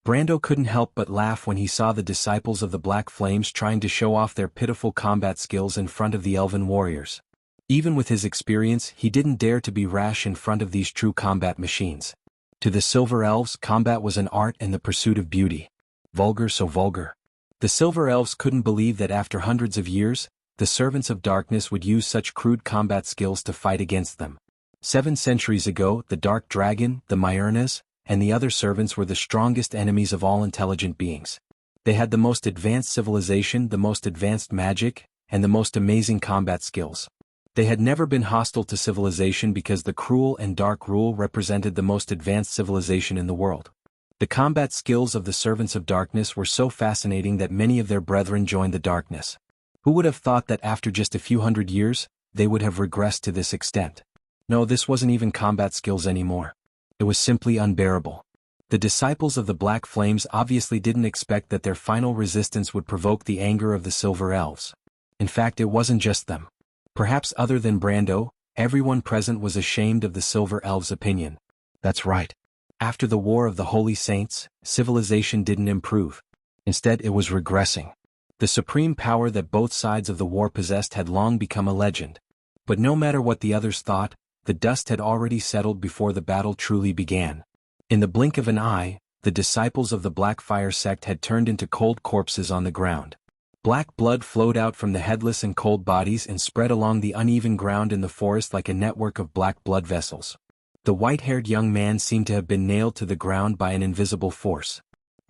Brando couldn't help but laugh when he saw the disciples of the Black Flames trying to show off their pitiful combat skills in front of the elven warriors. Even with his experience, he didn't dare to be rash in front of these true combat machines. To the silver elves, combat was an art and the pursuit of beauty. Vulgar, so vulgar. The silver elves couldn't believe that after hundreds of years, the servants of darkness would use such crude combat skills to fight against them. 7 centuries ago, the Dark Dragon, the Myurnas, and the other servants were the strongest enemies of all intelligent beings. They had the most advanced civilization, the most advanced magic, and the most amazing combat skills. They had never been hostile to civilization because the cruel and dark rule represented the most advanced civilization in the world. The combat skills of the servants of darkness were so fascinating that many of their brethren joined the darkness. Who would have thought that after just a few hundred years, they would have regressed to this extent? No, this wasn't even combat skills anymore. It was simply unbearable. The disciples of the Black Flames obviously didn't expect that their final resistance would provoke the anger of the Silver Elves. In fact, it wasn't just them. Perhaps other than Brando, everyone present was ashamed of the Silver Elves' opinion. That's right. After the War of the Holy Saints, civilization didn't improve. Instead, it was regressing. The supreme power that both sides of the war possessed had long become a legend. But no matter what the others thought, the dust had already settled before the battle truly began. In the blink of an eye, the disciples of the Blackfire sect had turned into cold corpses on the ground. Black blood flowed out from the headless and cold bodies and spread along the uneven ground in the forest like a network of black blood vessels. The white-haired young man seemed to have been nailed to the ground by an invisible force.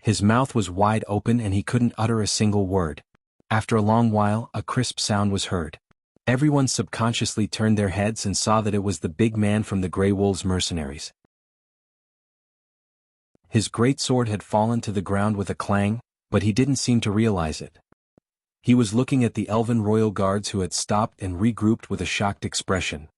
His mouth was wide open and he couldn't utter a single word. After a long while, a crisp sound was heard. Everyone subconsciously turned their heads and saw that it was the big man from the Grey Wolves mercenaries. His great sword had fallen to the ground with a clang, but he didn't seem to realize it. He was looking at the elven royal guards who had stopped and regrouped with a shocked expression.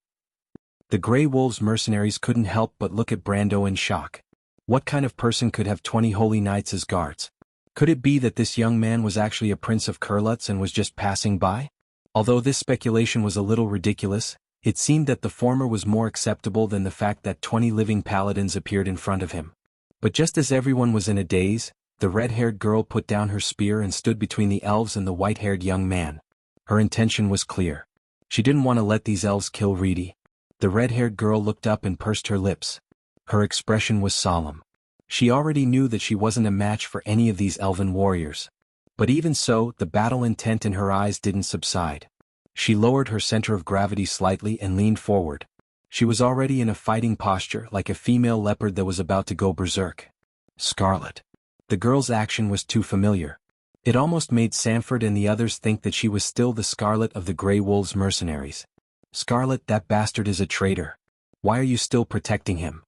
The Grey Wolves mercenaries couldn't help but look at Brando in shock. What kind of person could have 20 holy knights as guards? Could it be that this young man was actually a prince of Kurlutz and was just passing by? Although this speculation was a little ridiculous, it seemed that the former was more acceptable than the fact that 20 living paladins appeared in front of him. But just as everyone was in a daze, the red-haired girl put down her spear and stood between the elves and the white-haired young man. Her intention was clear. She didn't want to let these elves kill Reedy. The red-haired girl looked up and pursed her lips. Her expression was solemn. She already knew that she wasn't a match for any of these elven warriors. But even so, the battle intent in her eyes didn't subside. She lowered her center of gravity slightly and leaned forward. She was already in a fighting posture, like a female leopard that was about to go berserk. Scarlet. The girl's action was too familiar. It almost made Sanford and the others think that she was still the Scarlet of the Grey Wolves mercenaries. Scarlet, that bastard is a traitor. Why are you still protecting him?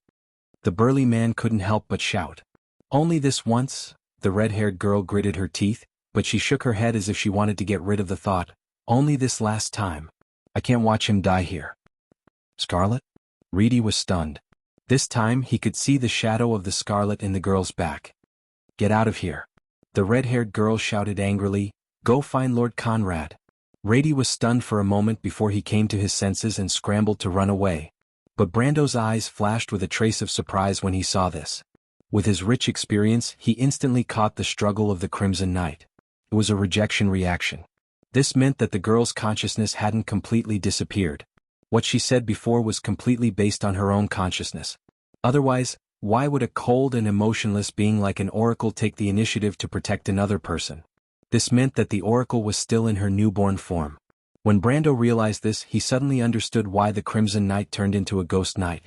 The burly man couldn't help but shout. Only this once? The red-haired girl gritted her teeth, but she shook her head as if she wanted to get rid of the thought. Only this last time. I can't watch him die here. Scarlet? Reedy was stunned. This time he could see the shadow of the Scarlet in the girl's back. Get out of here. The red-haired girl shouted angrily, Go find Lord Conrad. Rady was stunned for a moment before he came to his senses and scrambled to run away. But Brando's eyes flashed with a trace of surprise when he saw this. With his rich experience, he instantly caught the struggle of the Crimson Knight. It was a rejection reaction. This meant that the girl's consciousness hadn't completely disappeared. What she said before was completely based on her own consciousness. Otherwise, why would a cold and emotionless being like an oracle take the initiative to protect another person? This meant that the oracle was still in her newborn form. When Brando realized this, he suddenly understood why the Crimson Knight turned into a ghost knight.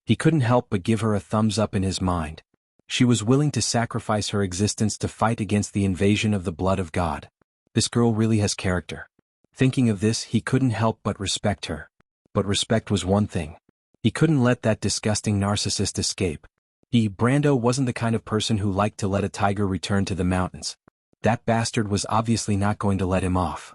He couldn't help but give her a thumbs up in his mind. She was willing to sacrifice her existence to fight against the invasion of the blood of God. This girl really has character. Thinking of this, he couldn't help but respect her. But respect was one thing. He couldn't let that disgusting narcissist escape. Brando wasn't the kind of person who liked to let a tiger return to the mountains. That bastard was obviously not going to let him off.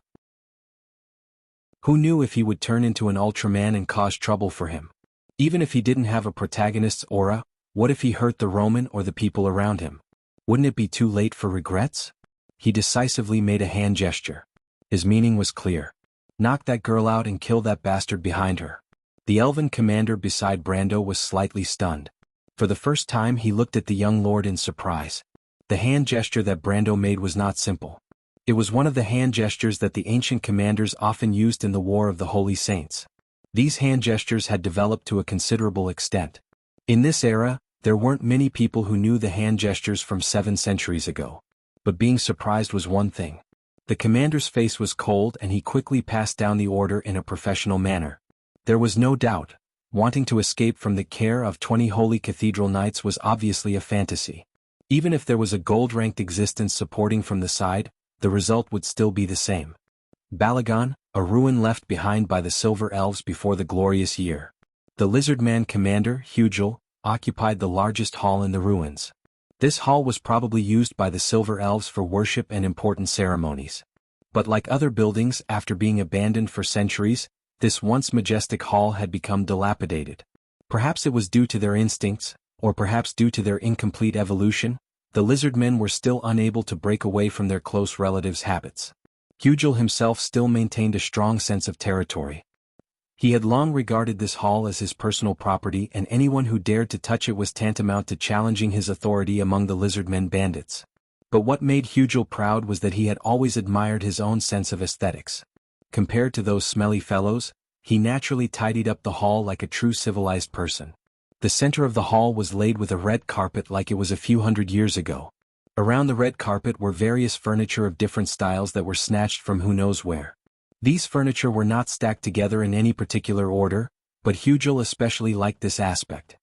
Who knew if he would turn into an Ultraman and cause trouble for him? Even if he didn't have a protagonist's aura, what if he hurt the Roman or the people around him? Wouldn't it be too late for regrets? He decisively made a hand gesture. His meaning was clear. Knock that girl out and kill that bastard behind her. The elven commander beside Brando was slightly stunned. For the first time he looked at the young lord in surprise. The hand gesture that Brando made was not simple. It was one of the hand gestures that the ancient commanders often used in the War of the Holy Saints. These hand gestures had developed to a considerable extent. In this era, there weren't many people who knew the hand gestures from 7 centuries ago. But being surprised was one thing. The commander's face was cold and he quickly passed down the order in a professional manner. There was no doubt. Wanting to escape from the care of 20 holy cathedral knights was obviously a fantasy. Even if there was a gold-ranked existence supporting from the side, the result would still be the same. Balagon, a ruin left behind by the Silver Elves before the glorious year. The Lizardman commander, Hugel, occupied the largest hall in the ruins. This hall was probably used by the Silver Elves for worship and important ceremonies. But like other buildings after being abandoned for centuries, this once majestic hall had become dilapidated. Perhaps it was due to their instincts, or perhaps due to their incomplete evolution, the lizardmen were still unable to break away from their close relatives' habits. Hugel himself still maintained a strong sense of territory. He had long regarded this hall as his personal property, and anyone who dared to touch it was tantamount to challenging his authority among the lizardmen bandits. But what made Hugel proud was that he had always admired his own sense of aesthetics. Compared to those smelly fellows, he naturally tidied up the hall like a true civilized person. The center of the hall was laid with a red carpet like it was a few hundred years ago. Around the red carpet were various furniture of different styles that were snatched from who knows where. These furniture were not stacked together in any particular order, but Hugel especially liked this aspect.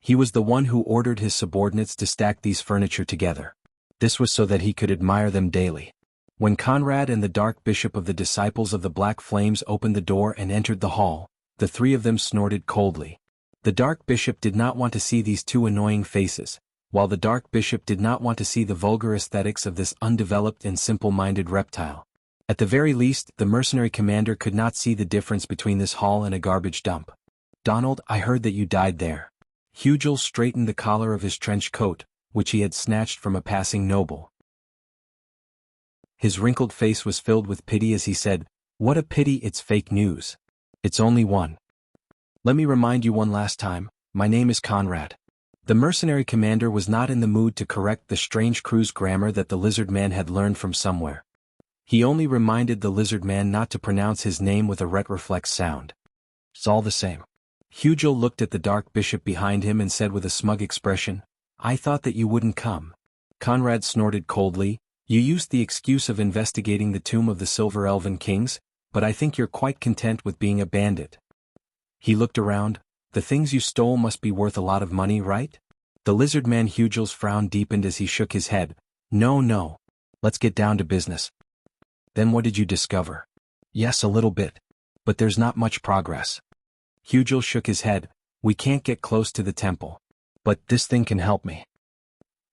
He was the one who ordered his subordinates to stack these furniture together. This was so that he could admire them daily. When Conrad and the Dark Bishop of the Disciples of the Black Flames opened the door and entered the hall, the three of them snorted coldly. The Dark Bishop did not want to see these two annoying faces, while the Dark Bishop did not want to see the vulgar aesthetics of this undeveloped and simple-minded reptile. At the very least, the mercenary commander could not see the difference between this hall and a garbage dump. "Donald, I heard that you died there." Hugel straightened the collar of his trench coat, which he had snatched from a passing noble. His wrinkled face was filled with pity as he said, "What a pity it's fake news. It's only one. Let me remind you one last time, my name is Conrad." The mercenary commander was not in the mood to correct the strange crew's grammar that the lizard man had learned from somewhere. He only reminded the lizard man not to pronounce his name with a retroflex sound. "It's all the same." Hugel looked at the Dark Bishop behind him and said with a smug expression, "I thought that you wouldn't come." Conrad snorted coldly, "You used the excuse of investigating the tomb of the Silver Elven Kings, but I think you're quite content with being a bandit." He looked around. "The things you stole must be worth a lot of money, right?" The lizard man Hugel's frown deepened as he shook his head. No. Let's get down to business." "Then what did you discover?" "Yes, a little bit. But there's not much progress." Hugel shook his head. "We can't get close to the temple. But this thing can help me."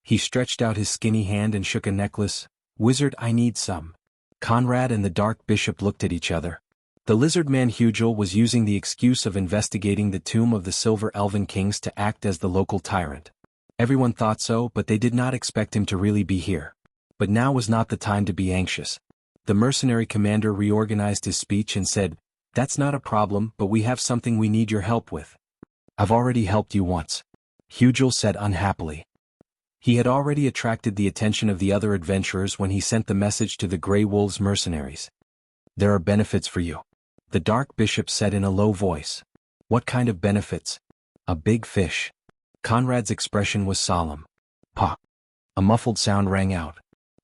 He stretched out his skinny hand and shook a necklace. "Wizard, I need some." Conrad and the Dark Bishop looked at each other. The lizard man Hugel was using the excuse of investigating the tomb of the Silver Elven Kings to act as the local tyrant. Everyone thought so, but they did not expect him to really be here. But now was not the time to be anxious. The mercenary commander reorganized his speech and said, "That's not a problem, but we have something we need your help with." "I've already helped you once," Hugel said unhappily. He had already attracted the attention of the other adventurers when he sent the message to the Grey Wolves mercenaries. "There are benefits for you," the Dark Bishop said in a low voice. "What kind of benefits?" "A big fish." Conrad's expression was solemn. "Pop!" A muffled sound rang out.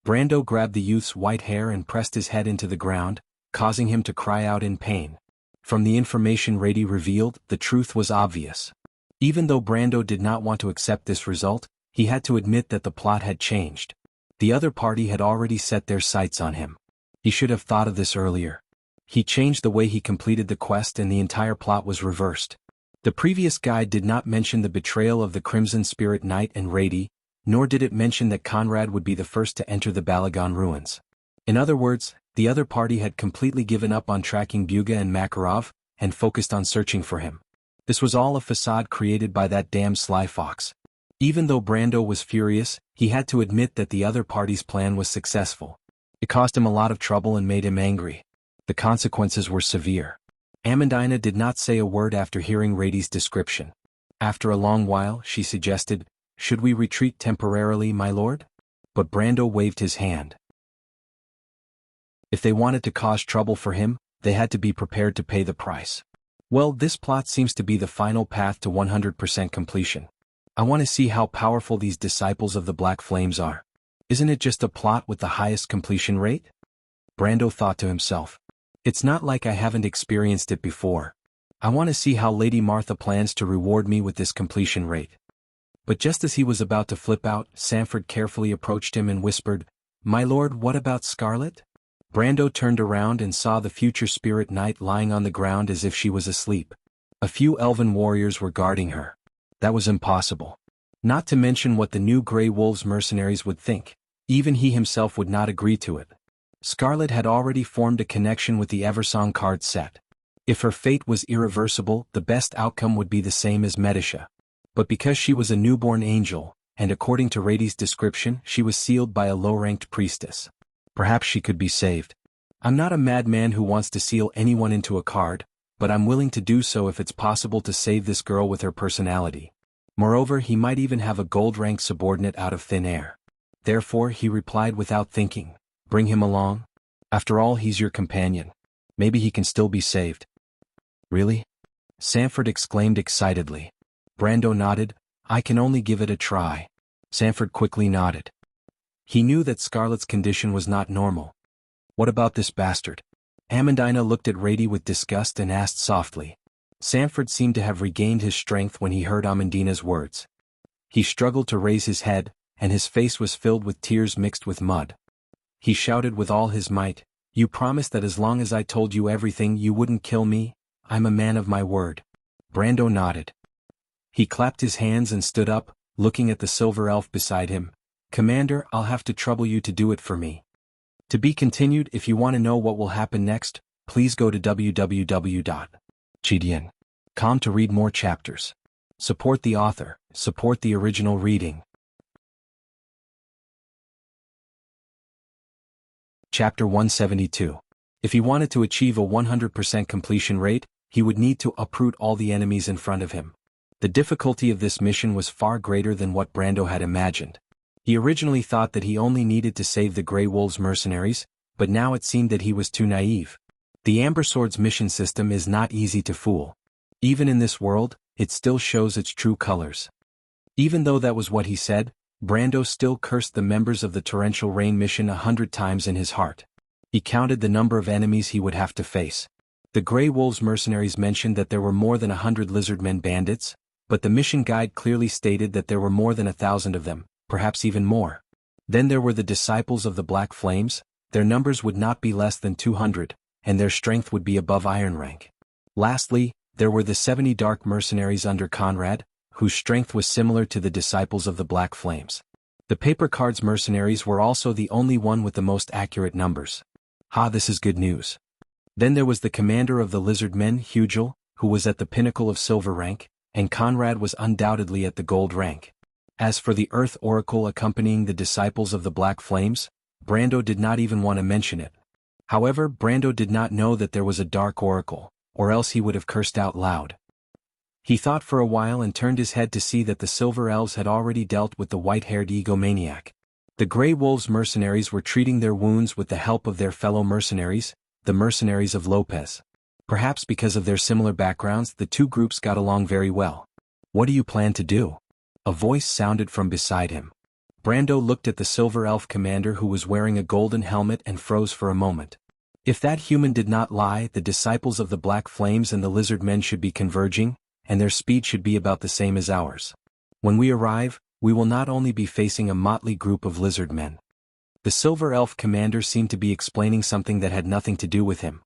Brando grabbed the youth's white hair and pressed his head into the ground, causing him to cry out in pain. From the information Rady revealed, the truth was obvious. Even though Brando did not want to accept this result, he had to admit that the plot had changed. The other party had already set their sights on him. He should have thought of this earlier. He changed the way he completed the quest and the entire plot was reversed. The previous guide did not mention the betrayal of the Crimson Spirit Knight and Rady, nor did it mention that Conrad would be the first to enter the Balagon ruins. In other words, the other party had completely given up on tracking Buga and Makarov, and focused on searching for him. This was all a facade created by that damn sly fox. Even though Brando was furious, he had to admit that the other party's plan was successful. It caused him a lot of trouble and made him angry. The consequences were severe. Amandina did not say a word after hearing Rady's description. After a long while, she suggested, "Should we retreat temporarily, my lord?" But Brando waved his hand. If they wanted to cause trouble for him, they had to be prepared to pay the price. Well, this plot seems to be the final path to 100% completion. I want to see how powerful these disciples of the Black Flames are. Isn't it just a plot with the highest completion rate? Brando thought to himself. It's not like I haven't experienced it before. I want to see how Lady Martha plans to reward me with this completion rate. But just as he was about to flip out, Sanford carefully approached him and whispered, "My lord, what about Scarlet?" Brando turned around and saw the future spirit knight lying on the ground as if she was asleep. A few elven warriors were guarding her. That was impossible. Not to mention what the new Grey Wolves mercenaries would think. Even he himself would not agree to it. Scarlet had already formed a connection with the Eversong card set. If her fate was irreversible, the best outcome would be the same as Medisha. But because she was a newborn angel, and according to Rady's description, she was sealed by a low-ranked priestess. Perhaps she could be saved. I'm not a madman who wants to seal anyone into a card, but I'm willing to do so if it's possible to save this girl with her personality. Moreover, he might even have a gold-ranked subordinate out of thin air. Therefore, he replied without thinking, "Bring him along. After all, he's your companion. Maybe he can still be saved." "Really?" Sanford exclaimed excitedly. Brando nodded, "I can only give it a try." Sanford quickly nodded. He knew that Scarlet's condition was not normal. "What about this bastard?" Amandina looked at Rady with disgust and asked softly. Sanford seemed to have regained his strength when he heard Amandina's words. He struggled to raise his head, and his face was filled with tears mixed with mud. He shouted with all his might, "You promised that as long as I told you everything you wouldn't kill me. I'm a man of my word." Brando nodded. He clapped his hands and stood up, looking at the silver elf beside him. "Commander, I'll have to trouble you to do it for me." To be continued. If you want to know what will happen next, please go to www.gdn.com to read more chapters. Support the author, support the original reading. Chapter 172. If he wanted to achieve a 100% completion rate, he would need to uproot all the enemies in front of him. The difficulty of this mission was far greater than what Brando had imagined. He originally thought that he only needed to save the Grey Wolves mercenaries, but now it seemed that he was too naive. The Amber Sword's mission system is not easy to fool. Even in this world, it still shows its true colors. Even though that was what he said, Brando still cursed the members of the Torrential Rain mission 100 times in his heart. He counted the number of enemies he would have to face. The Grey Wolves mercenaries mentioned that there were more than 100 Lizardmen bandits, but the mission guide clearly stated that there were more than 1,000 of them, perhaps even more. Then there were the disciples of the Black Flames. Their numbers would not be less than 200, and their strength would be above Iron rank. Lastly, there were the 70 dark mercenaries under Conrad, whose strength was similar to the disciples of the Black Flames. The Paper Cards mercenaries were also the only one with the most accurate numbers. This is good news. Then there was the commander of the Lizardmen, Hugel, who was at the pinnacle of silver rank, and Conrad was undoubtedly at the gold rank. As for the Earth Oracle accompanying the disciples of the Black Flames, Brando did not even want to mention it. However, Brando did not know that there was a dark oracle, or else he would have cursed out loud. He thought for a while and turned his head to see that the Silver Elves had already dealt with the white-haired egomaniac. The Grey Wolves mercenaries were treating their wounds with the help of their fellow mercenaries, the mercenaries of Lopez. Perhaps because of their similar backgrounds, the two groups got along very well. "What do you plan to do?" a voice sounded from beside him. Brando looked at the Silver Elf commander who was wearing a golden helmet and froze for a moment. If that human did not lie, the disciples of the Black Flames and the Lizard Men should be converging, and their speed should be about the same as ours. When we arrive, we will not only be facing a motley group of lizard men. The Silver Elf commander seemed to be explaining something that had nothing to do with him.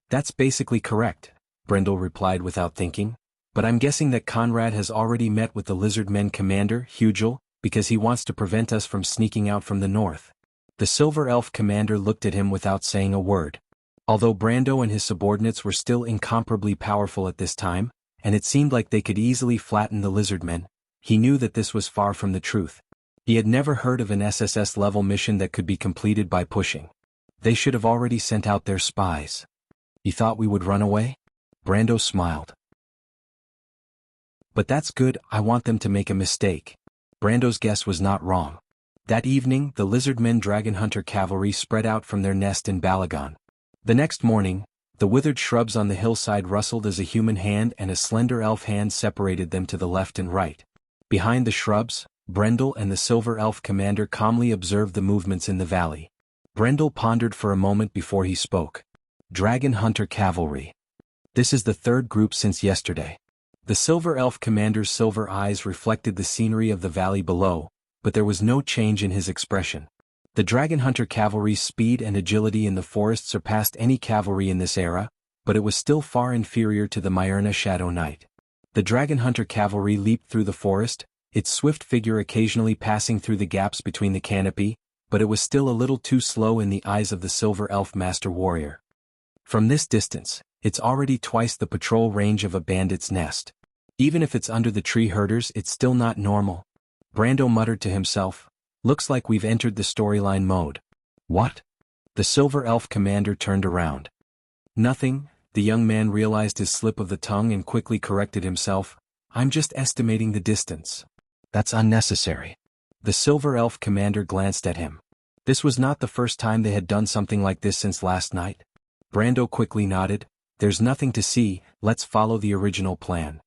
"That's basically correct," Brendel replied without thinking. "But I'm guessing that Conrad has already met with the lizard men commander, Hugel, because he wants to prevent us from sneaking out from the north." The Silver Elf commander looked at him without saying a word. Although Brando and his subordinates were still incomparably powerful at this time, and it seemed like they could easily flatten the lizard men, he knew that this was far from the truth. He had never heard of an SSS-level mission that could be completed by pushing. They should have already sent out their spies. "You thought we would run away?" Brando smiled. "But that's good, I want them to make a mistake." Brando's guess was not wrong. That evening, the lizard men dragon hunter cavalry spread out from their nest in Balagon. The next morning, the withered shrubs on the hillside rustled as a human hand and a slender elf hand separated them to the left and right. Behind the shrubs, Brendel and the Silver Elf commander calmly observed the movements in the valley. Brendel pondered for a moment before he spoke. "Dragon hunter cavalry. This is the third group since yesterday." The Silver Elf commander's silver eyes reflected the scenery of the valley below, but there was no change in his expression. The Dragon Hunter cavalry's speed and agility in the forest surpassed any cavalry in this era, but it was still far inferior to the Myrna Shadow Knight. The Dragon Hunter cavalry leaped through the forest, its swift figure occasionally passing through the gaps between the canopy, but it was still a little too slow in the eyes of the Silver Elf Master Warrior. From this distance, it's already twice the patrol range of a bandit's nest. Even if it's under the tree herders, it's still not normal. Brando muttered to himself, "Looks like we've entered the storyline mode." "What?" The Silver Elf commander turned around. "Nothing," the young man realized his slip of the tongue and quickly corrected himself. "I'm just estimating the distance." "That's unnecessary." The Silver Elf commander glanced at him. This was not the first time they had done something like this since last night. Brando quickly nodded. "There's nothing to see, let's follow the original plan."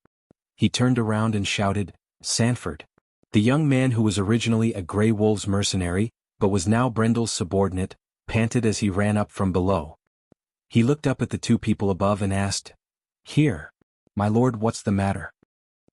He turned around and shouted, "Sanford." The young man who was originally a Grey Wolves mercenary, but was now Brendel's subordinate, panted as he ran up from below. He looked up at the two people above and asked, "Here, my lord, what's the matter?"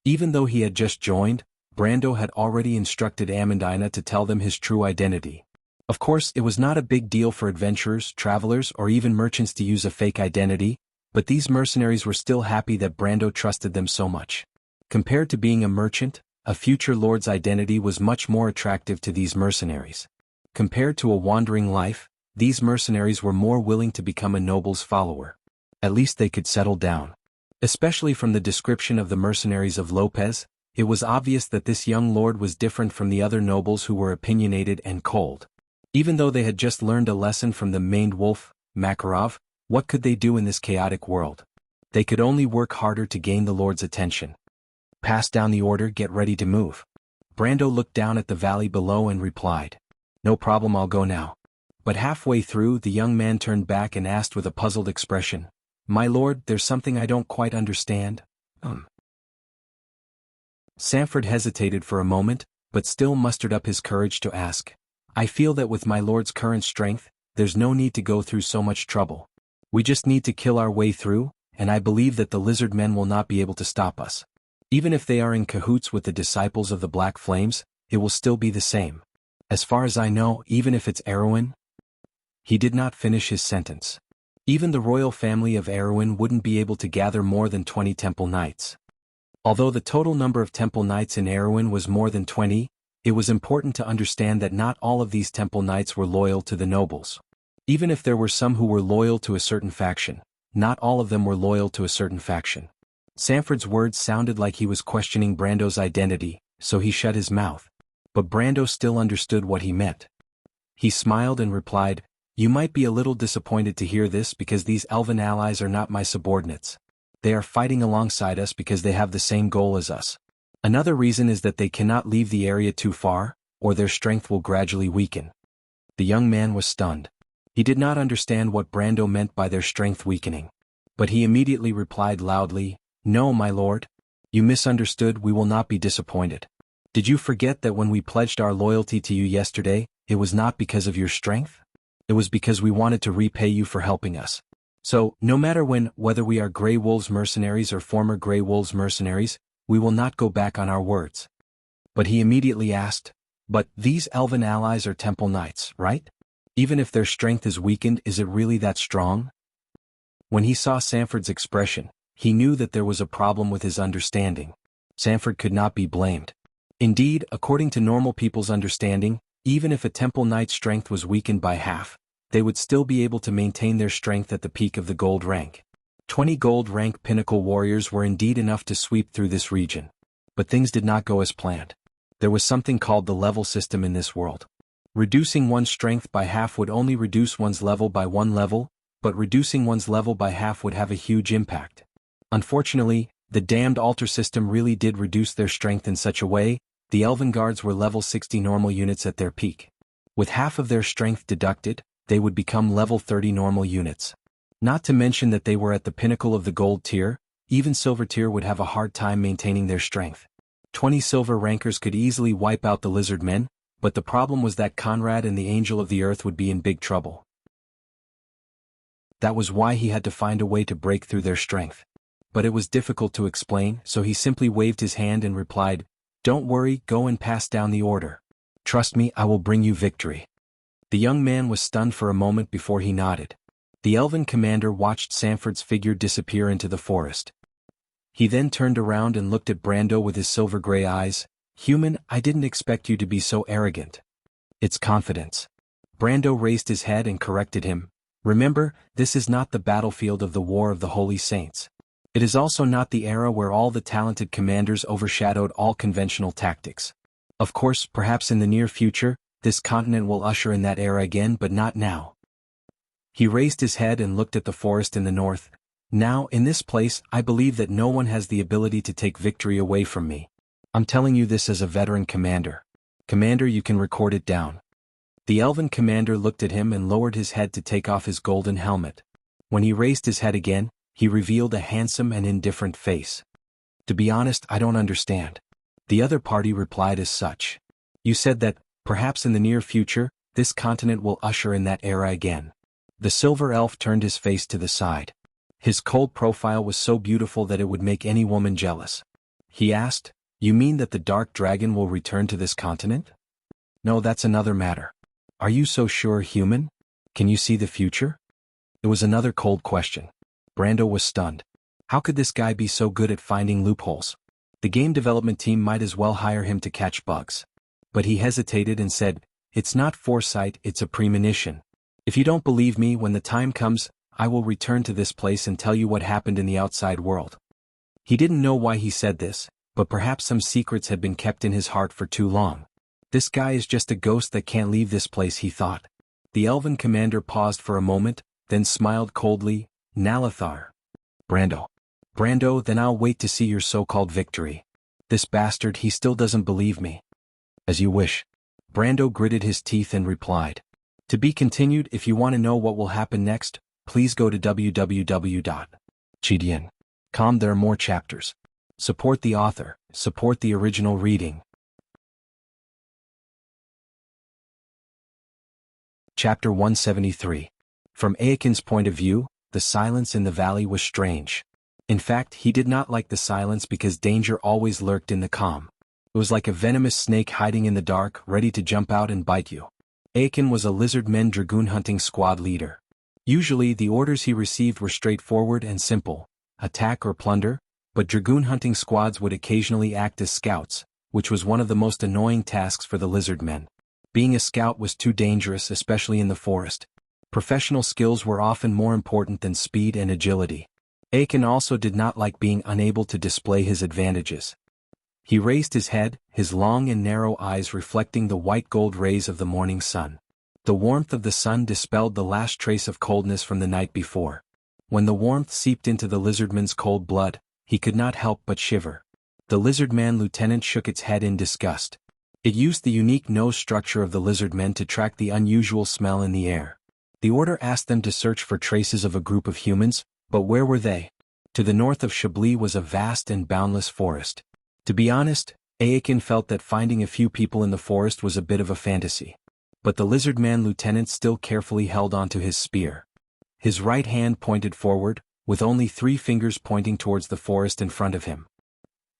Even though he had just joined, Brando had already instructed Amandina to tell them his true identity. Of course, it was not a big deal for adventurers, travelers, or even merchants to use a fake identity, but these mercenaries were still happy that Brando trusted them so much. Compared to being a merchant, a future lord's identity was much more attractive to these mercenaries. Compared to a wandering life, these mercenaries were more willing to become a noble's follower. At least they could settle down. Especially from the description of the mercenaries of Lopez, it was obvious that this young lord was different from the other nobles who were opinionated and cold. Even though they had just learned a lesson from the maned wolf, Makarov, what could they do in this chaotic world? They could only work harder to gain the lord's attention. "Pass down the order, get ready to move." Brando looked down at the valley below and replied, "No problem, I'll go now." But halfway through, the young man turned back and asked with a puzzled expression, "My lord, there's something I don't quite understand." Sanford hesitated for a moment, but still mustered up his courage to ask, "I feel that with my lord's current strength, there's no need to go through so much trouble. We just need to kill our way through, and I believe that the lizard men will not be able to stop us. Even if they are in cahoots with the disciples of the Black Flames, it will still be the same. As far as I know, even if it's Erwin." He did not finish his sentence. Even the royal family of Erwin wouldn't be able to gather more than 20 temple knights. Although the total number of temple knights in Erwin was more than 20, it was important to understand that not all of these temple knights were loyal to the nobles. Even if there were some who were loyal to a certain faction, not all of them were loyal to a certain faction. Sanford's words sounded like he was questioning Brando's identity, so he shut his mouth. But Brando still understood what he meant. He smiled and replied, You might be a little disappointed to hear this because these elven allies are not my subordinates. They are fighting alongside us because they have the same goal as us. Another reason is that they cannot leave the area too far, or their strength will gradually weaken. The young man was stunned. He did not understand what Brando meant by their strength weakening. But he immediately replied loudly, "No, my lord. You misunderstood. We will not be disappointed. Did you forget that when we pledged our loyalty to you yesterday, it was not because of your strength? It was because we wanted to repay you for helping us. So, no matter whether we are Grey Wolves mercenaries or former Grey Wolves mercenaries, we will not go back on our words." But he immediately asked, "But these elven allies are temple knights, right? Even if their strength is weakened, is it really that strong?" When he saw Sanford's expression, he knew that there was a problem with his understanding. Sanford could not be blamed. Indeed, according to normal people's understanding, even if a temple knight's strength was weakened by half, they would still be able to maintain their strength at the peak of the gold rank. 20 gold rank pinnacle warriors were indeed enough to sweep through this region. But things did not go as planned. There was something called the level system in this world. Reducing one's strength by half would only reduce one's level by 1 level, but reducing one's level by half would have a huge impact. Unfortunately, the damned altar system really did reduce their strength in such a way. The elven guards were level 60 normal units at their peak. With half of their strength deducted, they would become level 30 normal units. Not to mention that they were at the pinnacle of the gold tier, even silver tier would have a hard time maintaining their strength. 20 silver rankers could easily wipe out the lizard men, but the problem was that Conrad and the Angel of the Earth would be in big trouble. That was why he had to find a way to break through their strength. But it was difficult to explain, so he simply waved his hand and replied, "Don't worry, go and pass down the order. Trust me, I will bring you victory." The young man was stunned for a moment before he nodded. The elven commander watched Sanford's figure disappear into the forest. He then turned around and looked at Brando with his silver-gray eyes. "Human, I didn't expect you to be so arrogant." "It's confidence." Brando raised his head and corrected him. "Remember, this is not the battlefield of the War of the Holy Saints. It is also not the era where all the talented commanders overshadowed all conventional tactics. Of course, perhaps in the near future, this continent will usher in that era again, but not now." He raised his head and looked at the forest in the north. "Now, in this place, I believe that no one has the ability to take victory away from me. I'm telling you this as a veteran commander. Commander, you can record it down." The elven commander looked at him and lowered his head to take off his golden helmet. When he raised his head again, he revealed a handsome and indifferent face. "To be honest, I don't understand." The other party replied as such. "You said that, perhaps in the near future, this continent will usher in that era again." The silver elf turned his face to the side. His cold profile was so beautiful that it would make any woman jealous. He asked, "You mean that the dark dragon will return to this continent?" "No, that's another matter." "Are you so sure, human? Can you see the future?" It was another cold question. Brando was stunned. How could this guy be so good at finding loopholes? The game development team might as well hire him to catch bugs. But he hesitated and said, "It's not foresight, it's a premonition. If you don't believe me, when the time comes, I will return to this place and tell you what happened in the outside world." He didn't know why he said this, but perhaps some secrets had been kept in his heart for too long. This guy is just a ghost that can't leave this place, he thought. The elven commander paused for a moment, then smiled coldly. "Nalathar." "Brando." "Brando, then I'll wait to see your so-called victory. This bastard, he still doesn't believe me." "As you wish." Brando gritted his teeth and replied. To be continued. If you want to know what will happen next, please go to www.chidian.com. There are more chapters. Support the author, support the original reading. Chapter 173. From Aekin's point of view, the silence in the valley was strange. In fact, he did not like the silence because danger always lurked in the calm. It was like a venomous snake hiding in the dark, ready to jump out and bite you. Aekin was a lizard-men dragoon hunting squad leader. Usually, the orders he received were straightforward and simple: attack or plunder, but dragoon hunting squads would occasionally act as scouts, which was one of the most annoying tasks for the lizard-men. Being a scout was too dangerous, especially in the forest. Professional skills were often more important than speed and agility. Aekin also did not like being unable to display his advantages. He raised his head, his long and narrow eyes reflecting the white gold rays of the morning sun. The warmth of the sun dispelled the last trace of coldness from the night before. When the warmth seeped into the lizardman's cold blood, he could not help but shiver. The lizardman lieutenant shook its head in disgust. It used the unique nose structure of the lizardmen to track the unusual smell in the air. The order asked them to search for traces of a group of humans, but where were they? To the north of Chablis was a vast and boundless forest. To be honest, Aiken felt that finding a few people in the forest was a bit of a fantasy. But the lizardman lieutenant still carefully held onto his spear. His right hand pointed forward, with only 3 fingers pointing towards the forest in front of him.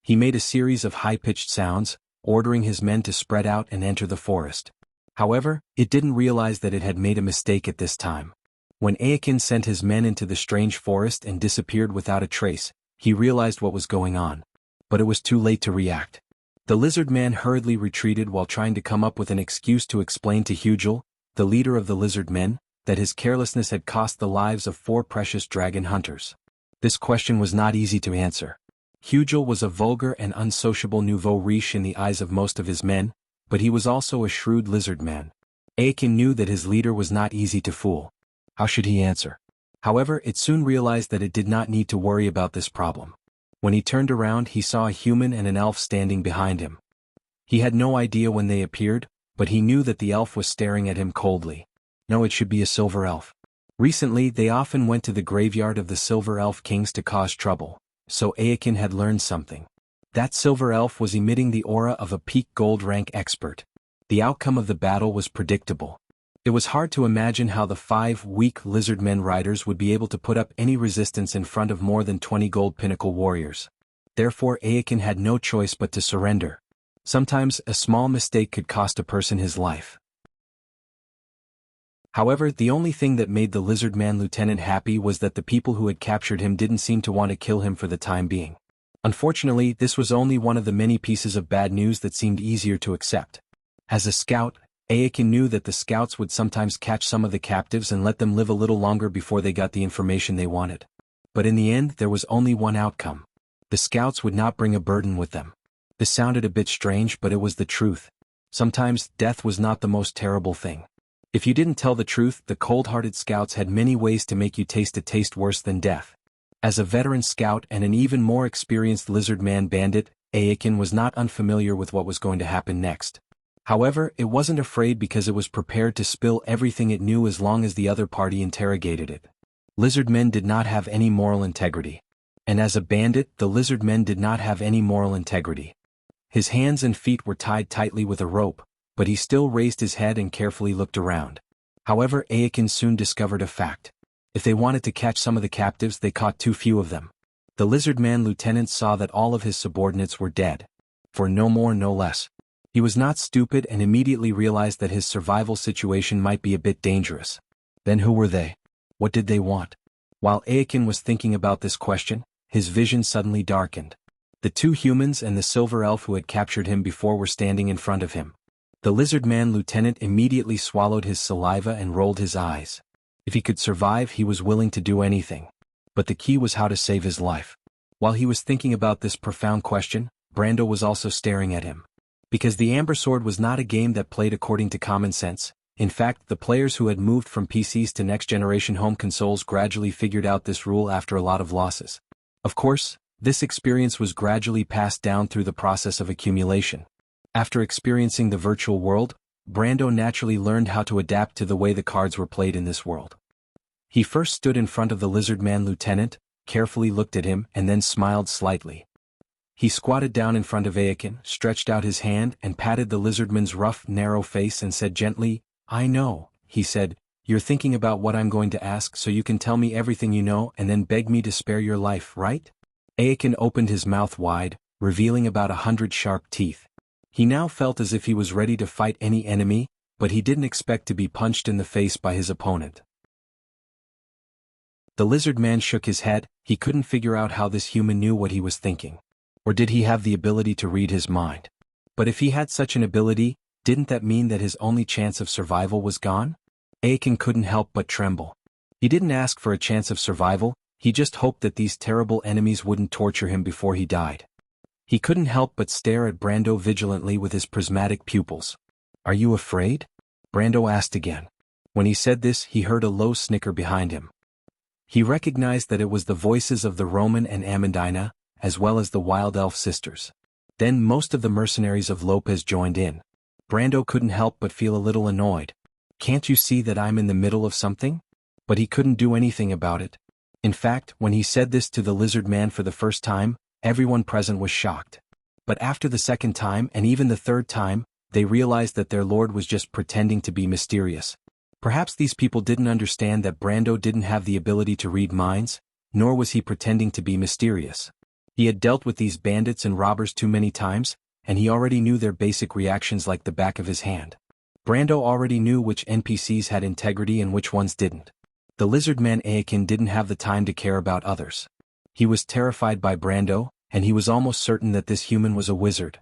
He made a series of high-pitched sounds, ordering his men to spread out and enter the forest. However, it didn't realize that it had made a mistake at this time. When Aiken sent his men into the strange forest and disappeared without a trace, he realized what was going on. But it was too late to react. The lizard man hurriedly retreated while trying to come up with an excuse to explain to Hugel, the leader of the lizard men, that his carelessness had cost the lives of 4 precious dragon hunters. This question was not easy to answer. Hugel was a vulgar and unsociable nouveau riche in the eyes of most of his men, but he was also a shrewd lizard man. Aiken knew that his leader was not easy to fool. How should he answer? However, it soon realized that it did not need to worry about this problem. When he turned around, he saw a human and an elf standing behind him. He had no idea when they appeared, but he knew that the elf was staring at him coldly. No, it should be a silver elf. Recently, they often went to the graveyard of the silver elf kings to cause trouble, so Aiken had learned something. That silver elf was emitting the aura of a peak gold rank expert. The outcome of the battle was predictable. It was hard to imagine how the 5 weak lizardmen riders would be able to put up any resistance in front of more than 20 gold pinnacle warriors. Therefore Aiken had no choice but to surrender. Sometimes a small mistake could cost a person his life. However, the only thing that made the lizardman lieutenant happy was that the people who had captured him didn't seem to want to kill him for the time being. Unfortunately, this was only one of the many pieces of bad news that seemed easier to accept. As a scout, Aiken knew that the scouts would sometimes catch some of the captives and let them live a little longer before they got the information they wanted. But in the end, there was only one outcome. The scouts would not bring a burden with them. This sounded a bit strange, but it was the truth. Sometimes, death was not the most terrible thing. If you didn't tell the truth, the cold-hearted scouts had many ways to make you taste a taste worse than death. As a veteran scout and an even more experienced lizardman bandit, Aiken was not unfamiliar with what was going to happen next. However, it wasn't afraid because it was prepared to spill everything it knew as long as the other party interrogated it. Lizardmen did not have any moral integrity. And as a bandit, the lizardmen did not have any moral integrity. His hands and feet were tied tightly with a rope, but he still raised his head and carefully looked around. However, Aiken soon discovered a fact. If they wanted to catch some of the captives, they caught too few of them. The lizardman lieutenant saw that all of his subordinates were dead. For no more, no less. He was not stupid and immediately realized that his survival situation might be a bit dangerous. Then who were they? What did they want? While Aiken was thinking about this question, his vision suddenly darkened. The 2 humans and the silver elf who had captured him before were standing in front of him. The lizardman lieutenant immediately swallowed his saliva and rolled his eyes. If he could survive, he was willing to do anything. But the key was how to save his life. While he was thinking about this profound question, Brando was also staring at him. Because the Amber Sword was not a game that played according to common sense. In fact, the players who had moved from PCs to next-generation home consoles gradually figured out this rule after a lot of losses. Of course, this experience was gradually passed down through the process of accumulation. After experiencing the virtual world, Brando naturally learned how to adapt to the way the cards were played in this world. He first stood in front of the lizardman lieutenant, carefully looked at him, and then smiled slightly. He squatted down in front of Aiken, stretched out his hand and patted the lizardman's rough, narrow face and said gently, "I know," he said, "you're thinking about what I'm going to ask so you can tell me everything you know and then beg me to spare your life, right?" Aiken opened his mouth wide, revealing about 100 sharp teeth. He now felt as if he was ready to fight any enemy, but he didn't expect to be punched in the face by his opponent. The lizard man shook his head. He couldn't figure out how this human knew what he was thinking. Or did he have the ability to read his mind? But if he had such an ability, didn't that mean that his only chance of survival was gone? Aiken couldn't help but tremble. He didn't ask for a chance of survival, he just hoped that these terrible enemies wouldn't torture him before he died. He couldn't help but stare at Brando vigilantly with his prismatic pupils. "Are you afraid?" Brando asked again. When he said this, he heard a low snicker behind him. He recognized that it was the voices of the Roman and Amandina, as well as the wild elf sisters. Then most of the mercenaries of Lopez joined in. Brando couldn't help but feel a little annoyed. Can't you see that I'm in the middle of something? But he couldn't do anything about it. In fact, when he said this to the lizard man for the first time, everyone present was shocked. But after the second time and even the third time, they realized that their lord was just pretending to be mysterious. Perhaps these people didn't understand that Brando didn't have the ability to read minds, nor was he pretending to be mysterious. He had dealt with these bandits and robbers too many times, and he already knew their basic reactions like the back of his hand. Brando already knew which NPCs had integrity and which ones didn't. The lizard man Aakin didn't have the time to care about others. He was terrified by Brando, and he was almost certain that this human was a wizard.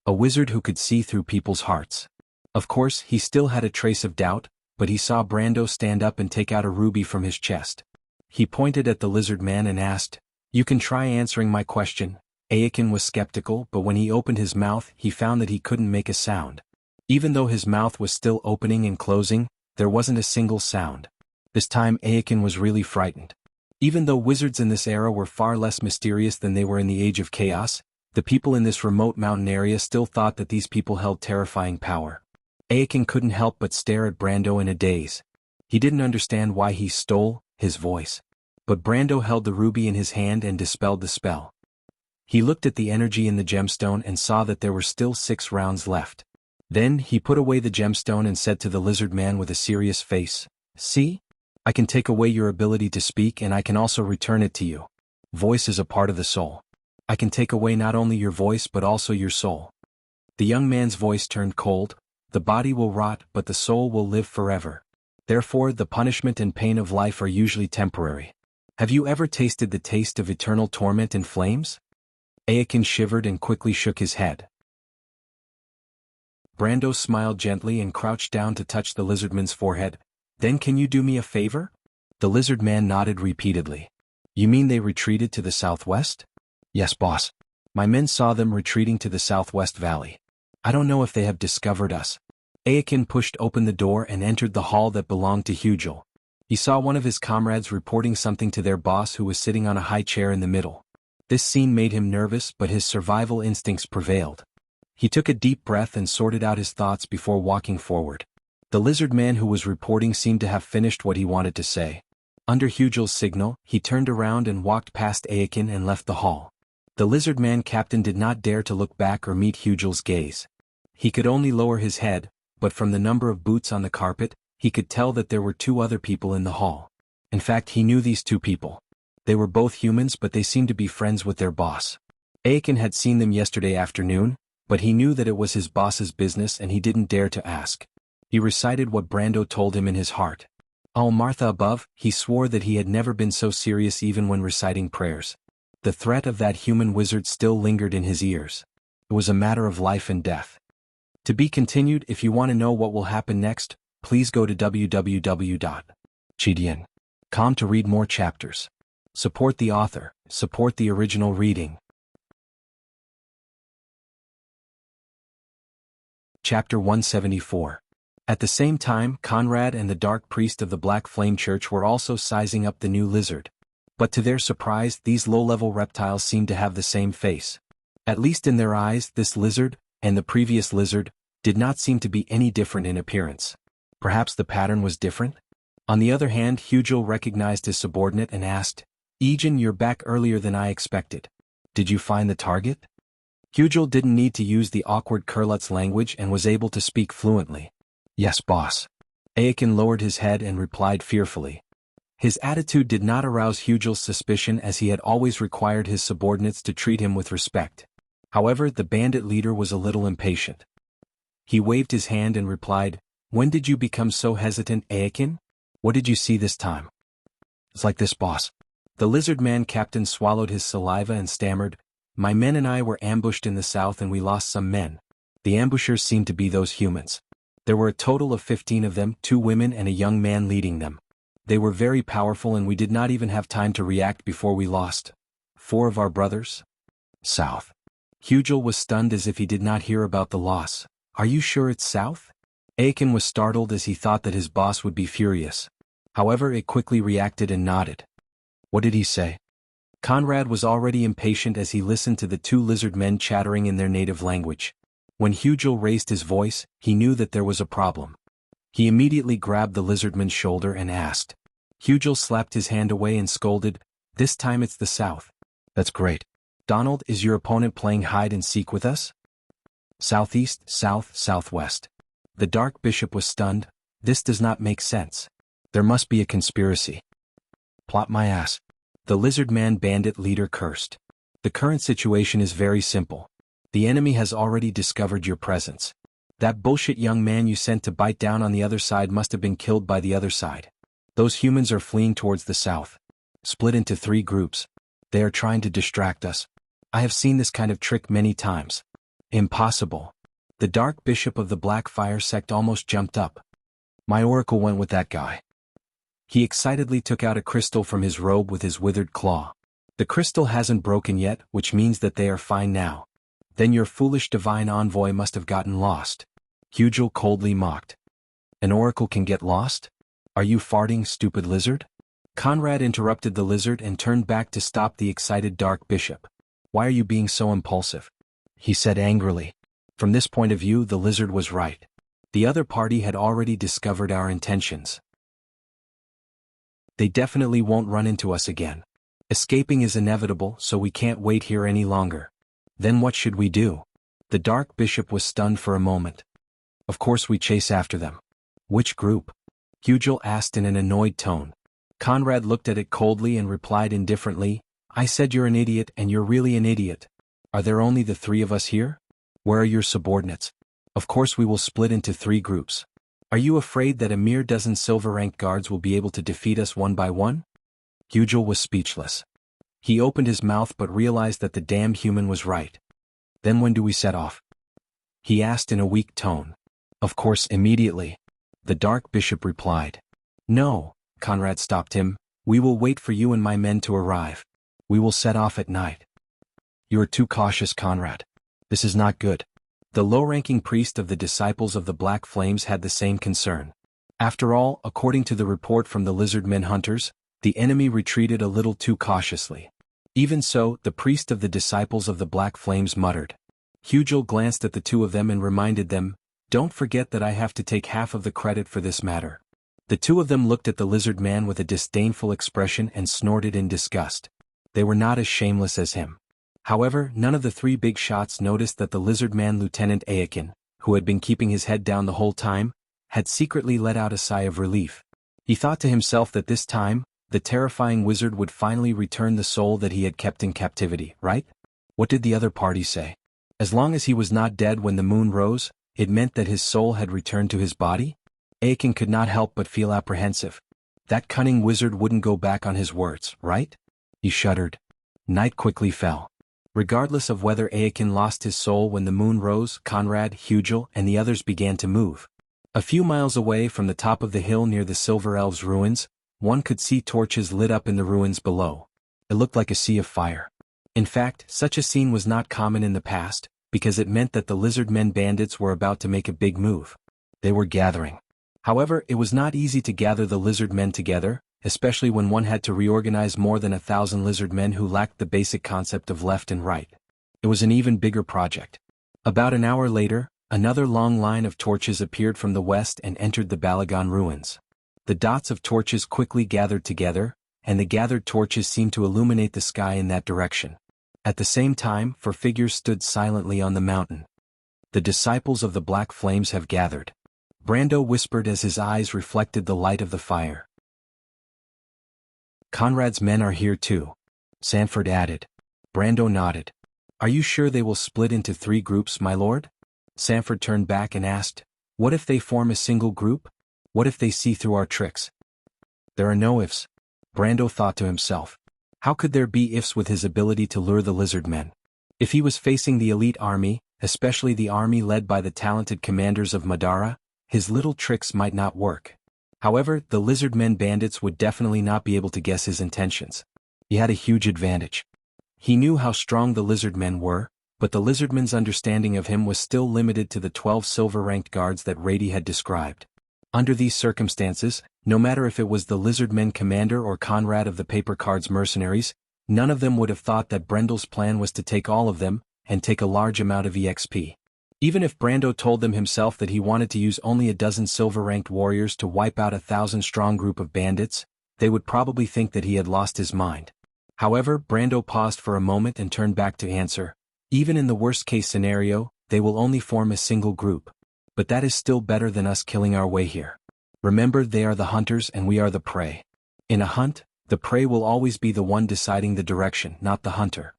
A wizard who could see through people's hearts. Of course, he still had a trace of doubt, but he saw Brando stand up and take out a ruby from his chest. He pointed at the lizard man and asked, "You can try answering my question." Aakin was skeptical, but when he opened his mouth, he found that he couldn't make a sound. Even though his mouth was still opening and closing, there wasn't a single sound. This time Aakin was really frightened. Even though wizards in this era were far less mysterious than they were in the Age of Chaos, the people in this remote mountain area still thought that these people held terrifying power. Aakin couldn't help but stare at Brando in a daze. He didn't understand why he stole his voice. But Brando held the ruby in his hand and dispelled the spell. He looked at the energy in the gemstone and saw that there were still 6 rounds left. Then he put away the gemstone and said to the lizard man with a serious face, "See? I can take away your ability to speak and I can also return it to you. Voice is a part of the soul. I can take away not only your voice but also your soul." The young man's voice turned cold. The body will rot but the soul will live forever. Therefore the punishment and pain of life are usually temporary. Have you ever tasted the taste of eternal torment and flames? Aakin shivered and quickly shook his head. Brando smiled gently and crouched down to touch the lizardman's forehead. "Then can you do me a favor?" The lizard man nodded repeatedly. "You mean they retreated to the southwest?" "Yes, boss. My men saw them retreating to the southwest valley. I don't know if they have discovered us." Aakin pushed open the door and entered the hall that belonged to Hugel. He saw one of his comrades reporting something to their boss who was sitting on a high chair in the middle. This scene made him nervous, but his survival instincts prevailed. He took a deep breath and sorted out his thoughts before walking forward. The lizard man who was reporting seemed to have finished what he wanted to say. Under Hugel's signal, he turned around and walked past Aakin and left the hall. The lizard man captain did not dare to look back or meet Hugel's gaze. He could only lower his head, but from the number of boots on the carpet, he could tell that there were 2 other people in the hall. In fact, he knew these 2 people. They were both humans, but they seemed to be friends with their boss. Aakin had seen them yesterday afternoon, but he knew that it was his boss's business and he didn't dare to ask. He recited what Brando told him in his heart. All Martha above, he swore that he had never been so serious even when reciting prayers. The threat of that human wizard still lingered in his ears. It was a matter of life and death. To be continued. If you want to know what will happen next, please go to www.chidian.com to read more chapters. Support the author, support the original reading. Chapter 174. At the same time, Conrad and the Dark Priest of the Black Flame Church were also sizing up the new lizard. But to their surprise, these low-level reptiles seemed to have the same face. At least in their eyes, this lizard, and the previous lizard, did not seem to be any different in appearance. Perhaps the pattern was different? On the other hand, Hugel recognized his subordinate and asked, "Egan, you're back earlier than I expected. Did you find the target?" Hugel didn't need to use the awkward Kurlutz language and was able to speak fluently. "Yes, boss." Aakin lowered his head and replied fearfully. His attitude did not arouse Hugel's suspicion as he had always required his subordinates to treat him with respect. However, the bandit leader was a little impatient. He waved his hand and replied, "When did you become so hesitant, Aakin? What did you see this time?" "It's like this, boss." The lizard man captain swallowed his saliva and stammered, "My men and I were ambushed in the south and we lost some men. The ambushers seemed to be those humans. There were a total of 15 of them, 2 women and a young man leading them. They were very powerful and we did not even have time to react before we lost 4 of our brothers." "South." Hugel was stunned as if he did not hear about the loss. "Are you sure it's south?" Aiken was startled as he thought that his boss would be furious. However, it quickly reacted and nodded. What did he say? Conrad was already impatient as he listened to the two lizard men chattering in their native language. When Hugel raised his voice, he knew that there was a problem. He immediately grabbed the lizardman's shoulder and asked. Hugel slapped his hand away and scolded, "This time it's the South." "That's great. Donald, is your opponent playing hide and seek with us?" "Southeast, south, southwest." The Dark Bishop was stunned. "This does not make sense. There must be a conspiracy." "Plot my ass." The lizard man bandit leader cursed. "The current situation is very simple. The enemy has already discovered your presence. That bullshit young man you sent to bite down on the other side must have been killed by the other side. Those humans are fleeing towards the south. Split into 3 groups. They are trying to distract us. I have seen this kind of trick many times." "Impossible." The Dark Bishop of the Black Fire sect almost jumped up. "My oracle went with that guy." He excitedly took out a crystal from his robe with his withered claw. "The crystal hasn't broken yet, which means that they are fine now." "Then your foolish divine envoy must have gotten lost." Hugel coldly mocked. "An oracle can get lost? Are you farting, stupid lizard?" Conrad interrupted the lizard and turned back to stop the excited Dark Bishop. "Why are you being so impulsive?" he said angrily. From this point of view, the lizard was right. The other party had already discovered our intentions. They definitely won't run into us again. Escaping is inevitable, so we can't wait here any longer. Then what should we do? The Dark Bishop was stunned for a moment. "Of course we chase after them." "Which group?" Hugel asked in an annoyed tone. Conrad looked at it coldly and replied indifferently, "I said you're an idiot and you're really an idiot. Are there only the 3 of us here? Where are your subordinates? Of course we will split into 3 groups. Are you afraid that a mere dozen silver-ranked guards will be able to defeat us one by one?" Hugel was speechless. He opened his mouth but realized that the damn human was right. "Then when do we set off?" he asked in a weak tone. "Of course, immediately." The Dark Bishop replied. "No," Conrad stopped him, "we will wait for you and my men to arrive. We will set off at night." "You are too cautious, Conrad. This is not good." The low-ranking priest of the Disciples of the Black Flames had the same concern. After all, according to the report from the lizardmen hunters, the enemy retreated a little too cautiously. Even so, the priest of the Disciples of the Black Flames muttered. Hugel glanced at the 2 of them and reminded them, "Don't forget that I have to take half of the credit for this matter." The 2 of them looked at the lizard man with a disdainful expression and snorted in disgust. They were not as shameless as him. However, none of the 3 big shots noticed that the lizard man Lieutenant Aiken, who had been keeping his head down the whole time, had secretly let out a sigh of relief. He thought to himself that this time, the terrifying wizard would finally return the soul that he had kept in captivity, right? What did the other party say? As long as he was not dead when the moon rose, it meant that his soul had returned to his body? Aiken could not help but feel apprehensive. That cunning wizard wouldn't go back on his words, right? He shuddered. Night quickly fell. Regardless of whether Aiken lost his soul when the moon rose, Conrad, Hugel, and the others began to move. A few miles away from the top of the hill near the Silver Elves' ruins, one could see torches lit up in the ruins below. It looked like a sea of fire. In fact, such a scene was not common in the past, because it meant that the lizardmen bandits were about to make a big move. They were gathering. However, it was not easy to gather the lizardmen together, especially when one had to reorganize more than 1,000 lizardmen who lacked the basic concept of left and right. It was an even bigger project. About an hour later, another long line of torches appeared from the west and entered the Balagon ruins. The dots of torches quickly gathered together, and the gathered torches seemed to illuminate the sky in that direction. At the same time, 4 figures stood silently on the mountain. "The disciples of the Black Flames have gathered," Brando whispered as his eyes reflected the light of the fire. "Conrad's men are here too," Sanford added. Brando nodded. "Are you sure they will split into 3 groups, my lord?" Sanford turned back and asked, "What if they form a single group? What if they see through our tricks?" "There are no ifs," Brando thought to himself. How could there be ifs with his ability to lure the lizardmen? If he was facing the elite army, especially the army led by the talented commanders of Madara, his little tricks might not work. However, the lizardmen bandits would definitely not be able to guess his intentions. He had a huge advantage. He knew how strong the lizardmen were, but the lizardman's understanding of him was still limited to the 12 silver-ranked guards that Rady had described. Under these circumstances, no matter if it was the lizardmen commander or Conrad of the Paper Cards mercenaries, none of them would have thought that Brendel's plan was to take all of them, and take a large amount of EXP. Even if Brando told them himself that he wanted to use only a dozen silver-ranked warriors to wipe out a 1,000-strong group of bandits, they would probably think that he had lost his mind. However, Brando paused for a moment and turned back to answer. Even in the worst-case scenario, they will only form a single group. But that is still better than us killing our way here. Remember, they are the hunters and we are the prey. In a hunt, the prey will always be the one deciding the direction, not the hunter.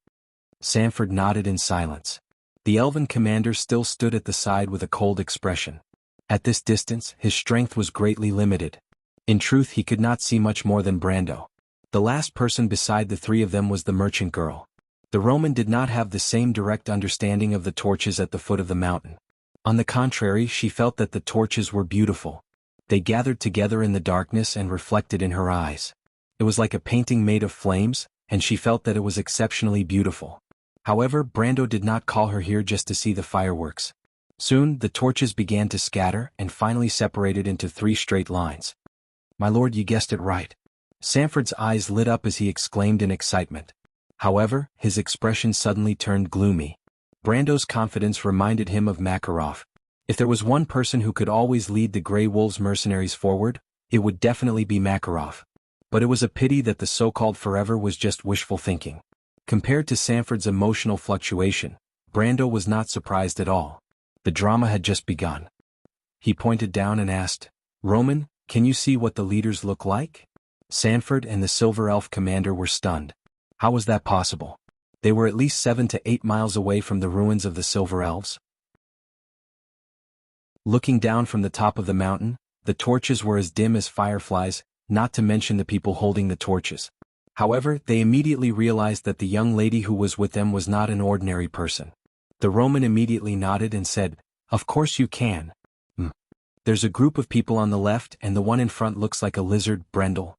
Sanford nodded in silence. The elven commander still stood at the side with a cold expression. At this distance, his strength was greatly limited. In truth, he could not see much more than Brando. The last person beside the three of them was the merchant girl. The Roman did not have the same direct understanding of the torches at the foot of the mountain. On the contrary, she felt that the torches were beautiful. They gathered together in the darkness and reflected in her eyes. It was like a painting made of flames, and she felt that it was exceptionally beautiful. However, Brando did not call her here just to see the fireworks. Soon, the torches began to scatter and finally separated into 3 straight lines. "My lord, you guessed it right." Sanford's eyes lit up as he exclaimed in excitement. However, his expression suddenly turned gloomy. Brando's confidence reminded him of Makarov. If there was one person who could always lead the Grey Wolves mercenaries forward, it would definitely be Makarov. But it was a pity that the so-called forever was just wishful thinking. Compared to Sanford's emotional fluctuation, Brando was not surprised at all. The drama had just begun. He pointed down and asked, "Roman, can you see what the leaders look like?" Sanford and the Silver Elf commander were stunned. How was that possible? They were at least 7 to 8 miles away from the ruins of the Silver Elves. Looking down from the top of the mountain, the torches were as dim as fireflies, not to mention the people holding the torches. However, they immediately realized that the young lady who was with them was not an ordinary person. The Roman immediately nodded and said, "Of course you can. There's a group of people on the left and the one in front looks like a lizard, Brendel.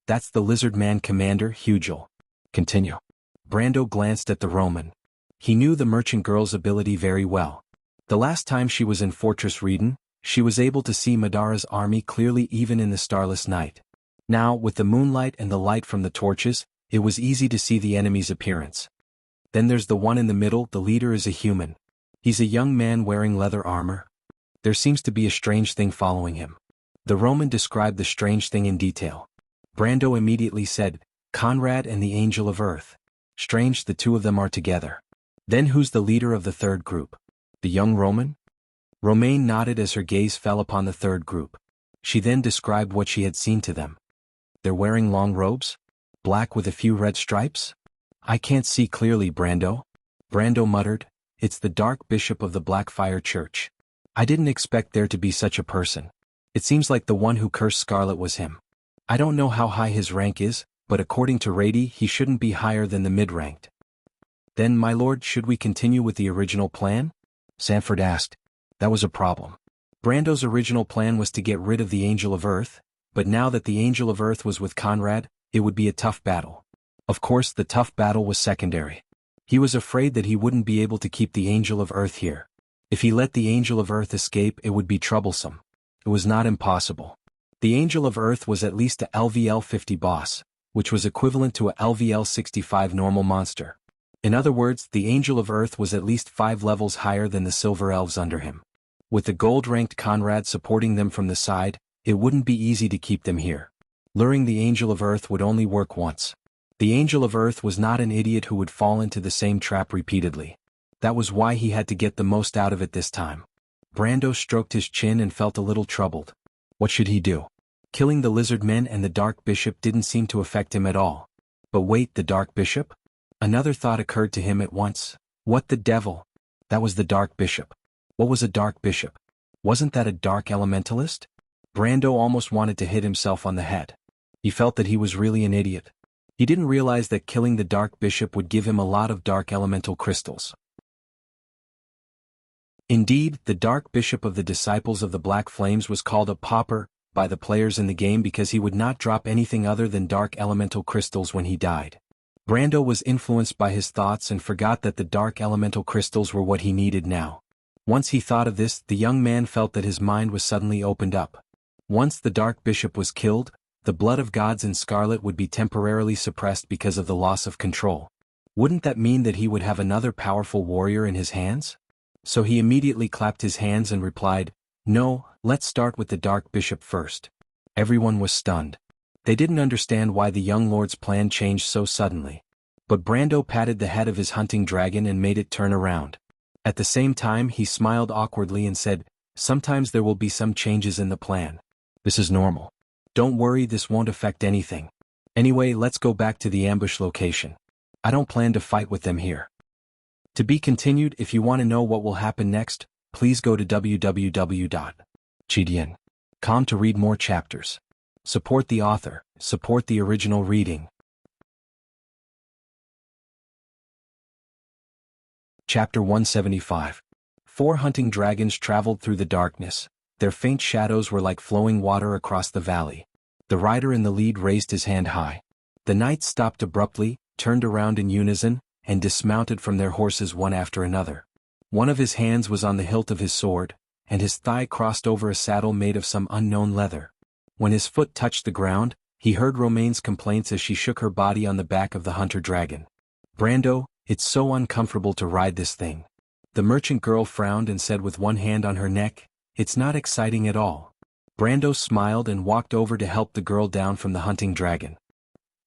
That's the lizard man commander, Hugel. Continue." Brando glanced at the Roman. He knew the merchant girl's ability very well. The last time she was in Fortress Reden, she was able to see Madara's army clearly even in the starless night. Now, with the moonlight and the light from the torches, it was easy to see the enemy's appearance. Then there's the one in the middle. The leader is a human. He's a young man wearing leather armor. There seems to be a strange thing following him. The Roman described the strange thing in detail. Brando immediately said, "Conrad and the Angel of Earth. Strange, the two of them are together." "Then who's the leader of the third group? The young Roman?" Romaine nodded as her gaze fell upon the third group. She then described what she had seen to them. "They're wearing long robes? Black with a few red stripes?" "I can't see clearly, Brando." Brando muttered, "It's the Dark Bishop of the Blackfire Church. I didn't expect there to be such a person. It seems like the one who cursed Scarlet was him. I don't know how high his rank is, but according to Rady, he shouldn't be higher than the mid-ranked." "Then, my lord, should we continue with the original plan?" Sanford asked. That was a problem. Brando's original plan was to get rid of the Angel of Earth, but now that the Angel of Earth was with Conrad, it would be a tough battle. Of course, the tough battle was secondary. He was afraid that he wouldn't be able to keep the Angel of Earth here. If he let the Angel of Earth escape, it would be troublesome. It was not impossible. The Angel of Earth was at least a LVL 50 boss, which was equivalent to a LVL 65 normal monster. In other words, the Angel of Earth was at least 5 levels higher than the Silver Elves under him. With the gold-ranked Conrad supporting them from the side, it wouldn't be easy to keep them here. Luring the Angel of Earth would only work once. The Angel of Earth was not an idiot who would fall into the same trap repeatedly. That was why he had to get the most out of it this time. Brando stroked his chin and felt a little troubled. What should he do? Killing the lizard men and the Dark Bishop didn't seem to affect him at all. But wait, the Dark Bishop? Another thought occurred to him at once. What the devil? That was the Dark Bishop. What was a Dark Bishop? Wasn't that a Dark Elementalist? Brando almost wanted to hit himself on the head. He felt that he was really an idiot. He didn't realize that killing the Dark Bishop would give him a lot of Dark Elemental crystals. Indeed, the Dark Bishop of the Disciples of the Black Flames was called a pauper by the players in the game because he would not drop anything other than Dark Elemental crystals when he died. Brando was influenced by his thoughts and forgot that the dark elemental crystals were what he needed now. Once he thought of this, the young man felt that his mind was suddenly opened up. Once the Dark Bishop was killed, the blood of gods in scarlet would be temporarily suppressed because of the loss of control. Wouldn't that mean that he would have another powerful warrior in his hands? So he immediately clapped his hands and replied, "No, let's start with the Dark Bishop first." Everyone was stunned. They didn't understand why the young lord's plan changed so suddenly. But Brando patted the head of his hunting dragon and made it turn around. At the same time he smiled awkwardly and said, "Sometimes there will be some changes in the plan. This is normal. Don't worry, this won't affect anything. Anyway, let's go back to the ambush location. I don't plan to fight with them here." To be continued. If you want to know what will happen next, please go to www.gdn.com to read more chapters. Support the author, support the original reading. Chapter 175. 4 hunting dragons traveled through the darkness. Their faint shadows were like flowing water across the valley. The rider in the lead raised his hand high. The knights stopped abruptly, turned around in unison, and dismounted from their horses one after another. One of his hands was on the hilt of his sword, and his thigh crossed over a saddle made of some unknown leather. When his foot touched the ground, he heard Romaine's complaints as she shook her body on the back of the hunter dragon. "Brando, it's so uncomfortable to ride this thing." The merchant girl frowned and said with one hand on her neck, "It's not exciting at all." Brando smiled and walked over to help the girl down from the hunting dragon.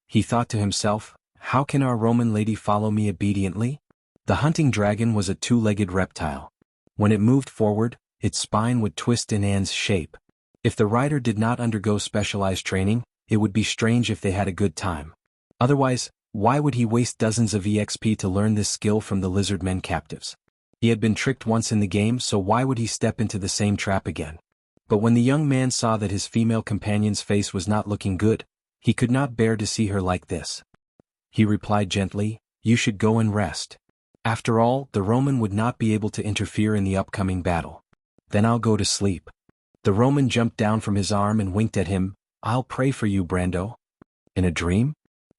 He thought to himself, "How can our Roman lady follow me obediently?" The hunting dragon was a 2-legged reptile. When it moved forward, its spine would twist in Anne's shape. If the rider did not undergo specialized training, it would be strange if they had a good time. Otherwise, why would he waste dozens of EXP to learn this skill from the lizardmen captives? He had been tricked once in the game, so why would he step into the same trap again? But when the young man saw that his female companion's face was not looking good, he could not bear to see her like this. He replied gently, "You should go and rest. After all, the Roman would not be able to interfere in the upcoming battle." "Then I'll go to sleep." The Roman jumped down from his arm and winked at him. "I'll pray for you, Brando." "In a dream?"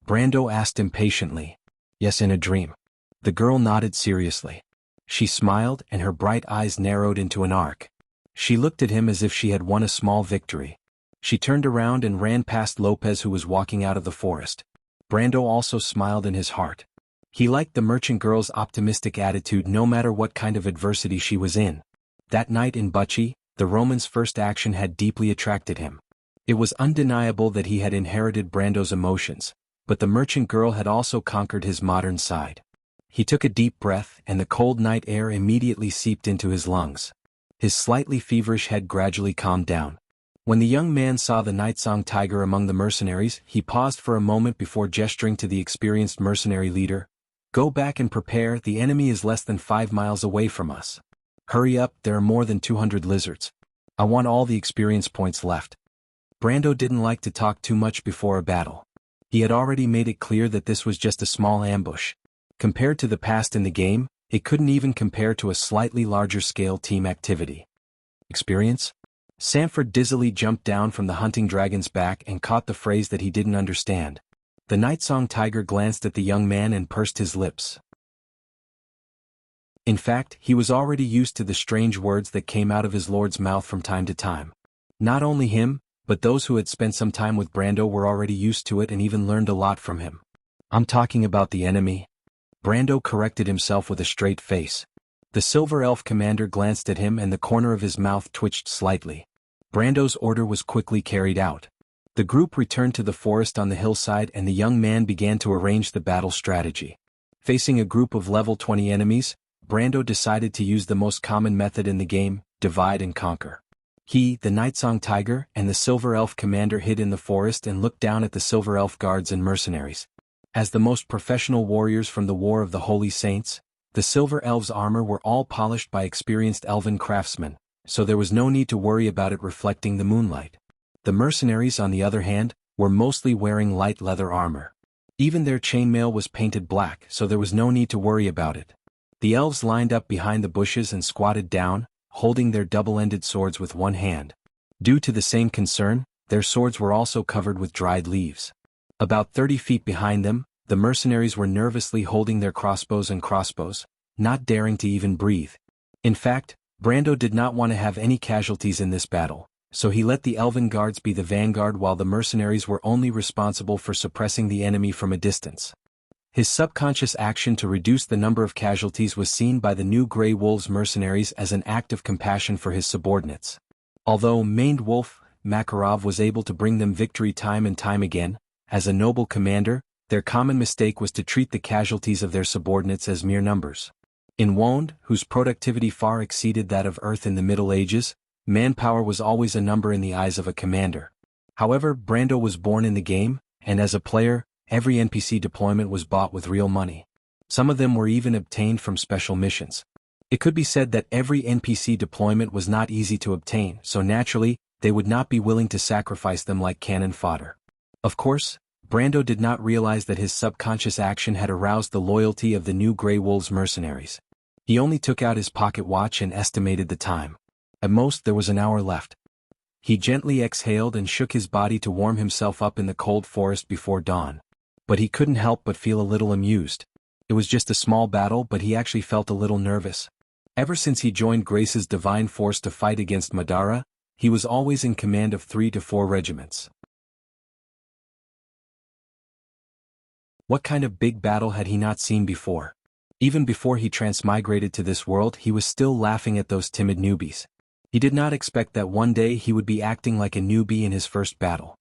Brando asked impatiently. "Yes, in a dream." The girl nodded seriously. She smiled and her bright eyes narrowed into an arc. She looked at him as if she had won a small victory. She turned around and ran past Lopez, who was walking out of the forest. Brando also smiled in his heart. He liked the merchant girl's optimistic attitude no matter what kind of adversity she was in. That night in Bucci, the Roman's first action had deeply attracted him. It was undeniable that he had inherited Brando's emotions, but the merchant girl had also conquered his modern side. He took a deep breath and the cold night air immediately seeped into his lungs. His slightly feverish head gradually calmed down. When the young man saw the Nightsong tiger among the mercenaries, he paused for a moment before gesturing to the experienced mercenary leader. "Go back and prepare, the enemy is less than 5 miles away from us. Hurry up, there are more than 200 lizards. I want all the experience points left." Brando didn't like to talk too much before a battle. He had already made it clear that this was just a small ambush. Compared to the past in the game, it couldn't even compare to a slightly larger scale team activity. "Experience?" Sanford dizzily jumped down from the hunting dragon's back and caught the phrase that he didn't understand. The Nightsong tiger glanced at the young man and pursed his lips. In fact, he was already used to the strange words that came out of his lord's mouth from time to time. Not only him, but those who had spent some time with Brando were already used to it and even learned a lot from him. "I'm talking about the enemy." Brando corrected himself with a straight face. The silver elf commander glanced at him and the corner of his mouth twitched slightly. Brando's order was quickly carried out. The group returned to the forest on the hillside and the young man began to arrange the battle strategy. Facing a group of level 20 enemies, Brando decided to use the most common method in the game, divide and conquer. He, the Nightsong tiger, and the silver elf commander hid in the forest and looked down at the silver elf guards and mercenaries. As the most professional warriors from the War of the Holy Saints, the silver elves' armor were all polished by experienced elven craftsmen, so there was no need to worry about it reflecting the moonlight. The mercenaries, on the other hand, were mostly wearing light leather armor. Even their chainmail was painted black, so there was no need to worry about it. The elves lined up behind the bushes and squatted down, holding their double-ended swords with one hand. Due to the same concern, their swords were also covered with dried leaves. About 30 feet behind them, The mercenaries were nervously holding their crossbows, not daring to even breathe. In fact, Brando did not want to have any casualties in this battle, so he let the elven guards be the vanguard while the mercenaries were only responsible for suppressing the enemy from a distance. His subconscious action to reduce the number of casualties was seen by the new Grey Wolves mercenaries as an act of compassion for his subordinates. Although Maned Wolf, Makarov was able to bring them victory time and time again, as a noble commander, their common mistake was to treat the casualties of their subordinates as mere numbers. In Wond, whose productivity far exceeded that of Earth in the Middle Ages, manpower was always a number in the eyes of a commander. However, Brando was born in the game, and as a player, every NPC deployment was bought with real money. Some of them were even obtained from special missions. It could be said that every NPC deployment was not easy to obtain, so naturally, they would not be willing to sacrifice them like cannon fodder. Of course, Brando did not realize that his subconscious action had aroused the loyalty of the new Grey Wolves mercenaries. He only took out his pocket watch and estimated the time. At most there was an hour left. He gently exhaled and shook his body to warm himself up in the cold forest before dawn. But he couldn't help but feel a little amused. It was just a small battle, but he actually felt a little nervous. Ever since he joined Grace's divine force to fight against Madara, he was always in command of 3 to 4 regiments. What kind of big battle had he not seen before? Even before he transmigrated to this world, he was still laughing at those timid newbies. He did not expect that one day he would be acting like a newbie in his first battle.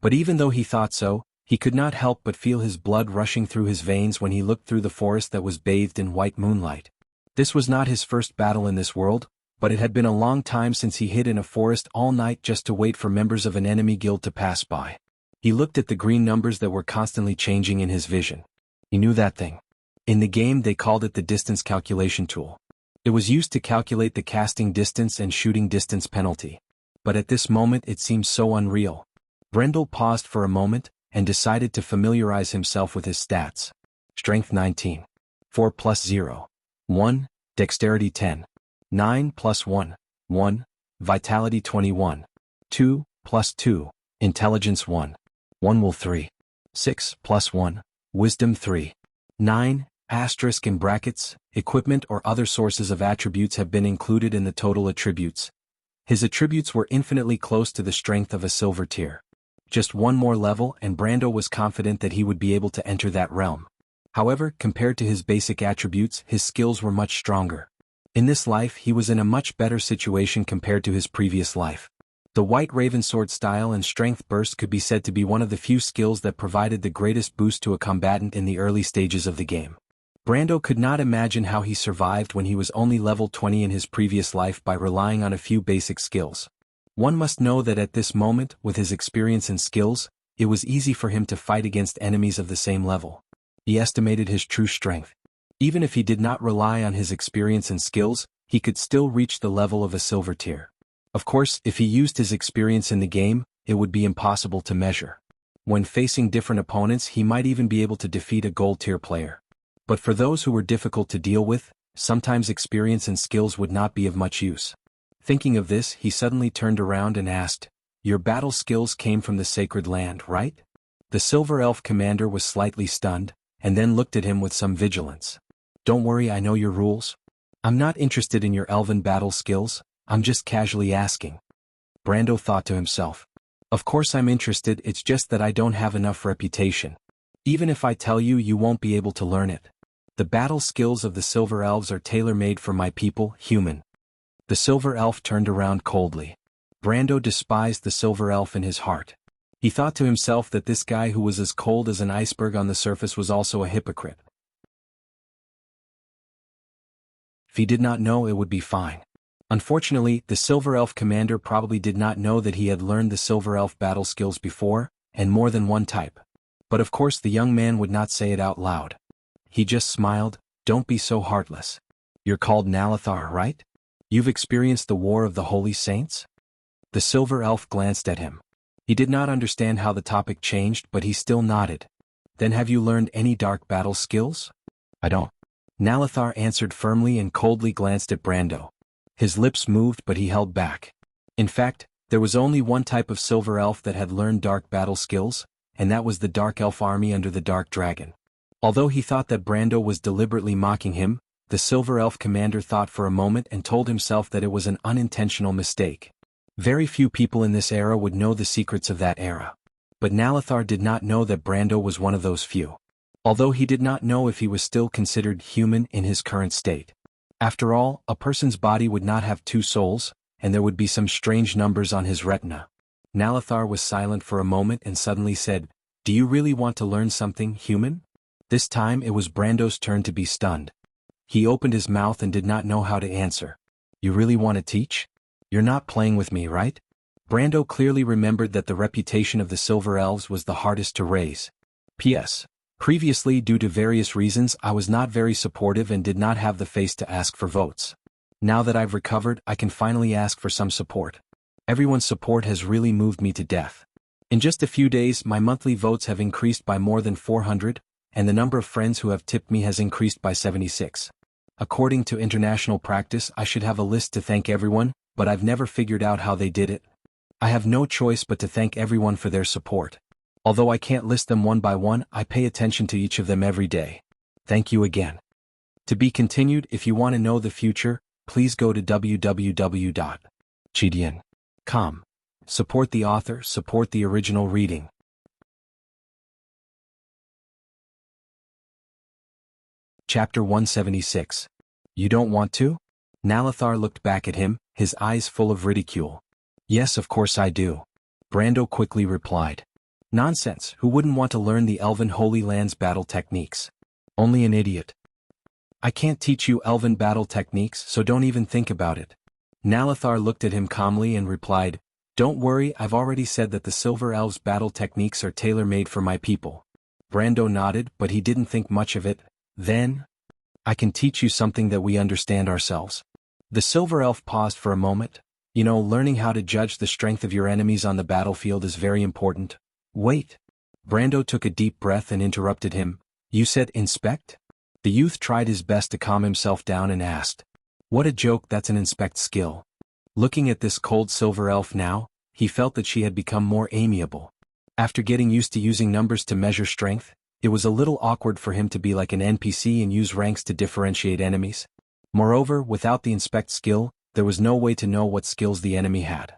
But even though he thought so, he could not help but feel his blood rushing through his veins when he looked through the forest that was bathed in white moonlight. This was not his first battle in this world, but it had been a long time since he hid in a forest all night just to wait for members of an enemy guild to pass by. He looked at the green numbers that were constantly changing in his vision. He knew that thing. In the game they called it the distance calculation tool. It was used to calculate the casting distance and shooting distance penalty. But at this moment it seemed so unreal. Brendel paused for a moment, and decided to familiarize himself with his stats. Strength 19. 4 plus 0. 1. Dexterity 10. 9 plus 1. 1. Vitality 21. 2 plus 2. Intelligence 1. 1 will 3. 6 plus 1. Wisdom 3. 9. Asterisk in brackets, equipment or other sources of attributes have been included in the total attributes. His attributes were infinitely close to the strength of a silver tier. Just one more level and Brando was confident that he would be able to enter that realm. However, compared to his basic attributes, his skills were much stronger. In this life he was in a much better situation compared to his previous life. The White Raven Sword style and Strength Burst could be said to be one of the few skills that provided the greatest boost to a combatant in the early stages of the game. Brando could not imagine how he survived when he was only level 20 in his previous life by relying on a few basic skills. One must know that at this moment, with his experience and skills, it was easy for him to fight against enemies of the same level. He estimated his true strength. Even if he did not rely on his experience and skills, he could still reach the level of a silver tier. Of course, if he used his experience in the game, it would be impossible to measure. When facing different opponents, he might even be able to defeat a gold tier player. But for those who were difficult to deal with, sometimes experience and skills would not be of much use. Thinking of this, he suddenly turned around and asked, "Your battle skills came from the sacred land, right?" The silver elf commander was slightly stunned, and then looked at him with some vigilance. "Don't worry, I know your rules. I'm not interested in your elven battle skills, I'm just casually asking." Brando thought to himself. Of course I'm interested, it's just that I don't have enough reputation. Even if I tell you, you won't be able to learn it. The battle skills of the silver elves are tailor-made for my people, human. The silver elf turned around coldly. Brando despised the silver elf in his heart. He thought to himself that this guy who was as cold as an iceberg on the surface was also a hypocrite. If he did not know, it would be fine. Unfortunately, the silver elf commander probably did not know that he had learned the silver elf battle skills before, and more than one type. But of course the young man would not say it out loud. He just smiled. "Don't be so heartless. You're called Nalathar, right? You've experienced the War of the Holy Saints?" The silver elf glanced at him. He did not understand how the topic changed, but he still nodded. "Then have you learned any dark battle skills?" "I don't." Nalathar answered firmly and coldly glanced at Brando. His lips moved, but he held back. In fact, there was only one type of silver elf that had learned dark battle skills, and that was the dark elf army under the dark dragon. Although he thought that Brando was deliberately mocking him, the Silver Elf commander thought for a moment and told himself that it was an unintentional mistake. Very few people in this era would know the secrets of that era. But Nalathar did not know that Brando was one of those few. Although he did not know if he was still considered human in his current state. After all, a person's body would not have two souls, and there would be some strange numbers on his retina. Nalathar was silent for a moment and suddenly said, "Do you really want to learn something, human?" This time it was Brando's turn to be stunned. He opened his mouth and did not know how to answer. "You really want to teach? You're not playing with me, right?" Brando clearly remembered that the reputation of the Silver Elves was the hardest to raise. P.S. Previously, due to various reasons, I was not very supportive and did not have the face to ask for votes. Now that I've recovered, I can finally ask for some support. Everyone's support has really moved me to death. In just a few days, my monthly votes have increased by more than 400, and the number of friends who have tipped me has increased by 76. According to international practice, I should have a list to thank everyone, but I've never figured out how they did it. I have no choice but to thank everyone for their support. Although I can't list them one by one, I pay attention to each of them every day. Thank you again. To be continued. If you want to know the future, please go to www.chidian.com. Support the author, support the original reading. Chapter 176. You don't want to? Nalathar looked back at him, his eyes full of ridicule. Yes, of course I do. Brando quickly replied. Nonsense, who wouldn't want to learn the Elven Holy Land's battle techniques? Only an idiot. I can't teach you Elven battle techniques, so don't even think about it. Nalathar looked at him calmly and replied, Don't worry, I've already said that the Silver Elves' battle techniques are tailor-made for my people. Brando nodded, but he didn't think much of it. Then, I can teach you something that we understand ourselves. The Silver Elf paused for a moment. Learning how to judge the strength of your enemies on the battlefield is very important. Wait. Brando took a deep breath and interrupted him. You said inspect? The youth tried his best to calm himself down and asked. What a joke, that's an inspect skill. Looking at this cold Silver Elf now, he felt that she had become more amiable. After getting used to using numbers to measure strength, it was a little awkward for him to be like an NPC and use ranks to differentiate enemies. Moreover, without the inspect skill, there was no way to know what skills the enemy had.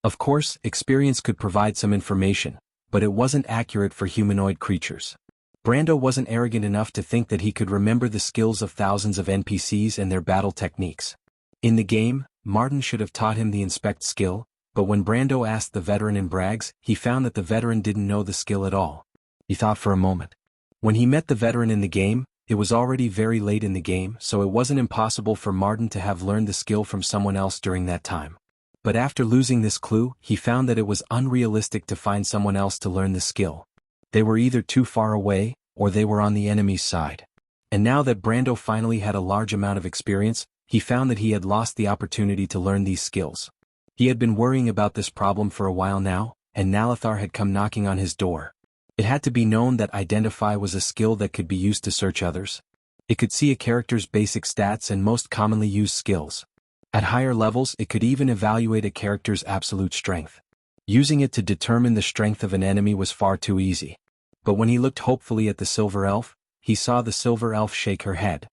Of course, experience could provide some information, but it wasn't accurate for humanoid creatures. Brando wasn't arrogant enough to think that he could remember the skills of thousands of NPCs and their battle techniques. In the game, Martin should have taught him the inspect skill, but when Brando asked the veteran in Brags, he found that the veteran didn't know the skill at all. He thought for a moment. When he met the veteran in the game, it was already very late in the game, so it wasn't impossible for Martin to have learned the skill from someone else during that time. But after losing this clue, he found that it was unrealistic to find someone else to learn the skill. They were either too far away, or they were on the enemy's side. And now that Brando finally had a large amount of experience, he found that he had lost the opportunity to learn these skills. He had been worrying about this problem for a while now, and Nalathar had come knocking on his door. It had to be known that Identify was a skill that could be used to search others. It could see a character's basic stats and most commonly used skills. At higher levels, it could even evaluate a character's absolute strength. Using it to determine the strength of an enemy was far too easy. But when he looked hopefully at the Silver Elf, he saw the Silver Elf shake her head.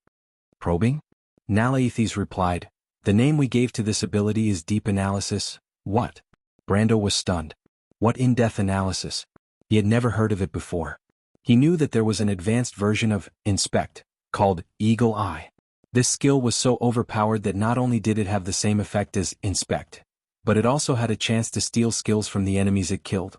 Probing? Nalaethes replied, The name we gave to this ability is Deep Analysis. What? Brando was stunned. What in-depth analysis? He had never heard of it before. He knew that there was an advanced version of Inspect, called Eagle Eye. This skill was so overpowered that not only did it have the same effect as Inspect, but it also had a chance to steal skills from the enemies it killed.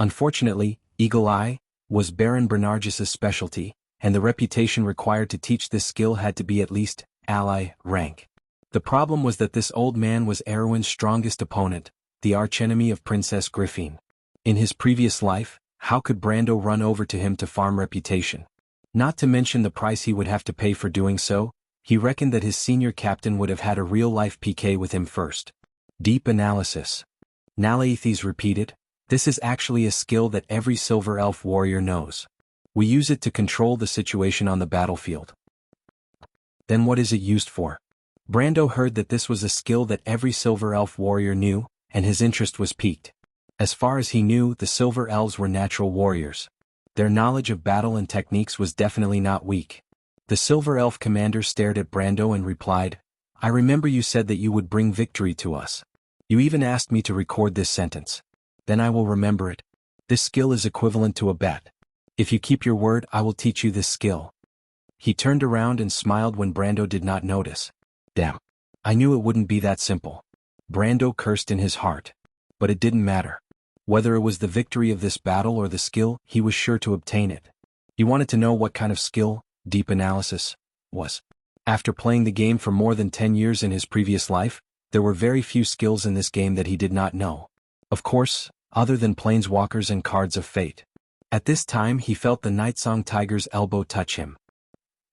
Unfortunately, Eagle Eye was Baron Bernargis's specialty, and the reputation required to teach this skill had to be at least ally rank. The problem was that this old man was Erwin's strongest opponent, the archenemy of Princess Griffin. In his previous life, how could Brando run over to him to farm reputation? Not to mention the price he would have to pay for doing so, he reckoned that his senior captain would have had a real-life PK with him first. Deep Analysis. Nalaethes repeated, This is actually a skill that every Silver Elf warrior knows. We use it to control the situation on the battlefield. Then what is it used for? Brando heard that this was a skill that every Silver Elf warrior knew, and his interest was piqued. As far as he knew, the Silver Elves were natural warriors. Their knowledge of battle and techniques was definitely not weak. The Silver Elf commander stared at Brando and replied, "I remember you said that you would bring victory to us. You even asked me to record this sentence. Then I will remember it. This skill is equivalent to a bet. If you keep your word, I will teach you this skill." He turned around and smiled when Brando did not notice. Damn. I knew it wouldn't be that simple. Brando cursed in his heart. But it didn't matter. Whether it was the victory of this battle or the skill, he was sure to obtain it. He wanted to know what kind of skill, deep analysis, was. After playing the game for more than 10 years in his previous life, there were very few skills in this game that he did not know. Of course, other than planeswalkers and cards of fate. At this time he felt the Nightsong Tiger's elbow touch him.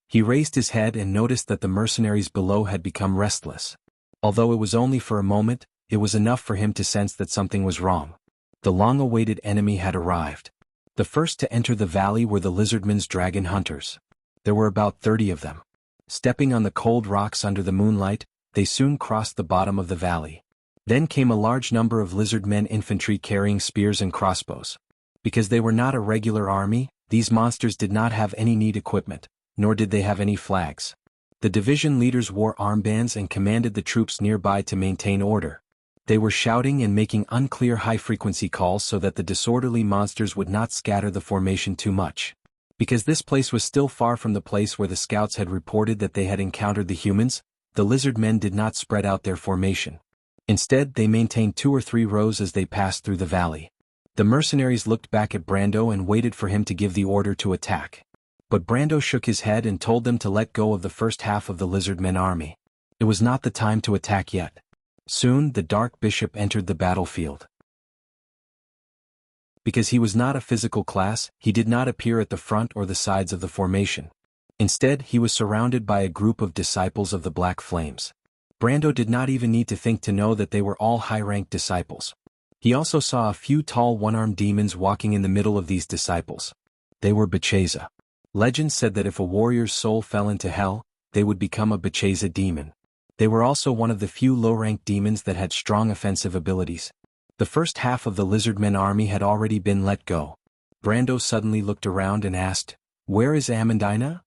He raised his head and noticed that the mercenaries below had become restless. Although it was only for a moment, it was enough for him to sense that something was wrong. The long-awaited enemy had arrived. The first to enter the valley were the Lizardmen's dragon hunters. There were about 30 of them. Stepping on the cold rocks under the moonlight, they soon crossed the bottom of the valley. Then came a large number of Lizardmen infantry carrying spears and crossbows. Because they were not a regular army, these monsters did not have any neat equipment, nor did they have any flags. The division leaders wore armbands and commanded the troops nearby to maintain order. They were shouting and making unclear high-frequency calls so that the disorderly monsters would not scatter the formation too much. Because this place was still far from the place where the scouts had reported that they had encountered the humans, the Lizardmen did not spread out their formation. Instead, they maintained 2 or 3 rows as they passed through the valley. The mercenaries looked back at Brando and waited for him to give the order to attack. But Brando shook his head and told them to let go of the first half of the Lizardmen army. It was not the time to attack yet. Soon the Dark Bishop entered the battlefield. Because he was not a physical class, he did not appear at the front or the sides of the formation. Instead, he was surrounded by a group of disciples of the Black Flames. Brando did not even need to think to know that they were all high-ranked disciples. He also saw a few tall one-armed demons walking in the middle of these disciples. They were Bacheza. Legend said that if a warrior's soul fell into hell, they would become a Bacheza demon. They were also one of the few low-ranked demons that had strong offensive abilities. The first half of the Lizardmen army had already been let go. Brando suddenly looked around and asked, "Where is Amandina?"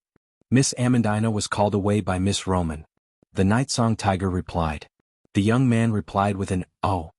Miss Amandina was called away by Miss Roman. The Nightsong Tiger replied. The young man replied with an, "Oh."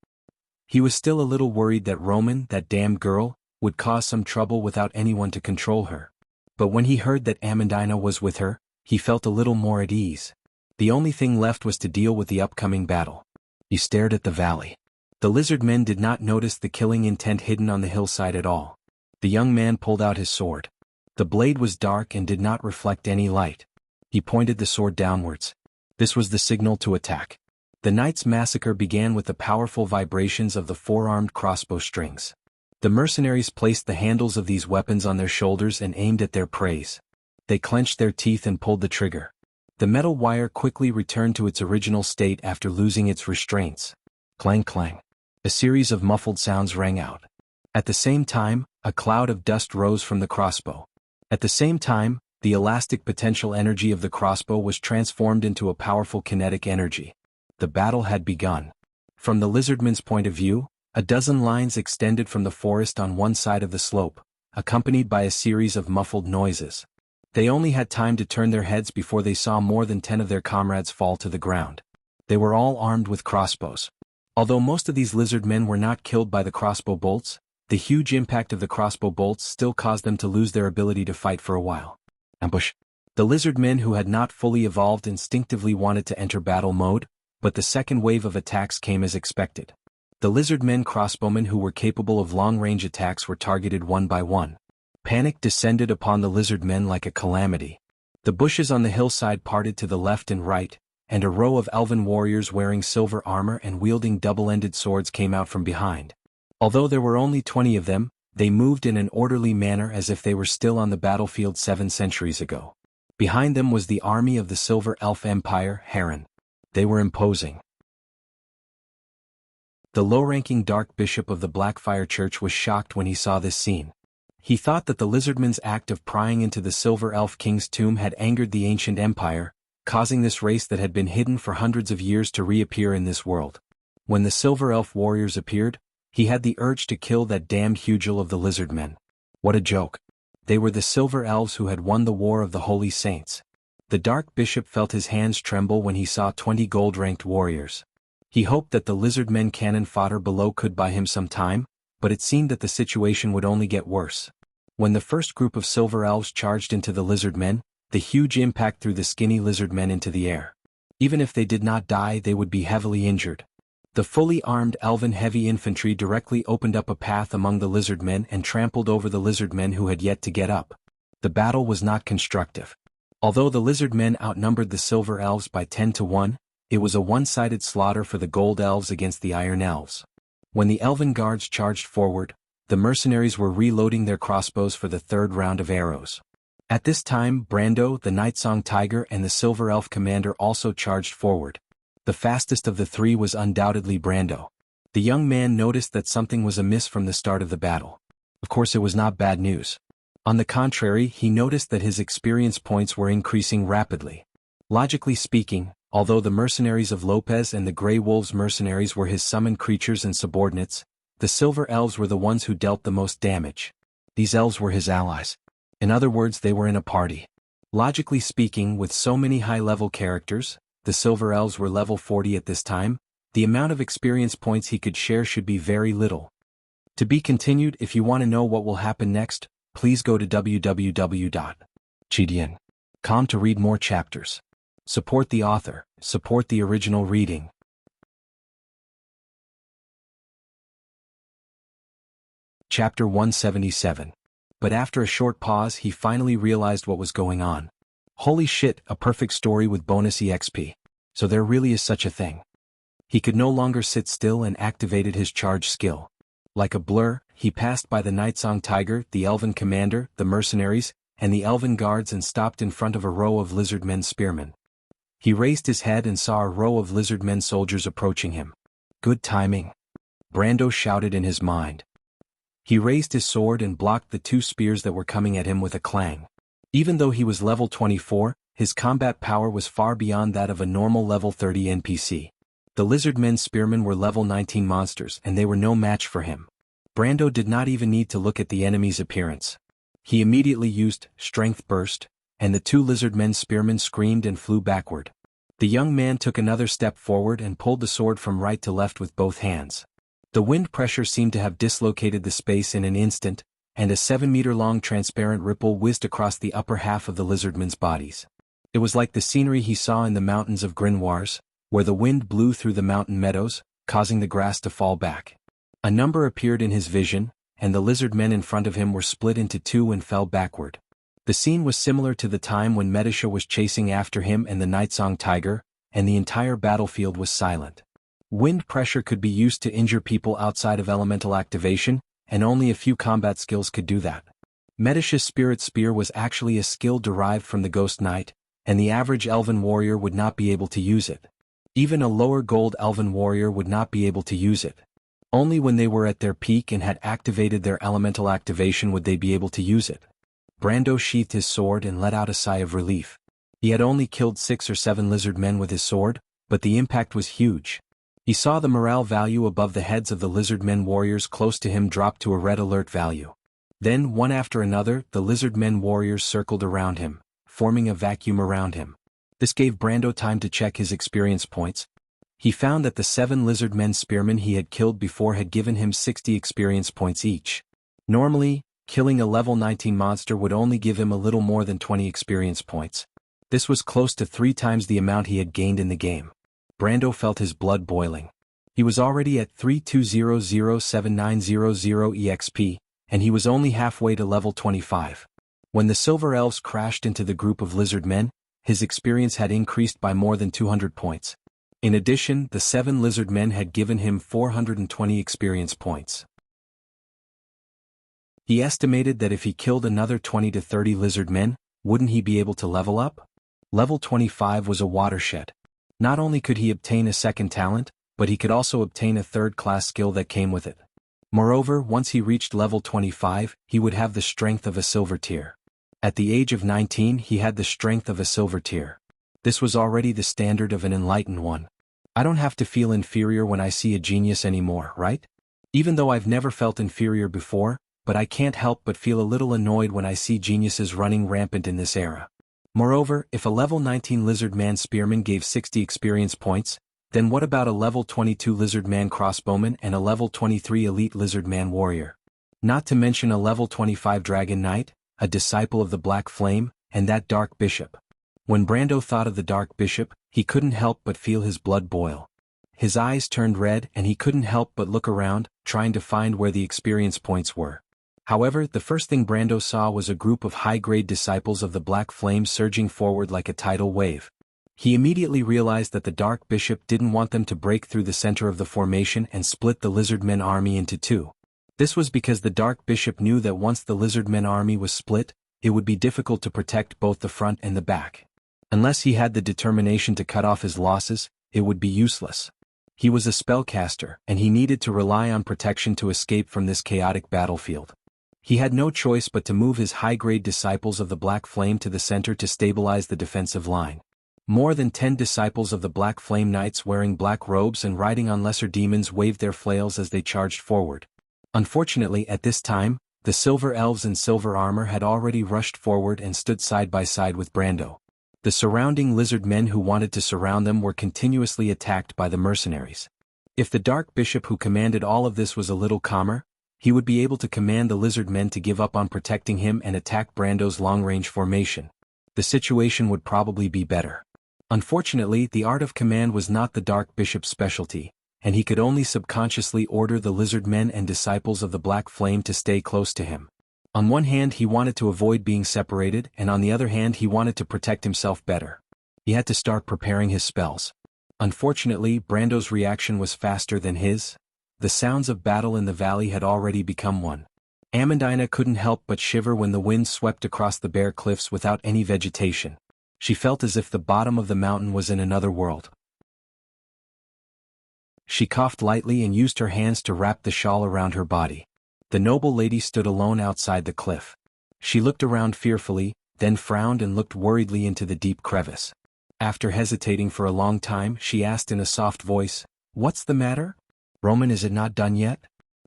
He was still a little worried that Roman, that damned girl, would cause some trouble without anyone to control her. But when he heard that Amandina was with her, he felt a little more at ease. The only thing left was to deal with the upcoming battle. He stared at the valley. The Lizardmen did not notice the killing intent hidden on the hillside at all. The young man pulled out his sword. The blade was dark and did not reflect any light. He pointed the sword downwards. This was the signal to attack. The night's massacre began with the powerful vibrations of the 4-armed crossbow strings. The mercenaries placed the handles of these weapons on their shoulders and aimed at their preys. They clenched their teeth and pulled the trigger. The metal wire quickly returned to its original state after losing its restraints. Clang clang. A series of muffled sounds rang out. At the same time, a cloud of dust rose from the crossbow. At the same time, the elastic potential energy of the crossbow was transformed into a powerful kinetic energy. The battle had begun. From the Lizardmen's point of view, a dozen lines extended from the forest on one side of the slope, accompanied by a series of muffled noises. They only had time to turn their heads before they saw more than 10 of their comrades fall to the ground. They were all armed with crossbows. Although most of these Lizardmen were not killed by the crossbow bolts, the huge impact of the crossbow bolts still caused them to lose their ability to fight for a while. Ambush. The Lizardmen who had not fully evolved instinctively wanted to enter battle mode, but the second wave of attacks came as expected. The Lizardmen crossbowmen who were capable of long-range attacks were targeted one by one. Panic descended upon the Lizardmen like a calamity. The bushes on the hillside parted to the left and right, and a row of elven warriors wearing silver armor and wielding double-ended swords came out from behind. Although there were only 20 of them, they moved in an orderly manner as if they were still on the battlefield 7 centuries ago. Behind them was the army of the Silver Elf Empire, Heron. They were imposing. The low-ranking Dark Bishop of the Blackfire Church was shocked when he saw this scene. He thought that the Lizardmen's act of prying into the Silver Elf King's tomb had angered the ancient empire, causing this race that had been hidden for hundreds of years to reappear in this world. When the Silver Elf warriors appeared, he had the urge to kill that damned Hugel of the Lizardmen. What a joke. They were the Silver Elves who had won the War of the Holy Saints. The Dark Bishop felt his hands tremble when he saw 20 gold-ranked warriors. He hoped that the Lizardmen cannon fodder below could buy him some time, but it seemed that the situation would only get worse. When the first group of Silver Elves charged into the Lizardmen, the huge impact threw the skinny Lizardmen into the air. Even if they did not die, they would be heavily injured. The fully armed Elven heavy infantry directly opened up a path among the Lizardmen and trampled over the Lizardmen who had yet to get up. The battle was not constructive. Although the Lizardmen outnumbered the Silver Elves by 10 to 1, it was a one-sided slaughter for the Gold Elves against the Iron Elves. When the Elven guards charged forward, the mercenaries were reloading their crossbows for the third round of arrows. At this time, Brando, the Nightsong Tiger, and the Silver Elf commander also charged forward. The fastest of the three was undoubtedly Brando. The young man noticed that something was amiss from the start of the battle. Of course, it was not bad news. On the contrary, he noticed that his experience points were increasing rapidly. Logically speaking, although the mercenaries of Lopez and the Grey Wolves mercenaries were his summoned creatures and subordinates, the Silver Elves were the ones who dealt the most damage. These elves were his allies. In other words, they were in a party. Logically speaking, with so many high-level characters, the Silver Elves were level 40 at this time, the amount of experience points he could share should be very little. To be continued. If you want to know what will happen next, please go to www.gdn.com to read more chapters. Support the author, support the original reading. Chapter 177. But after a short pause, he finally realized what was going on. Holy shit, a perfect story with bonus EXP. So there really is such a thing. He could no longer sit still and activated his charge skill. Like a blur, he passed by the Nightsong Tiger, the Elven commander, the mercenaries, and the Elven guards and stopped in front of a row of Lizardmen spearmen. He raised his head and saw a row of Lizardmen soldiers approaching him. Good timing. Brando shouted in his mind. He raised his sword and blocked the two spears that were coming at him with a clang. Even though he was level 24, his combat power was far beyond that of a normal level 30 NPC. The Lizardmen spearmen were level 19 monsters and they were no match for him. Brando did not even need to look at the enemy's appearance. He immediately used Strength Burst, and the two Lizardmen spearmen screamed and flew backward. The young man took another step forward and pulled the sword from right to left with both hands. The wind pressure seemed to have dislocated the space in an instant, and a 7-meter-long transparent ripple whizzed across the upper half of the Lizardmen's bodies. It was like the scenery he saw in the mountains of Grimoires, where the wind blew through the mountain meadows, causing the grass to fall back. A number appeared in his vision, and the Lizardmen in front of him were split into two and fell backward. The scene was similar to the time when Medisha was chasing after him and the Nightsong Tiger, and the entire battlefield was silent. Wind pressure could be used to injure people outside of elemental activation, and only a few combat skills could do that. Medisha's Spirit Spear was actually a skill derived from the Ghost Knight, and the average Elven warrior would not be able to use it. Even a lower gold Elven warrior would not be able to use it. Only when they were at their peak and had activated their elemental activation would they be able to use it. Brando sheathed his sword and let out a sigh of relief. He had only killed 6 or 7 Lizardmen with his sword, but the impact was huge. He saw the morale value above the heads of the Lizardmen warriors close to him drop to a red alert value. Then, one after another, the Lizardmen warriors circled around him, forming a vacuum around him. This gave Brando time to check his experience points. He found that the 7 Lizardmen spearmen he had killed before had given him 60 experience points each. Normally, killing a level 19 monster would only give him a little more than 20 experience points. This was close to 3 times the amount he had gained in the game. Brando felt his blood boiling. He was already at 32007900 EXP, and he was only halfway to level 25. When the Silver Elves crashed into the group of Lizardmen, his experience had increased by more than 200 points. In addition, the 7 Lizardmen had given him 420 experience points. He estimated that if he killed another 20 to 30 Lizardmen, wouldn't he be able to level up? Level 25 was a watershed. Not only could he obtain a second talent, but he could also obtain a third-class skill that came with it. Moreover, once he reached level 25, he would have the strength of a silver tier. At the age of 19 he had the strength of a silver tier. This was already the standard of an enlightened one. I don't have to feel inferior when I see a genius anymore, right? Even though I've never felt inferior before, but I can't help but feel a little annoyed when I see geniuses running rampant in this era. Moreover, if a level 19 Lizard Man Spearman gave 60 experience points, then what about a level 22 Lizard Man Crossbowman and a level 23 Elite Lizard Man Warrior? Not to mention a level 25 Dragon Knight, a disciple of the Black Flame, and that Dark Bishop. When Brando thought of the Dark Bishop, he couldn't help but feel his blood boil. His eyes turned red and he couldn't help but look around, trying to find where the experience points were. However, the first thing Brando saw was a group of high-grade disciples of the Black Flame surging forward like a tidal wave. He immediately realized that the Dark Bishop didn't want them to break through the center of the formation and split the Lizardmen army into two. This was because the Dark Bishop knew that once the Lizardmen army was split, it would be difficult to protect both the front and the back. Unless he had the determination to cut off his losses, it would be useless. He was a spellcaster, and he needed to rely on protection to escape from this chaotic battlefield. He had no choice but to move his high-grade disciples of the Black Flame to the center to stabilize the defensive line. More than 10 disciples of the Black Flame Knights wearing black robes and riding on lesser demons waved their flails as they charged forward. Unfortunately, at this time, the Silver Elves in silver armor had already rushed forward and stood side by side with Brando. The surrounding lizard men who wanted to surround them were continuously attacked by the mercenaries. If the Dark Bishop who commanded all of this was a little calmer, he would be able to command the lizard men to give up on protecting him and attack Brando's long-range formation. The situation would probably be better. Unfortunately, the art of command was not the Dark Bishop's specialty, and he could only subconsciously order the lizard men and disciples of the Black Flame to stay close to him. On one hand he wanted to avoid being separated, and on the other hand he wanted to protect himself better. He had to start preparing his spells. Unfortunately, Brando's reaction was faster than his. The sounds of battle in the valley had already become one. Amandina couldn't help but shiver when the wind swept across the bare cliffs without any vegetation. She felt as if the bottom of the mountain was in another world. She coughed lightly and used her hands to wrap the shawl around her body. The noble lady stood alone outside the cliff. She looked around fearfully, then frowned and looked worriedly into the deep crevice. After hesitating for a long time, she asked in a soft voice, "What's the matter? Roman, is it not done yet?"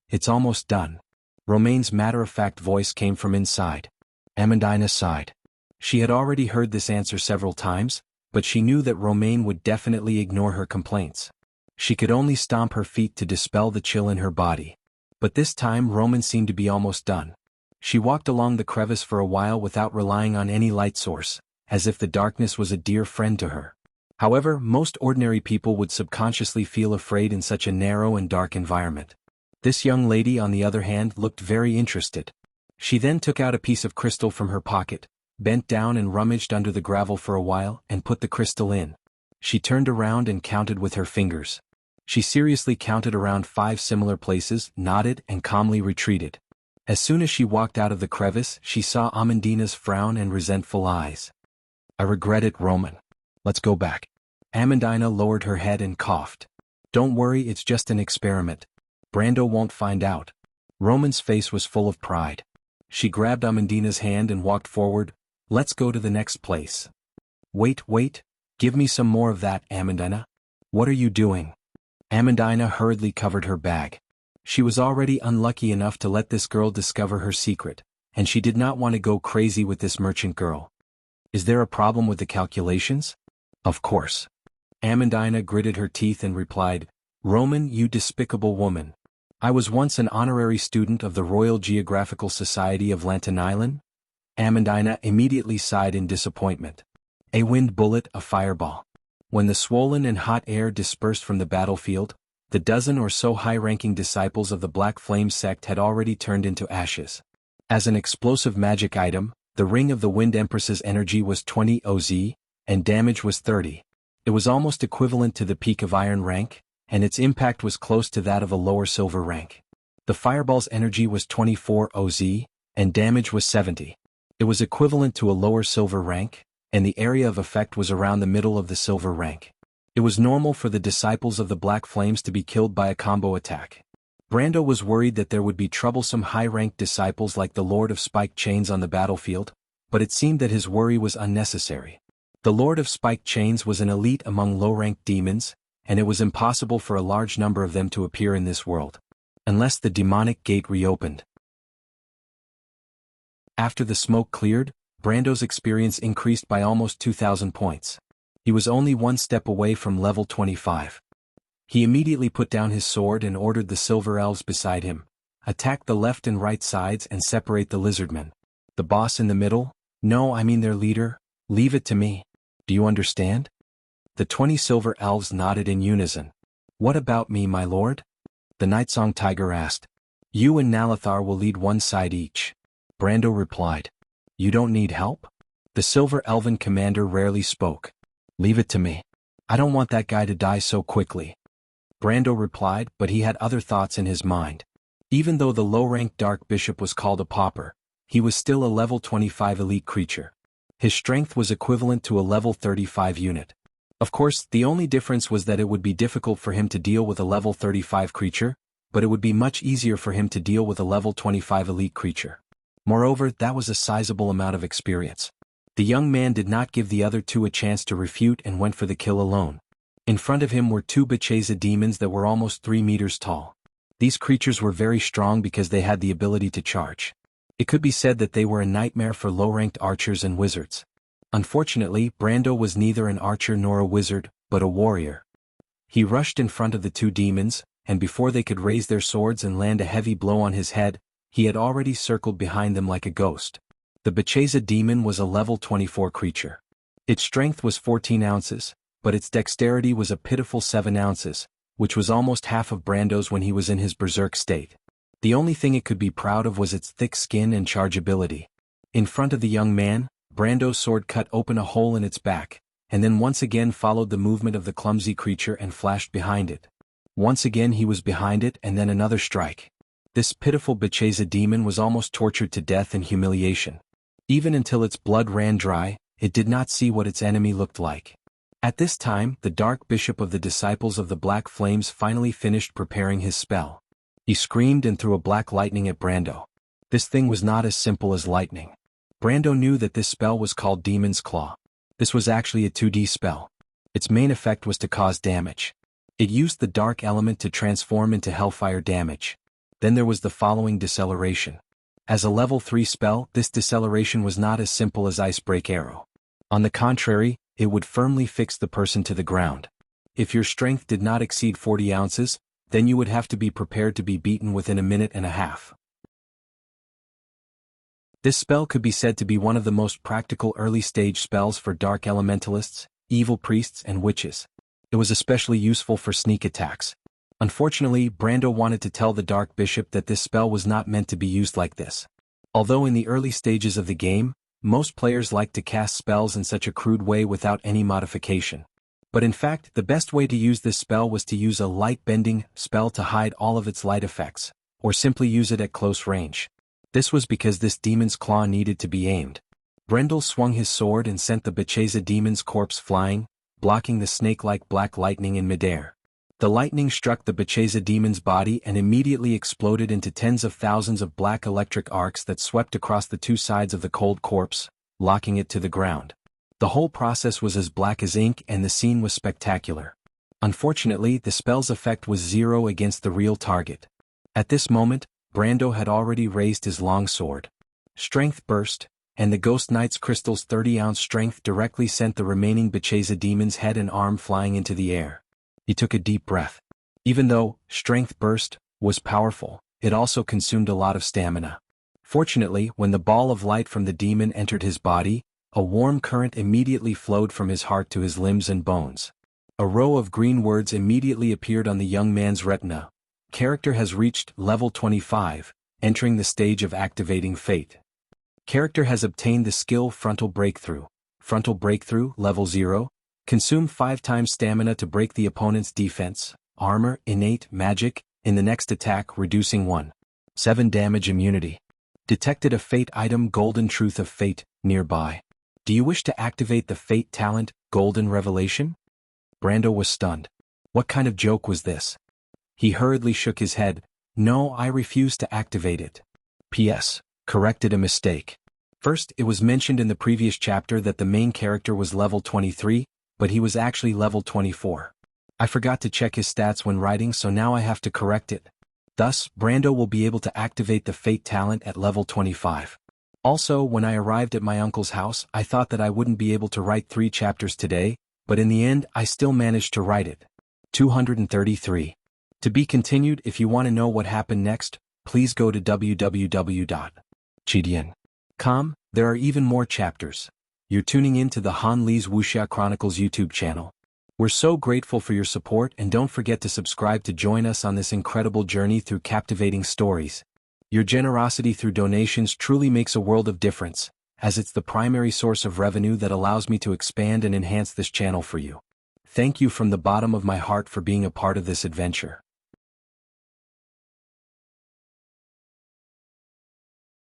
"It's almost done." Romain's matter-of-fact voice came from inside. Amandina sighed. She had already heard this answer several times, but she knew that Romain would definitely ignore her complaints. She could only stomp her feet to dispel the chill in her body. But this time Roman seemed to be almost done. She walked along the crevice for a while without relying on any light source, as if the darkness was a dear friend to her. However, most ordinary people would subconsciously feel afraid in such a narrow and dark environment. This young lady, on the other hand, looked very interested. She then took out a piece of crystal from her pocket, bent down and rummaged under the gravel for a while, and put the crystal in. She turned around and counted with her fingers. She seriously counted around 5 similar places, nodded, and calmly retreated. As soon as she walked out of the crevice, she saw Amandina's frown and resentful eyes. "I regret it, Roman. Let's go back." Amandina lowered her head and coughed. "Don't worry, it's just an experiment. Brando won't find out." Roman's face was full of pride. She grabbed Amandina's hand and walked forward. "Let's go to the next place." Wait, give me some more of that, Amandina." "What are you doing?" Amandina hurriedly covered her bag. She was already unlucky enough to let this girl discover her secret, and she did not want to go crazy with this merchant girl. "Is there a problem with the calculations?" "Of course." Amandina gritted her teeth and replied, "Roman, you despicable woman. I was once an honorary student of the Royal Geographical Society of Lantanailan." Amandina immediately sighed in disappointment. A wind bullet, a fireball. When the swollen and hot air dispersed from the battlefield, the dozen or so high-ranking disciples of the Black Flame sect had already turned into ashes. As an explosive magic item, the Ring of the Wind Empress's energy was 20 OZ, and damage was 30. It was almost equivalent to the Peak of Iron rank, and its impact was close to that of a lower Silver rank. The fireball's energy was 24 OZ, and damage was 70. It was equivalent to a lower Silver rank, and the area of effect was around the middle of the Silver rank. It was normal for the disciples of the Black Flames to be killed by a combo attack. Brando was worried that there would be troublesome high-ranked disciples like the Lord of Spiked Chains on the battlefield, but it seemed that his worry was unnecessary. The Lord of Spiked Chains was an elite among low-ranked demons, and it was impossible for a large number of them to appear in this world. Unless the demonic gate reopened. After the smoke cleared, Brando's experience increased by almost 2,000 points. He was only one step away from level 25. He immediately put down his sword and ordered the silver elves beside him, attack the left and right sides and separate the lizardmen. The boss in the middle? No, I mean their leader. Leave it to me. Do you understand? The 20 silver elves nodded in unison. What about me, my lord? The Nightsong Tiger asked. You and Nalathar will lead one side each. Brando replied. You don't need help? The silver elven commander rarely spoke. Leave it to me. I don't want that guy to die so quickly. Brando replied, but he had other thoughts in his mind. Even though the low-ranked Dark Bishop was called a pauper, he was still a level 25 elite creature. His strength was equivalent to a level 35 unit. Of course, the only difference was that it would be difficult for him to deal with a level 35 creature, but it would be much easier for him to deal with a level 25 elite creature. Moreover, that was a sizable amount of experience. The young man did not give the other two a chance to refute and went for the kill alone. In front of him were two Bacheza demons that were almost 3 meters tall. These creatures were very strong because they had the ability to charge. It could be said that they were a nightmare for low-ranked archers and wizards. Unfortunately, Brando was neither an archer nor a wizard, but a warrior. He rushed in front of the two demons, and before they could raise their swords and land a heavy blow on his head, he had already circled behind them like a ghost. The Bacheza demon was a level 24 creature. Its strength was 14 ounces, but its dexterity was a pitiful 7 ounces, which was almost half of Brando's when he was in his berserk state. The only thing it could be proud of was its thick skin and chargeability. In front of the young man, Brando's sword cut open a hole in its back, and then once again followed the movement of the clumsy creature and flashed behind it. Once again he was behind it and then another strike. This pitiful Bacheza demon was almost tortured to death and humiliation. Even until its blood ran dry, it did not see what its enemy looked like. At this time, the Dark Bishop of the Disciples of the Black Flames finally finished preparing his spell. He screamed and threw a black lightning at Brando. This thing was not as simple as lightning. Brando knew that this spell was called Demon's Claw. This was actually a 2D spell. Its main effect was to cause damage. It used the dark element to transform into hellfire damage. Then there was the following deceleration. As a level 3 spell, this deceleration was not as simple as Ice Break Arrow. On the contrary, it would firmly fix the person to the ground. If your strength did not exceed 40 ounces, then you would have to be prepared to be beaten within a minute and a half. This spell could be said to be one of the most practical early-stage spells for dark elementalists, evil priests and witches. It was especially useful for sneak attacks. Unfortunately, Brando wanted to tell the Dark Bishop that this spell was not meant to be used like this. Although in the early stages of the game, most players like to cast spells in such a crude way without any modification. But in fact, the best way to use this spell was to use a light-bending spell to hide all of its light effects, or simply use it at close range. This was because this demon's claw needed to be aimed. Brendel swung his sword and sent the Bacheza demon's corpse flying, blocking the snake-like black lightning in midair. The lightning struck the Bacheza demon's body and immediately exploded into tens of thousands of black electric arcs that swept across the two sides of the cold corpse, locking it to the ground. The whole process was as black as ink and the scene was spectacular. Unfortunately, the spell's effect was 0 against the real target. At this moment, Brando had already raised his long sword. Strength burst, and the Ghost Knight's crystal's 30-ounce strength directly sent the remaining Bacheza demon's head and arm flying into the air. He took a deep breath. Even though Strength Burst was powerful, it also consumed a lot of stamina. Fortunately, when the ball of light from the demon entered his body, a warm current immediately flowed from his heart to his limbs and bones. A row of green words immediately appeared on the young man's retina. Character has reached level 25, entering the stage of activating fate. Character has obtained the skill Frontal Breakthrough. Frontal Breakthrough, level 0. Consume 5 times stamina to break the opponent's defense, armor, innate, magic, in the next attack reducing 1/7 damage immunity. Detected a fate item Golden Truth of Fate, nearby. Do you wish to activate the fate talent, Golden Revelation? Brando was stunned. What kind of joke was this? He hurriedly shook his head. No, I refuse to activate it. P.S. Corrected a mistake. First, it was mentioned in the previous chapter that the main character was level 23, but he was actually level 24. I forgot to check his stats when writing, so now I have to correct it. Thus, Brando will be able to activate the Fate talent at level 25. Also, when I arrived at my uncle's house, I thought that I wouldn't be able to write 3 chapters today, but in the end I still managed to write it. 233. To be continued. If you want to know what happened next, please go to www.chidian.com. There are even more chapters. You're tuning in to the Han Li's Wuxia Chronicles YouTube channel. We're so grateful for your support, and don't forget to subscribe to join us on this incredible journey through captivating stories. Your generosity through donations truly makes a world of difference, as it's the primary source of revenue that allows me to expand and enhance this channel for you. Thank you from the bottom of my heart for being a part of this adventure.